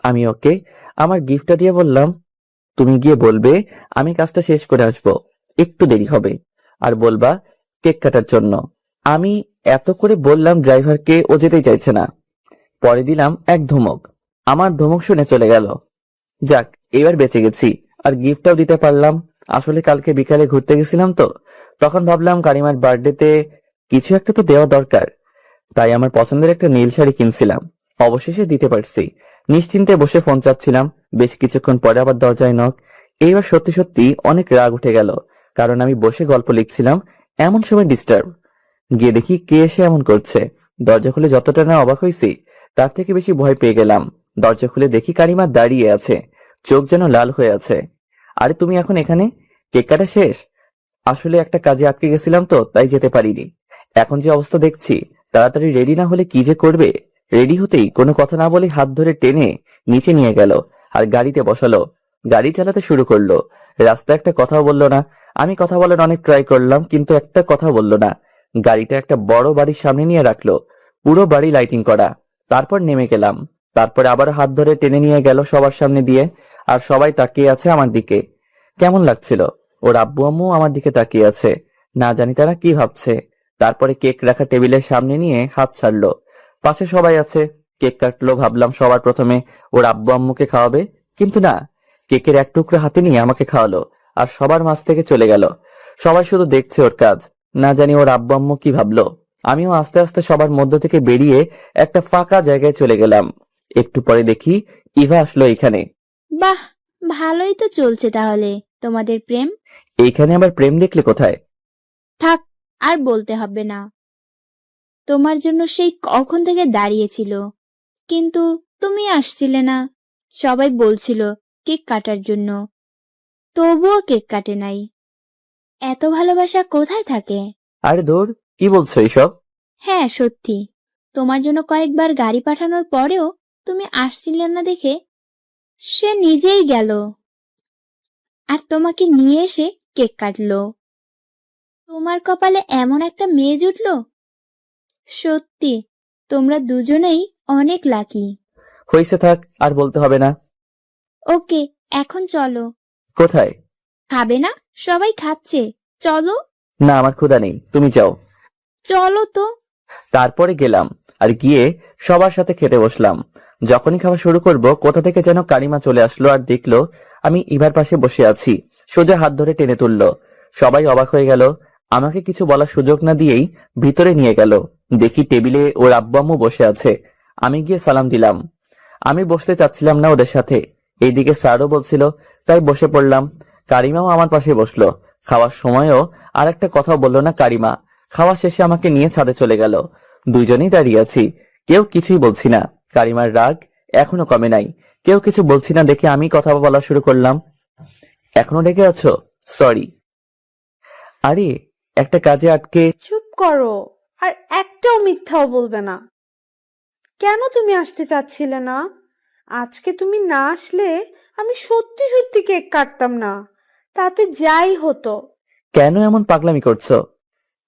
Speaker 2: আমি ওকে আমার গিফটটা দিয়ে বললাম তুমি গিয়ে বলবে আমি কাজটা শেষ করে আসবো, একটু দেরি হবে, আর বলবা কেক কাটার জন্য। আমি এত করে বললাম ড্রাইভারকে, ও যেতেই চাইছে না। পরে দিলাম এক ধমক, আমার ধমক শুনে চলে গেল। যাক, এবার বেঁচে গেছি আর গিফটটাও দিতে পারলাম। আসলে কালকে বিকালে ঘুরতে গেছিলাম তো, তখন ভাবলাম কারিমার বার্থডেতে কিছু একটা তো দেওয়া দরকার, তাই আমার পছন্দের একটা নীল শাড়ি কিনছিলাম। অবশেষে দিতে পারছি। নিশ্চিন্তে বসে ফোন চাপছিলাম, বেশ কিছুক্ষণ পরে আবার দরজায় নক। এইবার সত্যি সত্যি অনেক রাগ উঠে গেল, কারণ আমি বসে গল্প লিখছিলাম, এমন সময় ডিস্টার্ব। গিয়ে দেখি কে এসে এমন করছে। দরজা খুলে যতটা না অবাক হয়েছি তার থেকে বেশি ভয় পেয়ে গেলাম। দরজা খুলে দেখি কারিমা দাঁড়িয়ে আছে, চোখ যেন লাল হয়ে আছে। আরে তুমি এখন এখানে? কেক কাটা শেষ? আসলে একটা কাজে আটকে গেছিলাম তো, তাই যেতে পারিনি। এখন যে অবস্থা দেখছি, তাড়াতাড়ি রেডি না হলে কি যে করবে। রেডি হতেই কোনো কথা না বলে হাত ধরে টেনে নিচে নিয়ে গেল আর গাড়িতে বসালো। গাড়ি চালাতে শুরু করলো। রাস্তায় একটা কথাও বললো না। আমি কথা বলার অনেক ট্রাই করলাম, কিন্তু একটা কথা বললো না। গাড়িটা একটা বড় বাড়ির সামনে নিয়ে রাখলো, পুরো বাড়ি লাইটিং করা। তারপর নেমে গেলাম। তারপরে আবার হাত ধরে টেনে নিয়ে গেল সবার সামনে দিয়ে, আর সবাই তাকিয়ে আছে আমার দিকে। কেমন লাগছিল? ওর আব্বু আম্মু আমার দিকে তাকিয়ে আছে, না জানি তারা কি ভাবছে। তারপরে কেক রাখা টেবিলের সামনে নিয়ে হাত ছাড়লো। পাশে সবাই আছে, কেক কাটলো। ভাবলাম সবার প্রথমে ওর আব্বু আম্মুকে খাওয়াবে, কিন্তু না, কেকের এক টুকরো হাতে নিয়ে আমাকে খাওয়ালো আর সবার মাঝ থেকে চলে গেল। সবাই শুধু দেখছে ওর কাজ, না জানি ওর আব্বু আম্মু কি ভাবলো। আমিও আস্তে আস্তে সবার মধ্য থেকে বেরিয়ে একটা ফাঁকা জায়গায় চলে গেলাম। একটু পরে দেখি ইভা আসলো এখানে।
Speaker 8: বাহ, ভালোই তো চলছে তাহলে তোমাদের প্রেম।
Speaker 2: এইখানে আবার প্রেম দেখলে কোথায়?
Speaker 8: থাক, আর বলতে হবে না। তোমার জন্য সেই কখন থেকে দাঁড়িয়েছিল, কিন্তু তুমি আসছিলে না। সবাই বলছিল কেক কাটার জন্য, তবুও কেক কাটে নাই। এত ভালোবাসা কোথায় থাকে?
Speaker 2: আরে ধুর, কি বলছো এইসব?
Speaker 8: হ্যাঁ সত্যি, তোমার জন্য কয়েকবার গাড়ি পাঠানোর পরেও তুমি আসছিলে না দেখে সে নিজেই গেল আর তোমাকে নিয়ে এসে কেক কাটলো। তোমার কপালে এমন একটা মেয়ে জুটলো। সত্যি, তোমরা দুজনেই অনেক লাকি।
Speaker 2: হয়েছে, থাক, আর বলতে হবে না।
Speaker 8: ওকে, এখন চলো।
Speaker 2: কোথায়?
Speaker 8: খাবে না? সবাই খাচ্ছে, চলো।
Speaker 2: না, আমার ক্ষুধা নেই, তুমি যাও।
Speaker 8: চলো তো।
Speaker 2: তারপরে গেলাম আর গিয়ে সবার সাথে খেতে বসলাম। যখনই খাওয়া শুরু করব, কোথা থেকে যেন কারিমা চলে আসলো আর দেখলো আমি ইভার পাশে বসে আছি। সোজা হাত ধরে টেনে তুললো। সবাই অবাক হয়ে গেল। আমাকে কিছু বলার সুযোগ না দিয়েই ভিতরে নিয়ে গেল। দেখি টেবিলে ওর আব্বু আম্মু বসে আছে। আমি গিয়ে সালাম দিলাম। আমি বসতে চাচ্ছিলাম না ওদের সাথে, এইদিকে স্যারও বলছিল, তাই বসে পড়লাম। কারিমাও আমার পাশে বসলো। খাওয়ার সময়ও আর একটা কথা বললো না কারিমা। খাওয়া শেষে আমাকে নিয়ে ছাদে চলে গেল। দুইজনেই দাঁড়িয়ে আছি, কেউ কিছুই বলছি না। কারিমার রাগ এখনো কমে নাই। কেউ কিছু বলছি না দেখে আমি কথা বলা শুরু করলাম। এখনো রেগে আছো? সরি। আরে একটা কাজে আটকে।
Speaker 1: চুপ করো, আর একটাও মিথ্যাও বলবে না। কেন তুমি আসতে চাচ্ছিলে না? আজকে তুমি না আসলে আমি সত্যি সত্যি কেক কাটতাম না, তাতে যাই হতো।
Speaker 2: কেন এমন পাগলামি করছো?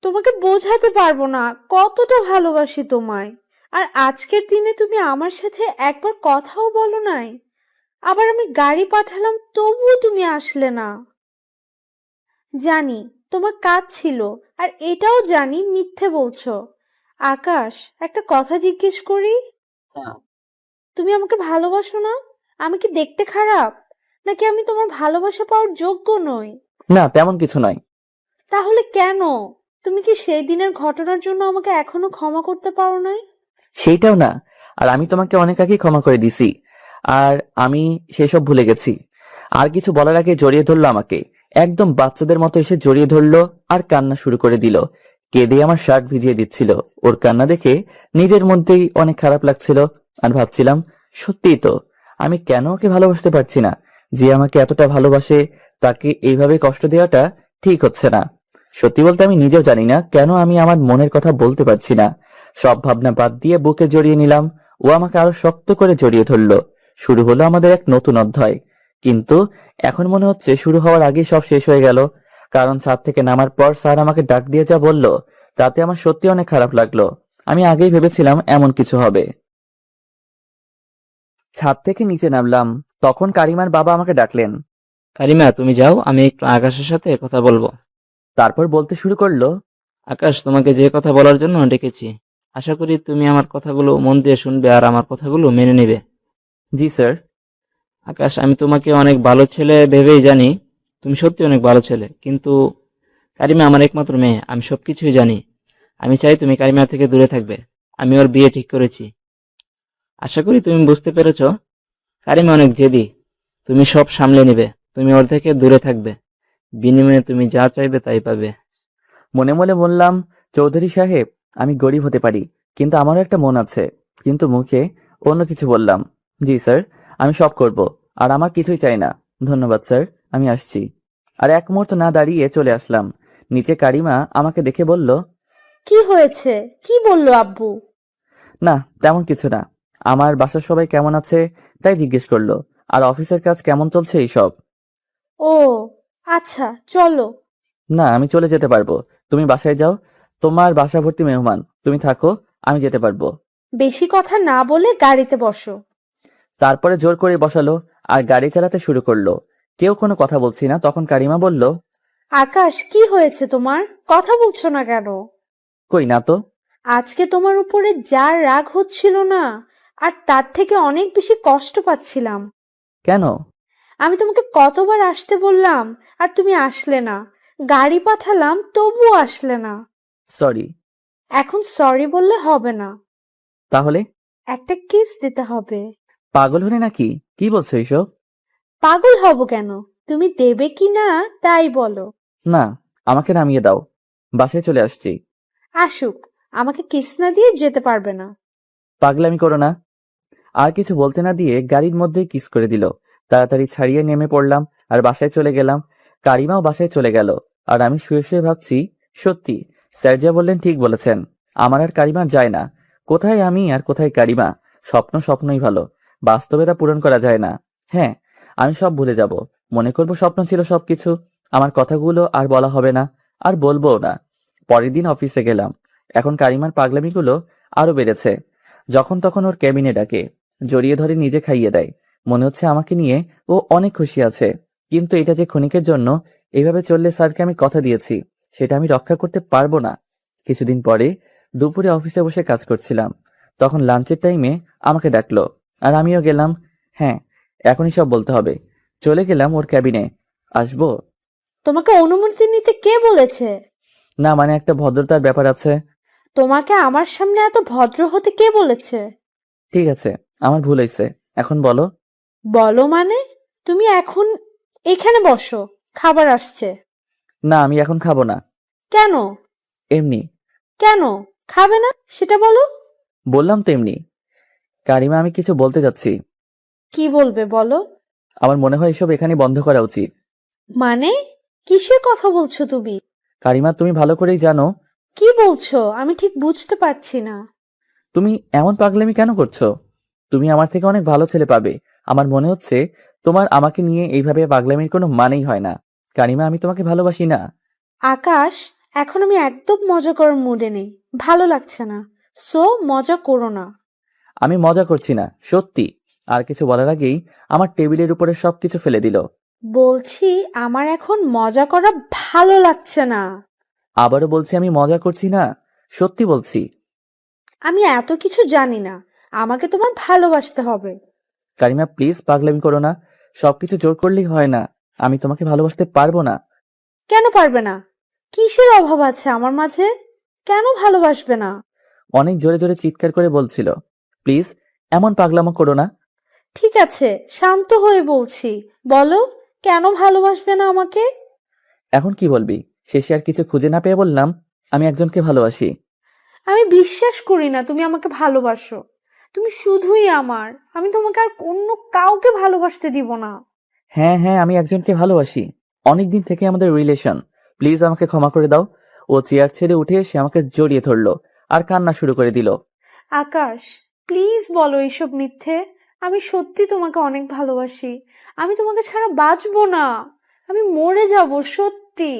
Speaker 1: তোমাকে বোঝাতে পারবো না কতটা ভালোবাসি তোমায়। আর আজকের দিনে তুমি আমার সাথে একবার কথাও বলো নাই। আবার আমি গাড়ি পাঠালাম তবুও তুমি আসলে না। জানি তোমার কাজ ছিল, আর এটাও জানি মিথ্যে বলছো। আকাশ, একটা কথা জিজ্ঞেস করি? তুমি আমাকে ভালোবাসো না? আমি কি দেখতে খারাপ, নাকি আমি তোমার ভালোবাসা পাওয়ার যোগ্য নই?
Speaker 2: না, তেমন কিছু নয়।
Speaker 1: তাহলে কেন? তুমি কি সেই দিনের ঘটনার জন্য আমাকে এখনো ক্ষমা করতে পারো নাই?
Speaker 2: সেইটাও না। আর আমি তোমাকে অনেক আগেই ক্ষমা করে দিছি। আর আমি সেসব ভুলে গেছি। আর কিছু বলার আগে জড়িয়ে ধরলো আমাকে। একদম বাচ্চাদের মতো এসে জড়িয়ে ধরলো আর কান্না শুরু করে দিল। কেঁদে আমার শার্ট ভিজিয়ে দিচ্ছিল। ওর কান্না দেখে নিজের মধ্যেই অনেক খারাপ লাগছিল। আর ভাবছিলাম, সত্যিই তো, আমি কেন ওকে ভালোবাসতে পারছি না? যে আমাকে এতটা ভালোবাসে তাকে এইভাবে কষ্ট দেওয়াটা ঠিক হচ্ছে না। সত্যি বলতে আমি নিজেও জানি না কেন আমি আমার মনের কথা বলতে পারছি না। সব ভাবনা বাদ দিয়ে বুকে জড়িয়ে নিলাম। ও আমাকে আরো শক্ত করে জড়িয়ে ধরলো। শুরু হলো আমাদের এক নতুন অধ্যায়। কিন্তু এখন মনে হচ্ছে শুরু হওয়ার আগেই সব শেষ হয়ে গেল। কারণ ছাদ থেকে নামার পর স্যার আমাকে ডাক দিয়ে যা বলল, তাতে আমার সত্যি অনেক খারাপ লাগলো। আমি আগেই ভেবেছিলাম এমন কিছু হবে। ছাদ থেকে নিচে নামলাম, তখন কারিমার বাবা আমাকে ডাকলেন।
Speaker 5: কারিমা, তুমি যাও, আমি একটু আকাশের সাথে কথা বলবো।
Speaker 2: তারপর বলতে শুরু করলো।
Speaker 5: আকাশ, তোমাকে যে কথা বলার জন্য ডেকেছি, আশা করি তুমি আমার কথাগুলো মন দিয়ে শুনবে আর আমার কথাগুলো মেনে নেবে।
Speaker 2: জি স্যার।
Speaker 5: আকাশ, আমি তোমাকে অনেক ভালো ছেলে ভেবেই জানি। তুমি সত্যি অনেক ভালো ছেলে, কিন্তু কারিমা আমার একমাত্র মেয়ে, আমি সবকিছুই জানি। আমি চাই তুমি কারিমা থেকে দূরে থাকবে। আমি ওর বিয়ে ঠিক করেছি। আশা করি তুমি বুঝতে পেরেছো। কারিমা অনেক জেদি, তুমি সব সামলে নিবে। তুমি ওর থেকে দূরে থাকবে, বিনিময়ে তুমি যা চাইবে তাই পাবে।
Speaker 2: মনে মনে বললাম, চৌধুরী সাহেব, আমি গরিব হতে পারি, কিন্তু আমারও একটা মন আছে। কিন্তু মুখে অন্য কিছু বললাম। জি স্যার, আমি সব করব। আর আমার কিছুই চাই না। ধন্যবাদ স্যার, আমি আসছি। আর এক মুহূর্ত না দাঁড়িয়ে চলে আসলাম। নিচে কারিমা আমাকে দেখে বলল।
Speaker 1: কি হয়েছে? কি বললো আব্বু?
Speaker 2: না, তেমন কিছু না। আমার বাসার সবাই কেমন আছে তাই জিজ্ঞেস করলো। আর অফিসের কাজ কেমন চলছে এইসব।
Speaker 1: ও আচ্ছা, চলো।
Speaker 2: না, আমি চলে যেতে পারবো। তুমি বাসায় যাও। তোমার বাসা ভর্তি মেহমান, তুমি থাকো, আমি যেতে পারবো।
Speaker 1: বেশি কথা না বলে গাড়িতে বসো।
Speaker 2: তারপরে জোর করে বসালো আর গাড়ি চালাতে শুরু করলো। কেউ কোনো কথা বলছি না। তখন কারিমা বলল।
Speaker 1: আকাশ, কি হয়েছে তোমার? কথা বলছো না কেন?
Speaker 2: কই না তো।
Speaker 1: আজকে তোমার উপরে যা রাগ হচ্ছিল না, আর তার থেকে অনেক বেশি কষ্ট পাচ্ছিলাম।
Speaker 2: কেন?
Speaker 1: আমি তোমাকে কতবার আসতে বললাম, আর তুমি আসলে না। গাড়ি পাঠালাম তবুও আসলে না।
Speaker 2: সরি।
Speaker 1: এখন সরি বললে হবে না,
Speaker 2: তাহলে?
Speaker 1: একটা কিস দিতে হবে।
Speaker 2: পাগল হলে নাকি? কি বলছো এইসব?
Speaker 1: পাগল হব কেন? তুমি দেবে কি না তাই বলো।
Speaker 2: না, আমাকে নামিয়ে দাও। বাসায় চলে আসছি।
Speaker 1: আসুক, আমাকে কিস না দিয়ে যেতে পারবে না।
Speaker 2: পাগলামি করো না। আর কিছু বলতে না দিয়ে গাড়ির মধ্যেই কিস করে দিল। তাড়াতাড়ি ছাড়িয়ে নেমে পড়লাম আর বাসায় চলে গেলাম। কারিমাও বাসায় চলে গেল। আর আমি শুয়ে শুয়ে ভাবছি, সত্যি স্যার যা বললেন ঠিক বলেছেন। আমার আর কারিমার যায় না। কোথায় আমি আর কোথায় কারিমা? স্বপ্ন স্বপ্নই ভালো, বাস্তবে তা পূরণ করা যায় না। হ্যাঁ, আমি সব ভুলে যাব। মনে করব স্বপ্ন ছিল সবকিছু। আমার কথাগুলো আর বলা হবে না, আর বলবোও না। পরের দিন অফিসে গেলাম। এখন কারিমার পাগলামিগুলো আরো বেড়েছে। যখন তখন ওর কেবিনে ডাকে, জড়িয়ে ধরে নিজে খাইয়ে দেয়। মনে হচ্ছে আমাকে নিয়ে ও অনেক খুশি আছে। কিন্তু এটা যে ক্ষণিকের জন্য। এইভাবে চললে স্যারকে আমি কথা দিয়েছি, সেটা আমি রক্ষা করতে পারবো না। কিছুদিন পরে দুপুরে অফিসে বসে কাজ করছিলাম। তখন লাঞ্চের টাইমে আমাকে ডাকলো, আর আমিও গেলাম। হ্যাঁ, এখনই সব বলতে হবে। চলে গেলাম ওর ক্যাবিনে। আসবো?
Speaker 1: তোমাকে অনুমতি নিতে কে বলেছে?
Speaker 2: না, মানে একটা ভদ্রতার ব্যাপার আছে।
Speaker 1: তোমাকে আমার সামনে এত ভদ্র হতে কে বলেছে?
Speaker 2: ঠিক আছে, আমার ভুল হয়েছে। এখন বলো।
Speaker 1: বলো মানে? তুমি এখন এখানে বসো, খাবার আসছে।
Speaker 2: না, আমি এখন খাবো না।
Speaker 1: কেন?
Speaker 2: এমনি।
Speaker 1: কেন খাবে না সেটা বলো।
Speaker 2: বললাম তো এমনি। কারিমা, আমি কিছু বলতে যাচ্ছি।
Speaker 1: কি বলবে বলো?
Speaker 2: আমার মনে হয় এসব এখানে বন্ধ করা উচিত।
Speaker 1: মানে কিসের কথা বলছো তুমি?
Speaker 2: কারিমা, তুমি ভালো করেই জানো
Speaker 1: কি বলছো আমি ঠিক বুঝতে পারছি না।
Speaker 2: তুমি এমন পাগলামি কেন করছো। তুমি আমার থেকে অনেক ভালো ছেলে পাবে। আমার মনে হচ্ছে তোমার আমাকে নিয়ে এইভাবে পাগলামির কোনো মানেই হয় না। কারিমা, আমি তোমাকে ভালোবাসি না।
Speaker 1: আকাশ, এখন আমি একদম মজা করার মুডে নেই, ভালো লাগছে না। সো মজা করো না।
Speaker 2: আমি মজা করছি না, সত্যি। আর কিছু বলার আগেই আমার টেবিলের উপরে সবকিছু ফেলে দিল।
Speaker 1: বলছি আমার এখন মজা করা ভালো লাগছে না।
Speaker 2: আবারও বলছি আমি মজা করছি না, সত্যি বলছি।
Speaker 1: আমি এত কিছু জানি না, আমাকে তোমার ভালোবাসতে হবে।
Speaker 2: কারিমা, প্লিজ পাগলামি করো না। সবকিছু জোর করলেই হয় না। আমি তোমাকে ভালোবাসতে পারবো না।
Speaker 1: কেন পারবে না? কিসের অভাব আছে আমার মাঝে? কেন ভালোবাসবে না?
Speaker 2: অনেক জোরে জোরে চিৎকার করে বলছিল। প্লিজ এমন পাগলামো করো না।
Speaker 1: ঠিক আছে, শান্ত হয়ে বলছি, বলো কেন ভালোবাসবে না আমাকে?
Speaker 2: এখন কি বলবি? শেষে আর কিছু খুঁজে না পেয়ে বললাম, আমি একজনকে ভালোবাসি।
Speaker 1: আমি বিশ্বাস করি না তুমি আমাকে ভালোবাসো। তুমি শুধুই আমার, আমি তোমাকে আর অন্য কাউকে ভালোবাসতে দিব না।
Speaker 2: হ্যাঁ হ্যাঁ, আমি একজনকে ভালোবাসি। অনেকদিন থেকে আমাদের রিলেশন। প্লিজ আমাকে ক্ষমা করে দাও। ও চেয়ার ছেড়ে উঠে এসে আমাকে জড়িয়ে ধরলো আর কান্না শুরু করে দিল।
Speaker 1: আকাশ, প্লিজ বলো এইসব মিথ্যে। আমি সত্যি তোমাকে অনেক ভালোবাসি। আমি তোমাকে ছাড়া বাঁচবো না। আমি মরে যাব সত্যি।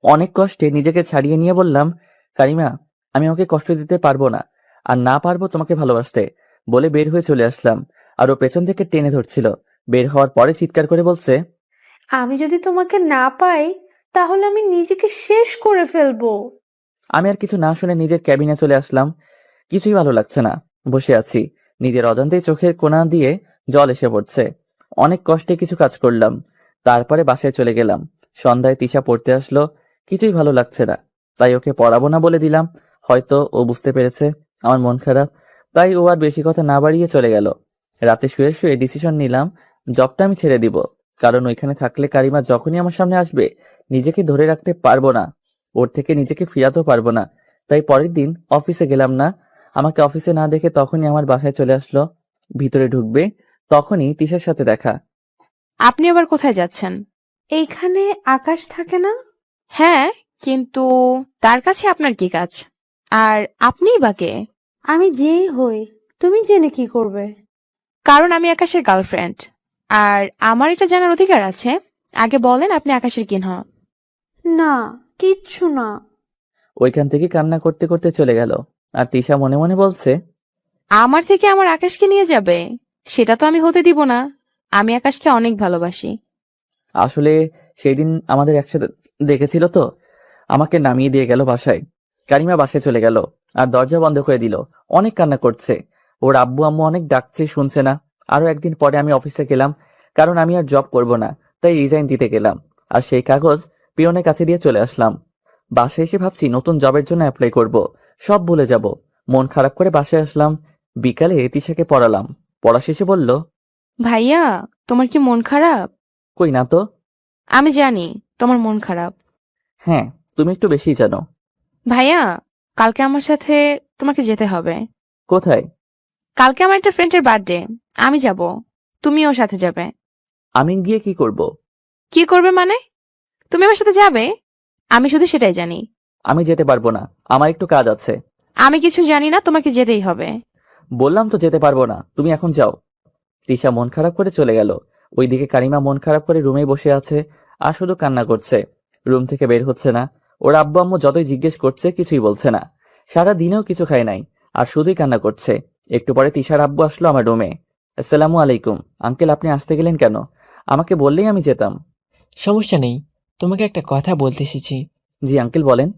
Speaker 2: অনেক কষ্টে নিজেকে ছাড়িয়ে নিয়ে বললাম, কারিমা, আমি ওকে কষ্ট দিতে পারবো না, আর না পারবো তোমাকে ভালোবাসতে। বলে বের হয়ে চলে আসলাম। আর ও পেছন থেকে টেনে ধরছিল। বের হওয়ার পরে চিৎকার করে বলছে,
Speaker 1: আমি যদি তোমাকে না পাই তাহলে আমি নিজেকে শেষ করে ফেলবো।
Speaker 2: আমি আর কিছু না শুনে নিজের ক্যাবিনে চলে আসলাম। কিছুই ভালো লাগছে না। বসে আছি। নিজের অজান্তেই চোখের কোণা দিয়ে জল এসে পড়ছে। অনেক কষ্টে কিছু কাজ করলাম। তারপরে বাসায় চলে গেলাম। সন্ধ্যায় তিশা পড়তে আসলো। কিছুই ভালো লাগছে না। তাই ওকে পড়াবো না বলে দিলাম। হয়তো ও বুঝতে পেরেছে আমার মন খারাপ। তাই ও আর বেশি কথা না বাড়িয়ে চলে গেল। রাতে শুয়ে শুয়ে ডিসিশন নিলাম, জবটা আমি ছেড়ে দিব। কারণ ওইখানে থাকলে কারিমা যখনই আমার সামনে আসবে, নিজেকে ধরে রাখতে পারবো না। ওর থেকে নিজেকে ফিরাতেও পারবো না। তাই পরের দিন অফিসে গেলাম না। আমাকে অফিসে না দেখে তখনই আমার বাসায় চলে আসলো। ভিতরে ঢুকবে তখনই তিশার সাথে দেখা।
Speaker 6: আপনি আবার কোথায় যাচ্ছেন?
Speaker 1: এইখানে আকাশ থাকে না?
Speaker 6: হ্যাঁ, কিন্তু তার কাছে আপনার কি কাজ? আর আপনিই বা কে?
Speaker 1: আমি যেই হই, তুমি জেনে কি করবে?
Speaker 6: কারণ আমি আকাশের গার্লফ্রেন্ড। আর আমার এটা জানার অধিকার আছে। আগে বলেন আপনি আকাশের কিন হন।
Speaker 1: না, কিচ্ছু না।
Speaker 2: ওইখান থেকে কান্না করতে করতে চলে গেল। আর তিশা মনে মনে বলছে,
Speaker 6: আমার থেকে আমার আকাশকে নিয়ে যাবে? সেটা তো আমি হতে দিব না। আমি আকাশকে অনেক ভালোবাসি।
Speaker 2: আসলে সেই দিন আমাদের একসাথে দেখেছিল তো, আমাকে নামিয়ে দিয়ে গেল বাসায়। কারিমা বাসায় চলে গেল আর দরজা বন্ধ করে দিল। অনেক কান্না করছে। ওর আব্বু আম্মু অনেক ডাকছে, শুনছে না। আরো একদিন পরে আমি অফিসে গেলাম, কারণ আমি আর জব করব না। তাই রিজাইন দিতে গেলাম। আর সেই কাগজ পিয়নের কাছে দিয়ে চলে আসলাম। বাসায় এসে ভাবছি নতুন জবের জন্য অ্যাপ্লাই করব। সব ভুলে যাব। মন খারাপ করে বাসায় আসলাম। বিকালে তিশাকে পড়ালাম। পড়া শেষে বলল,
Speaker 6: ভাইয়া, তোমার কি মন খারাপ?
Speaker 2: কই না তো।
Speaker 6: আমি জানি তোমার মন খারাপ।
Speaker 2: হ্যাঁ, তুমি একটু বেশিই জানো।
Speaker 6: ভাইয়া, কালকে আমার সাথে তোমাকে যেতে হবে।
Speaker 2: কোথায়?
Speaker 6: কালকে আমার একটা ফ্রেন্ডের বার্থডে। আমি যাব, তুমিও সাথে যাবে।
Speaker 2: আমি গিয়ে কি করব?
Speaker 6: কি করবে মানে? তুমি আমার সাথে যাবে? আমি শুধু সেটাই জানি।
Speaker 2: আমি যেতে পারবো না, আমার একটু কাজ আছে।
Speaker 6: আমি কিছু জানি না, তোমাকে যেতেই হবে।
Speaker 2: বললাম তো যেতে পারবো না, তুমি এখন যাও। তিশা মন খারাপ করে চলে গেল। ওইদিকে কারিমা মন খারাপ করে রুমে বসে আছে আর শুধু কান্না করছে। রুম থেকে বের হচ্ছে না। ওর আব্বু আম্মু যতই জিজ্ঞেস করছে কিছুই বলছে না। সারা দিনেও কিছু খায় নাই আর শুধুই কান্না করছে। একটু পরে তিশার আব্বু আসলো আমার রুমে। আসসালামু আলাইকুম আঙ্কেল, আপনি আসতে গেলেন কেন? আমাকে বললেই আমি যেতাম।
Speaker 7: সমস্যা নেই, তোমাকে একটা কথা বলতে এসেছি।
Speaker 2: জি আঙ্কেল, বলেন।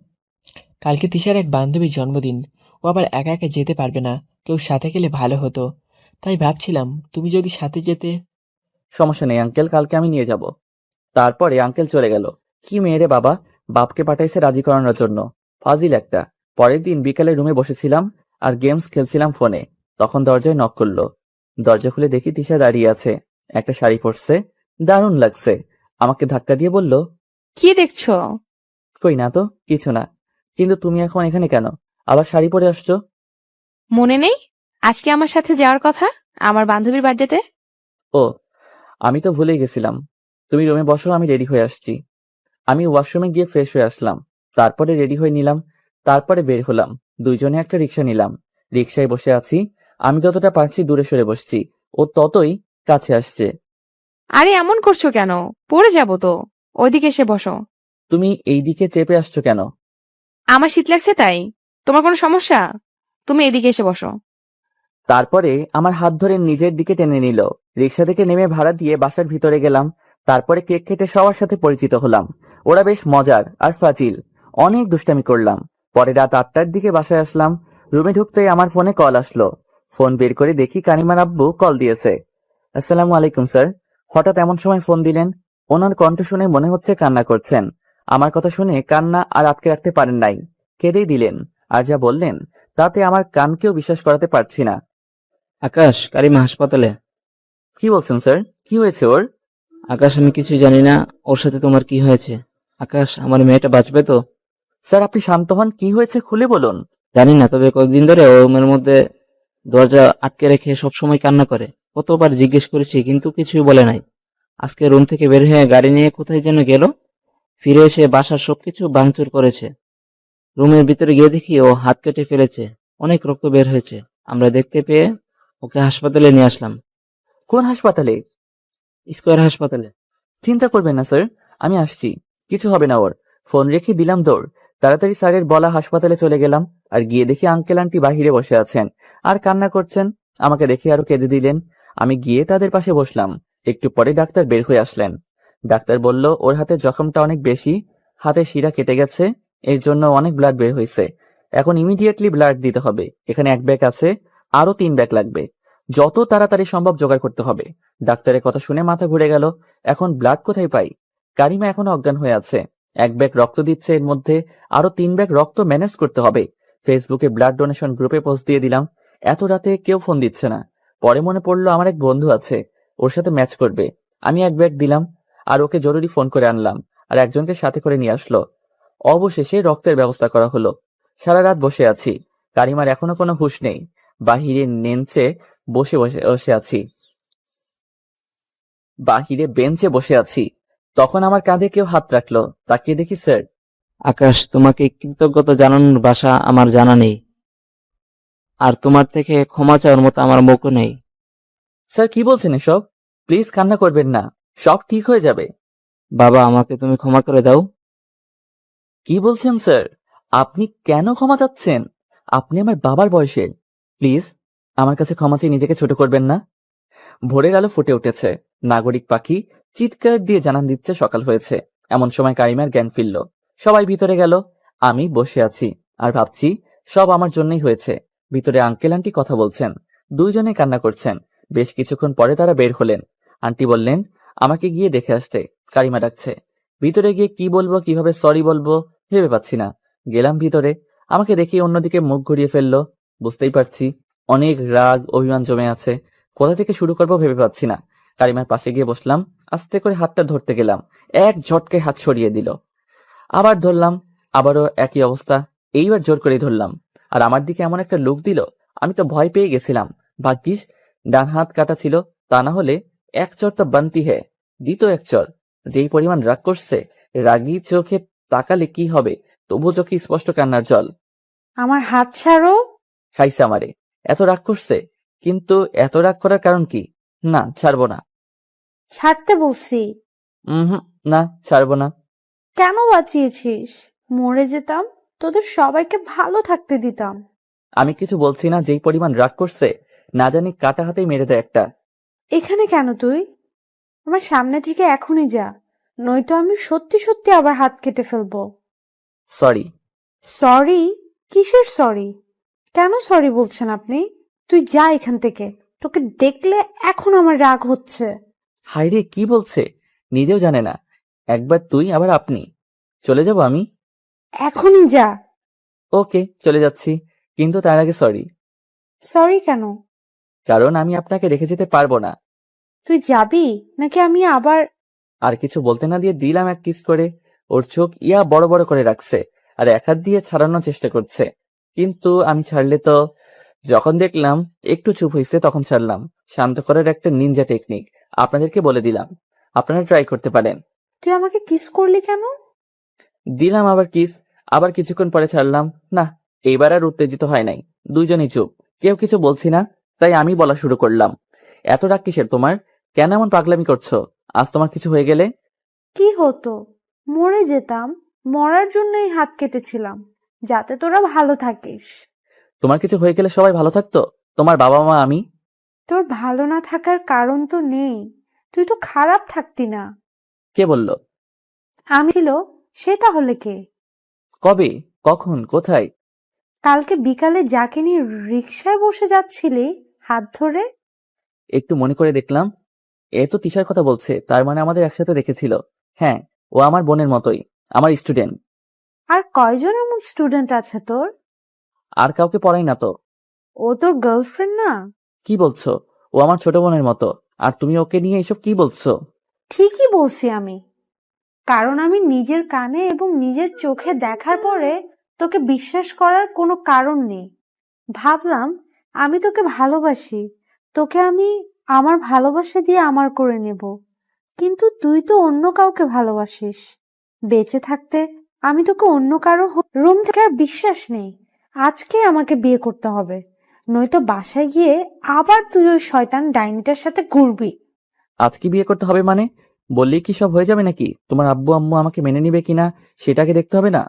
Speaker 7: কালকে তিশার এক বান্ধবীর জন্মদিন। ও আবার একা একা যেতে পারবে না, কেউ সাথে গেলে ভালো হতো। তাই ভাবছিলাম তুমি যদি সাথে যেতে।
Speaker 2: সমস্যা নেই আঙ্কেল, কালকে আমি নিয়ে যাব। তারপরে আঙ্কেল চলে গেল। কি মেয়েরে বাবা, বাপকে পাঠাইছে রাজি করানোর জন্য। ফাজিল একটা। পরের দিন বিকালে রুমে বসেছিলাম আর গেমস খেলছিলাম ফোনে। তখন দরজায় নক করলো। দরজা খুলে দেখি তিশা দাঁড়িয়ে আছে। একটা শাড়ি পরছে, দারুণ লাগছে। আমাকে ধাক্কা দিয়ে বলল,
Speaker 6: কি দেখছো?
Speaker 2: কই না তো, কিছু না। কিন্তু তুমি এখন এখানে কেন? আবার শাড়ি পরে আসছো?
Speaker 6: মনে নেই? আজকে আমার সাথে যাওয়ার কথা আমার বান্ধবীর বার্থডেতে।
Speaker 2: ও, আমি তো ভুলেই গেছিলাম। তুমি রুমে বসো, আমি রেডি হয়ে আসছি। আমি ওয়াশরুমে গিয়ে ফ্রেশ হয়ে আসলাম, তারপরে রেডি হয়ে নিলাম, তারপরে বের হলাম। দুইজনে একটা রিক্সা নিলাম। রিক্সায় বসে আছি। আমি যতটা পারছি দূরে সরে বসছি, ও ততই কাছে আসছে।
Speaker 6: আরে এমন করছো কেন? পড়ে যাবো তো। ওইদিকে এসে বসো।
Speaker 2: তুমি এই দিকে চেপে আসছো কেন?
Speaker 6: আমার শীত লাগছে তাই। তোমার কোনো সমস্যা? তুমি এদিকে এসে বসো।
Speaker 2: তারপরে আমার হাত ধরে নিজের দিকে টেনে নিল। রিক্সা থেকে নেমে ভাড়া দিয়ে বাসার ভিতরে গেলাম। তারপরে কেক কেটে সবার সাথে পরিচিত হলাম। ওরা বেশ মজার আর ফাজিল। অনেক দুষ্টামি করলাম। পরে রাত 8টার দিকে বাসায় আসলাম। রুমে ঢুকতেই আমার ফোনে কল আসলো। ফোন বের করে দেখি কানিমার আব্বু কল দিয়েছে। আসসালামু আলাইকুম স্যার। হঠাৎ এমন সময় ফোন দিলেন? ওনার কণ্ঠ শুনে মনে হচ্ছে কান্না করছেন। আমার কথা শুনে কান্না আর আটকে রাখতে পারেন নাই, কেঁদেই দিলেন। আর যা বললেন তাতে আমার কানকেও বিশ্বাস করাতে পারছি না।
Speaker 5: আকাশ, কারিমা হাসপাতালে।
Speaker 2: কি বলছেন স্যার? কি হয়েছে ওর?
Speaker 5: আকাশ, আমি কিছুই জানি না ওর সাথে তোমার কি হয়েছে। আকাশ, আমার মেয়েটা বাঁচবে তো?
Speaker 2: স্যার আপনি শান্ত হন, কি হয়েছে খুলে বলুন।
Speaker 5: জানি না, তবে কয়েকদিন ধরে ও রুমের মধ্যে দরজা আটকে রেখে সবসময় কান্না করে। কতবার জিজ্ঞেস করেছি কিন্তু কিছুই বলে নাই। আজকে রুম থেকে বের হয়ে গাড়ি নিয়ে কোথায় যেন গেল। ফিরে এসে বাসার সবকিছু ভাঙচুর করেছে। রুমের ভিতরে গিয়ে দেখি ও হাত কেটে ফেলেছে, অনেক রক্ত বের হয়েছে। আমরা দেখতে পেয়ে ওকে হাসপাতালে নিয়ে আসলাম।
Speaker 2: কোন হাসপাতালে?
Speaker 5: স্কয়ার হাসপাতালে।
Speaker 2: চিন্তা করবেন না স্যার, আমি আসছি। কিছু হবে না ওর। ফোন রেখে দিলাম দৌড়। তাড়াতাড়ি স্যারের বলা হাসপাতালে চলে গেলাম। আর গিয়ে দেখি আঙ্কেল আন্টি বাহিরে বসে আছেন আর কান্না করছেন। আমাকে দেখে আরো কেঁদে দিলেন। আমি গিয়ে তাদের পাশে বসলাম। একটু পরে ডাক্তার বের হয়ে আসলেন। ডাক্তার বলল ওর হাতে জখমটা অনেক বেশি, হাতে শিরা কেটে গেছে, এর জন্য অনেক ব্লাড বের হয়েছে। এখন ইমিডিয়েটলি ব্লাড দিতে হবে। এখানে 1 ব্যাগ আছে, আরো 3 ব্যাগ লাগবে। যত তাড়াতাড়ি সম্ভব জোগাড় করতে হবে। ডাক্তারের কথা শুনে মাথা ঘুরে গেল। এখন ব্লাড কোথায় পাই? কারিমা এখনো অজ্ঞান হয়ে আছে। 1 ব্যাগ রক্ত দিচ্ছে, এর মধ্যে আরো 3 ব্যাগ রক্ত ম্যানেজ করতে হবে। ফেসবুকে ব্লাড ডোনেশন গ্রুপে পোস্ট দিয়ে দিলাম। এত রাতে কেউ ফোন দিচ্ছে না। পরে মনে পড়লো আমার এক বন্ধু আছে, ওর সাথে ম্যাচ করবে। আমি 1 ব্যাগ দিলাম আর ওকে জরুরি ফোন করে আনলাম আর একজনকে সাথে করে নিয়ে আসলো। অবশেষে রক্তের ব্যবস্থা করা হলো। সারা রাত বসে আছি। কারিমার এখনো কোনো হুঁশ নেই। বাহিরে নেঞ্চে বসে বসে বসে আছি বাহিরে বেঞ্চে বসে আছি। তখন আমার কাঁধে কেউ হাত রাখলো। তাকিয়ে দেখি স্যার।
Speaker 5: আকাশ, তোমাকে কৃতজ্ঞতা জানানোর ভাষা আমার জানা নেই। আর তোমার থেকে ক্ষমা চাওয়ার মতো আমার মুখও নেই।
Speaker 2: স্যার কি বলছেন এসব? প্লিজ কান্না করবেন না, সব ঠিক হয়ে যাবে।
Speaker 5: বাবা, আমাকে তুমি ক্ষমা করে দাও।
Speaker 2: কি বলছেন স্যার? আপনি কেন ক্ষমা চাচ্ছেন? আপনি আমার বাবার বয়সের। প্লিজ আমার কাছে ক্ষমা চেয়ে নিজেকে ছোট করবেন না। ভোরের আলো ফুটে উঠেছে। নাগরিক পাখি চিৎকার দিয়ে জানান দিচ্ছে সকাল হয়েছে। এমন সময় কারিমার জ্ঞান ফিরল। সবাই ভিতরে গেল। আমি বসে আছি আর ভাবছি সব আমার জন্যই হয়েছে। ভিতরে আঙ্কেল আন্টি কথা বলছেন, দুইজনে কান্না করছেন। বেশ কিছুক্ষণ পরে তারা বের হলেন। আন্টি বললেন আমাকে গিয়ে দেখে আসতে, কারিমা ডাকছে। ভিতরে গিয়ে কি বলবো, কিভাবে সরি বলবো ভেবে পাচ্ছি না। গেলাম ভিতরে। আমাকে দেখে অন্যদিকে মুখ ঘুরিয়ে ফেললো। বুঝতেই পারছি অনেক রাগ অভিমান জমে আছে। কোথা থেকে শুরু করবো ভেবে পাচ্ছি না। কারিমার পাশে গিয়ে বসলাম। আস্তে করে হাতটা ধরতে গেলাম, এক ঝটকায় হাত সরিয়ে দিল। আবার ধরলাম, আবারও একই অবস্থা। এইবার জোর করে ধরলাম আর আমার দিকে এমন একটা লুক দিল, আমি তো ভয় পেয়ে গেছিলাম। ভাগ্যিস ডান হাত কাটা ছিল, তা না হলে এক চর তো বানতি হে। দ্বিতীয় এক চর। যেই পরিমাণ রাগ করছে, রাগী চোখে তাকালে কি হবে, তবু চোখে স্পষ্ট কান্নার জল।
Speaker 1: আমার হাত ছাড়ো।
Speaker 2: খাইছে আমারে। এত রাগ করছে, কিন্তু এত রাগ করার কারণ কি? না, ছাড়বো না।
Speaker 1: ছাড়তে বলছি।
Speaker 2: হুম, না ছাড়বো না।
Speaker 1: কেন বাঁচিয়েছিস? মরে যেতাম, তোদের সবাইকে ভালো থাকতে দিতাম।
Speaker 2: আমি কিছু বলছি না। যেই পরিমাণ রাগ করছে, না জানি কাটা হাতেই মেরে দেয় একটা।
Speaker 1: এখানে কেন তুই? আমার সামনে থেকে এখনই যা, নয়তো আমি সত্যি সত্যি আবার হাত কেটে ফেলবো।
Speaker 2: সরি।
Speaker 1: সরি? কিসের সরি? কেন সরি বলছেন আপনি? তুই যা এখান থেকে, তোকে দেখলে এখন আমার রাগ হচ্ছে।
Speaker 2: হায়রে কি বলছে, নিজেও জানে না। একবার তুই আবার আপনি। চলে যাব আমি।
Speaker 1: এখনই যা।
Speaker 2: ওকে, চলে যাচ্ছি, কিন্তু তার আগে সরি।
Speaker 1: সরি কেন?
Speaker 2: কারণ আমি আপনাকে রেখে যেতে পারবো না।
Speaker 1: তুই যাবি নাকি আমি আবার?
Speaker 2: আর কিছু বলতে না দিয়ে দিলাম এক কিস করে। ওর চোখ ইয়া বড় বড় করে রাখছে আর এক হাত দিয়ে ছাড়ানোর চেষ্টা করছে, কিন্তু আমি ছাড়লে তো যখন দেখলাম একটু চুপ হয়েছে তখন ছাড়লাম। শান্ত করার একটা নিনজা টেকনিক আপনাদেরকে বলে দিলাম, আপনারা ট্রাই করতে পারেন।
Speaker 1: তুই আমাকে কিস করলি কেন?
Speaker 2: দিলাম আবার কিস, আবার কিছুক্ষণ পরে ছাড়লাম। না, এইবার আর উত্তেজিত হয় নাই। দুইজনই চুপ, কেউ কিছু বলছি না। তাই আমি বলা শুরু করলাম, এত রাগ কিসের তোমার? কেন এমন পাগলামি করছো? আজ তোমার কিছু হয়ে গেলে?
Speaker 1: কি হতো? মরে যেতাম। মরার জন্যই হাত কেটেছিলাম, যাতে তোরা ভালো থাকিস।
Speaker 2: তোমার কিছু হয়ে গেলে সবাই ভালো থাকতো, তোমার বাবা মা, আমি।
Speaker 1: তোর ভালো না থাকার কারণ তো নেই, তুই তো খারাপ থাকতি না।
Speaker 2: কে বলল?
Speaker 1: আমি ছিল, সে তাহলে কে?
Speaker 2: কবে, কখন, কোথায়?
Speaker 1: কালকে বিকালে যাকে নিয়ে রিকশায় বসে যাচ্ছিলি হাত ধরে।
Speaker 2: একটু মনে করে দেখলাম, এ তো তিশার কথা বলছে, তার মানে আমাদের একসাথে দেখেছিল। হ্যাঁ, ও আমার বোনের মতোই, আমার স্টুডেন্ট।
Speaker 1: আর কয়জন এমন স্টুডেন্ট আছে তোর?
Speaker 2: আর কাউকে পড়াই না তো।
Speaker 1: ও তোর গার্লফ্রেন্ড না?
Speaker 2: কি বলছো? ও আমার ছোট বোনের মতো, আর তুমি ওকে নিয়ে এসব কি বলছো?
Speaker 1: ঠিকই বলছি আমি, কারণ আমি নিজের কানে এবং নিজের চোখে দেখার পরে তোকে বিশ্বাস করার কোনো কারণ নেই। ভাবলাম আমি তোকে ভালোবাসি, তোকে আমি আমার ভালোবাসা দিয়ে আমার করে নেব। কিন্তু তুই তো অন্য কাউকে ভালোবাসিস। বেঁচে থাকতে আমি তোকে অন্য কারো রুম থেকে আর বিশ্বাস নেই। আজকে আমাকে বিয়ে করতে হবে, নয়তো বাসায় গিয়ে আবার তুই ওই শয়তান ডাইনিটার সাথে ঘুরবি।
Speaker 2: আজকে বিয়ে করতে হবে মানে? বললেই কি সব হয়ে যাবে নাকি? তোমার আব্বু আম্মু আমাকে মেনে নিবে কিনা সেটাকে দেখতে হবে না?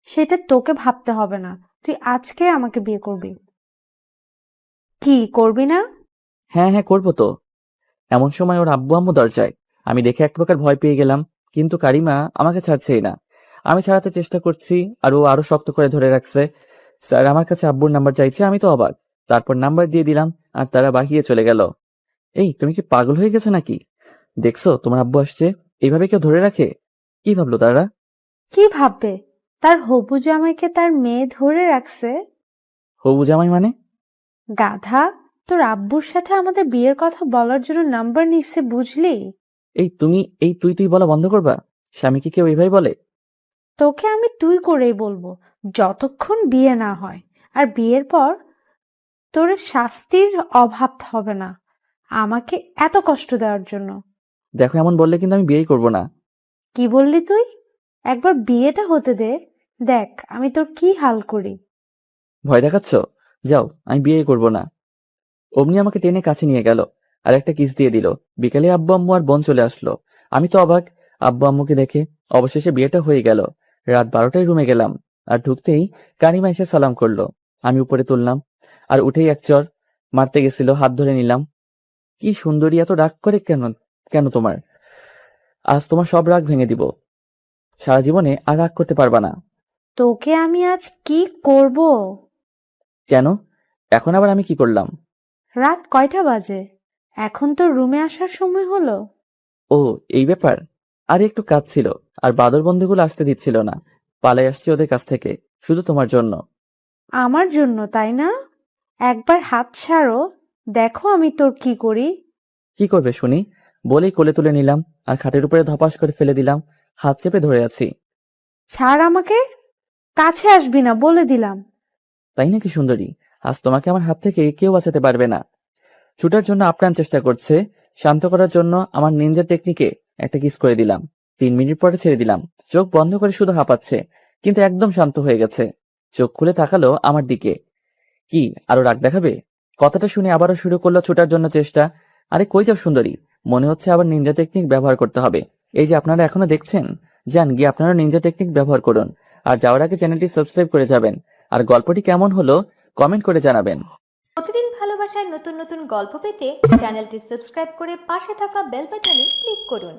Speaker 1: সেটা তোকে ভাবতে হবে না, তুই আজকে আমাকে বিয়ে করবি। কি করবি না?
Speaker 2: হ্যাঁ হ্যাঁ, করবো তো। এমন সময় ওর আব্বু আম্মু দরজায়। আমি দেখে এক প্রকার ভয় পেয়ে গেলাম, কিন্তু কারিমা আমাকে ছাড়ছেই না। আমি ছাড়াতে চেষ্টা করছি আর ও আরো শক্ত করে ধরে রাখছে। স্যার আমার কাছে আব্বুর নাম্বার চাইছে, আমি তো অবাক। তারপর নাম্বার দিয়ে দিলাম আর তারা বাহিয়ে চলে গেল। এই, তুমি কি পাগল হয়ে গেছো নাকি? দেখছো তোমার আব্বু আসছে, এইভাবে কেউ ধরে রাখে? কি ভাবলো তারা?
Speaker 1: কি ভাববে? তার হবু জামাইকে তার মেয়ে ধরে রাখছে।
Speaker 2: হবু জামাই মানে?
Speaker 1: গাধা, তোর আব্বুর সাথে আমাদের বিয়ের কথা বলার জন্য নাম্বার নিচ্ছে, বুঝলি?
Speaker 2: এই তুই তুই বলা বন্ধ করবা? স্বামীকে কেউ এইভাবে বলে?
Speaker 1: তোকে আমি তুই করেই বলবো, যতক্ষণ বিয়ে না হয়। আর বিয়ের পর তোর শাস্তির অভাব হবে না আমাকে এত কষ্ট দেওয়ার জন্য।
Speaker 2: দেখো, এমন বললে কিন্তু আমি বিয়েই করব না।
Speaker 1: কি বললি তুই? একবার বিয়েটা হতে দে, দেখ আমি তোর কি হাল করি।
Speaker 2: ভয় দেখাচ্ছ? যাও, আমি বিয়ে করব না। অমনি আমাকে টেনে কাছে নিয়ে গেল আর একটা কিস দিয়ে দিল। বিকালে আব্বু আম্মু আর বোন চলে আসলো। আমি তো অবাক আব্বু আম্মুকে দেখে। অবশেষে বিয়েটা হয়ে গেল। রাত 12টায় রুমে গেলাম আর ঢুকতেই কারিমা এসে সালাম করলো। আমি উপরে তুললাম আর উঠেই এক চর মারতে গেছিল, হাত ধরে নিলাম। কি সুন্দরী, এত রাগ করে কেন? কেন তোমার? আজ তোমার সব রাগ ভেঙে দিব। সারা জীবনে আর রাগ করতে পারবা না।
Speaker 1: তোকে আমি আজ কি করব?
Speaker 2: কেন? এখন আবার আমি কি করলাম?
Speaker 1: রাত কয়টা বাজে? এখন তো রুমে আসার সময় হলো।
Speaker 2: ও, এই ব্যাপার। আর একটু কাজ ছিল, আর বাদর বন্ধুগুলো আসতে দিচ্ছিল না। পালাই আসছি ওদের কাছ থেকে, শুধু তোমার জন্য।
Speaker 1: আমার জন্য, তাই না? একবার হাত ছাড়ো, দেখো আমি তোর কি করি।
Speaker 2: কি করবে শুনি? বলেই কোলে তুলে নিলাম আর খাটের উপরে ধপাস করে ফেলে দিলাম। হাত চেপে ধরে আছি।
Speaker 1: ছাড় আমাকে, কাছে আসবি না বলে দিলাম।
Speaker 2: তাই নাকি সুন্দরী? আজ তোমাকে আমার হাত থেকে কেউ বাঁচাতে পারবে না। ছুটার জন্য আপ্রাণ চেষ্টা করছে, শান্ত করার জন্য আমার নিনজা টেকনিকে একটা কিস করে দিলাম। 3 মিনিট পরে ছেড়ে দিলাম। চোখ বন্ধ করে শুধু হাঁপাচ্ছে, কিন্তু একদম শান্ত হয়ে গেছে। চোখ খুলে তাকালো আমার দিকে। কি আরো রাগ দেখাবে? কথাটা শুনে আবারও শুরু করলো ছুটার জন্য চেষ্টা। আরে কই যাও সুন্দরী? মনে হচ্ছে আবার নিনজা টেকনিক ব্যবহার করতে হবে। এই যে আপনারা এখনো দেখছেন, যান গিয়ে আপনারা নিনজা টেকনিক ব্যবহার করুন। আর যাওয়ার আগে চ্যানেলটি সাবস্ক্রাইব করে যাবেন। আর গল্পটি কেমন হলো কমেন্ট করে জানাবেন।
Speaker 10: প্রতিদিন ভালোবাসার নতুন নতুন গল্প পেতে চ্যানেলটি সাবস্ক্রাইব করে পাশে থাকা বেল বাটনে ক্লিক করুন।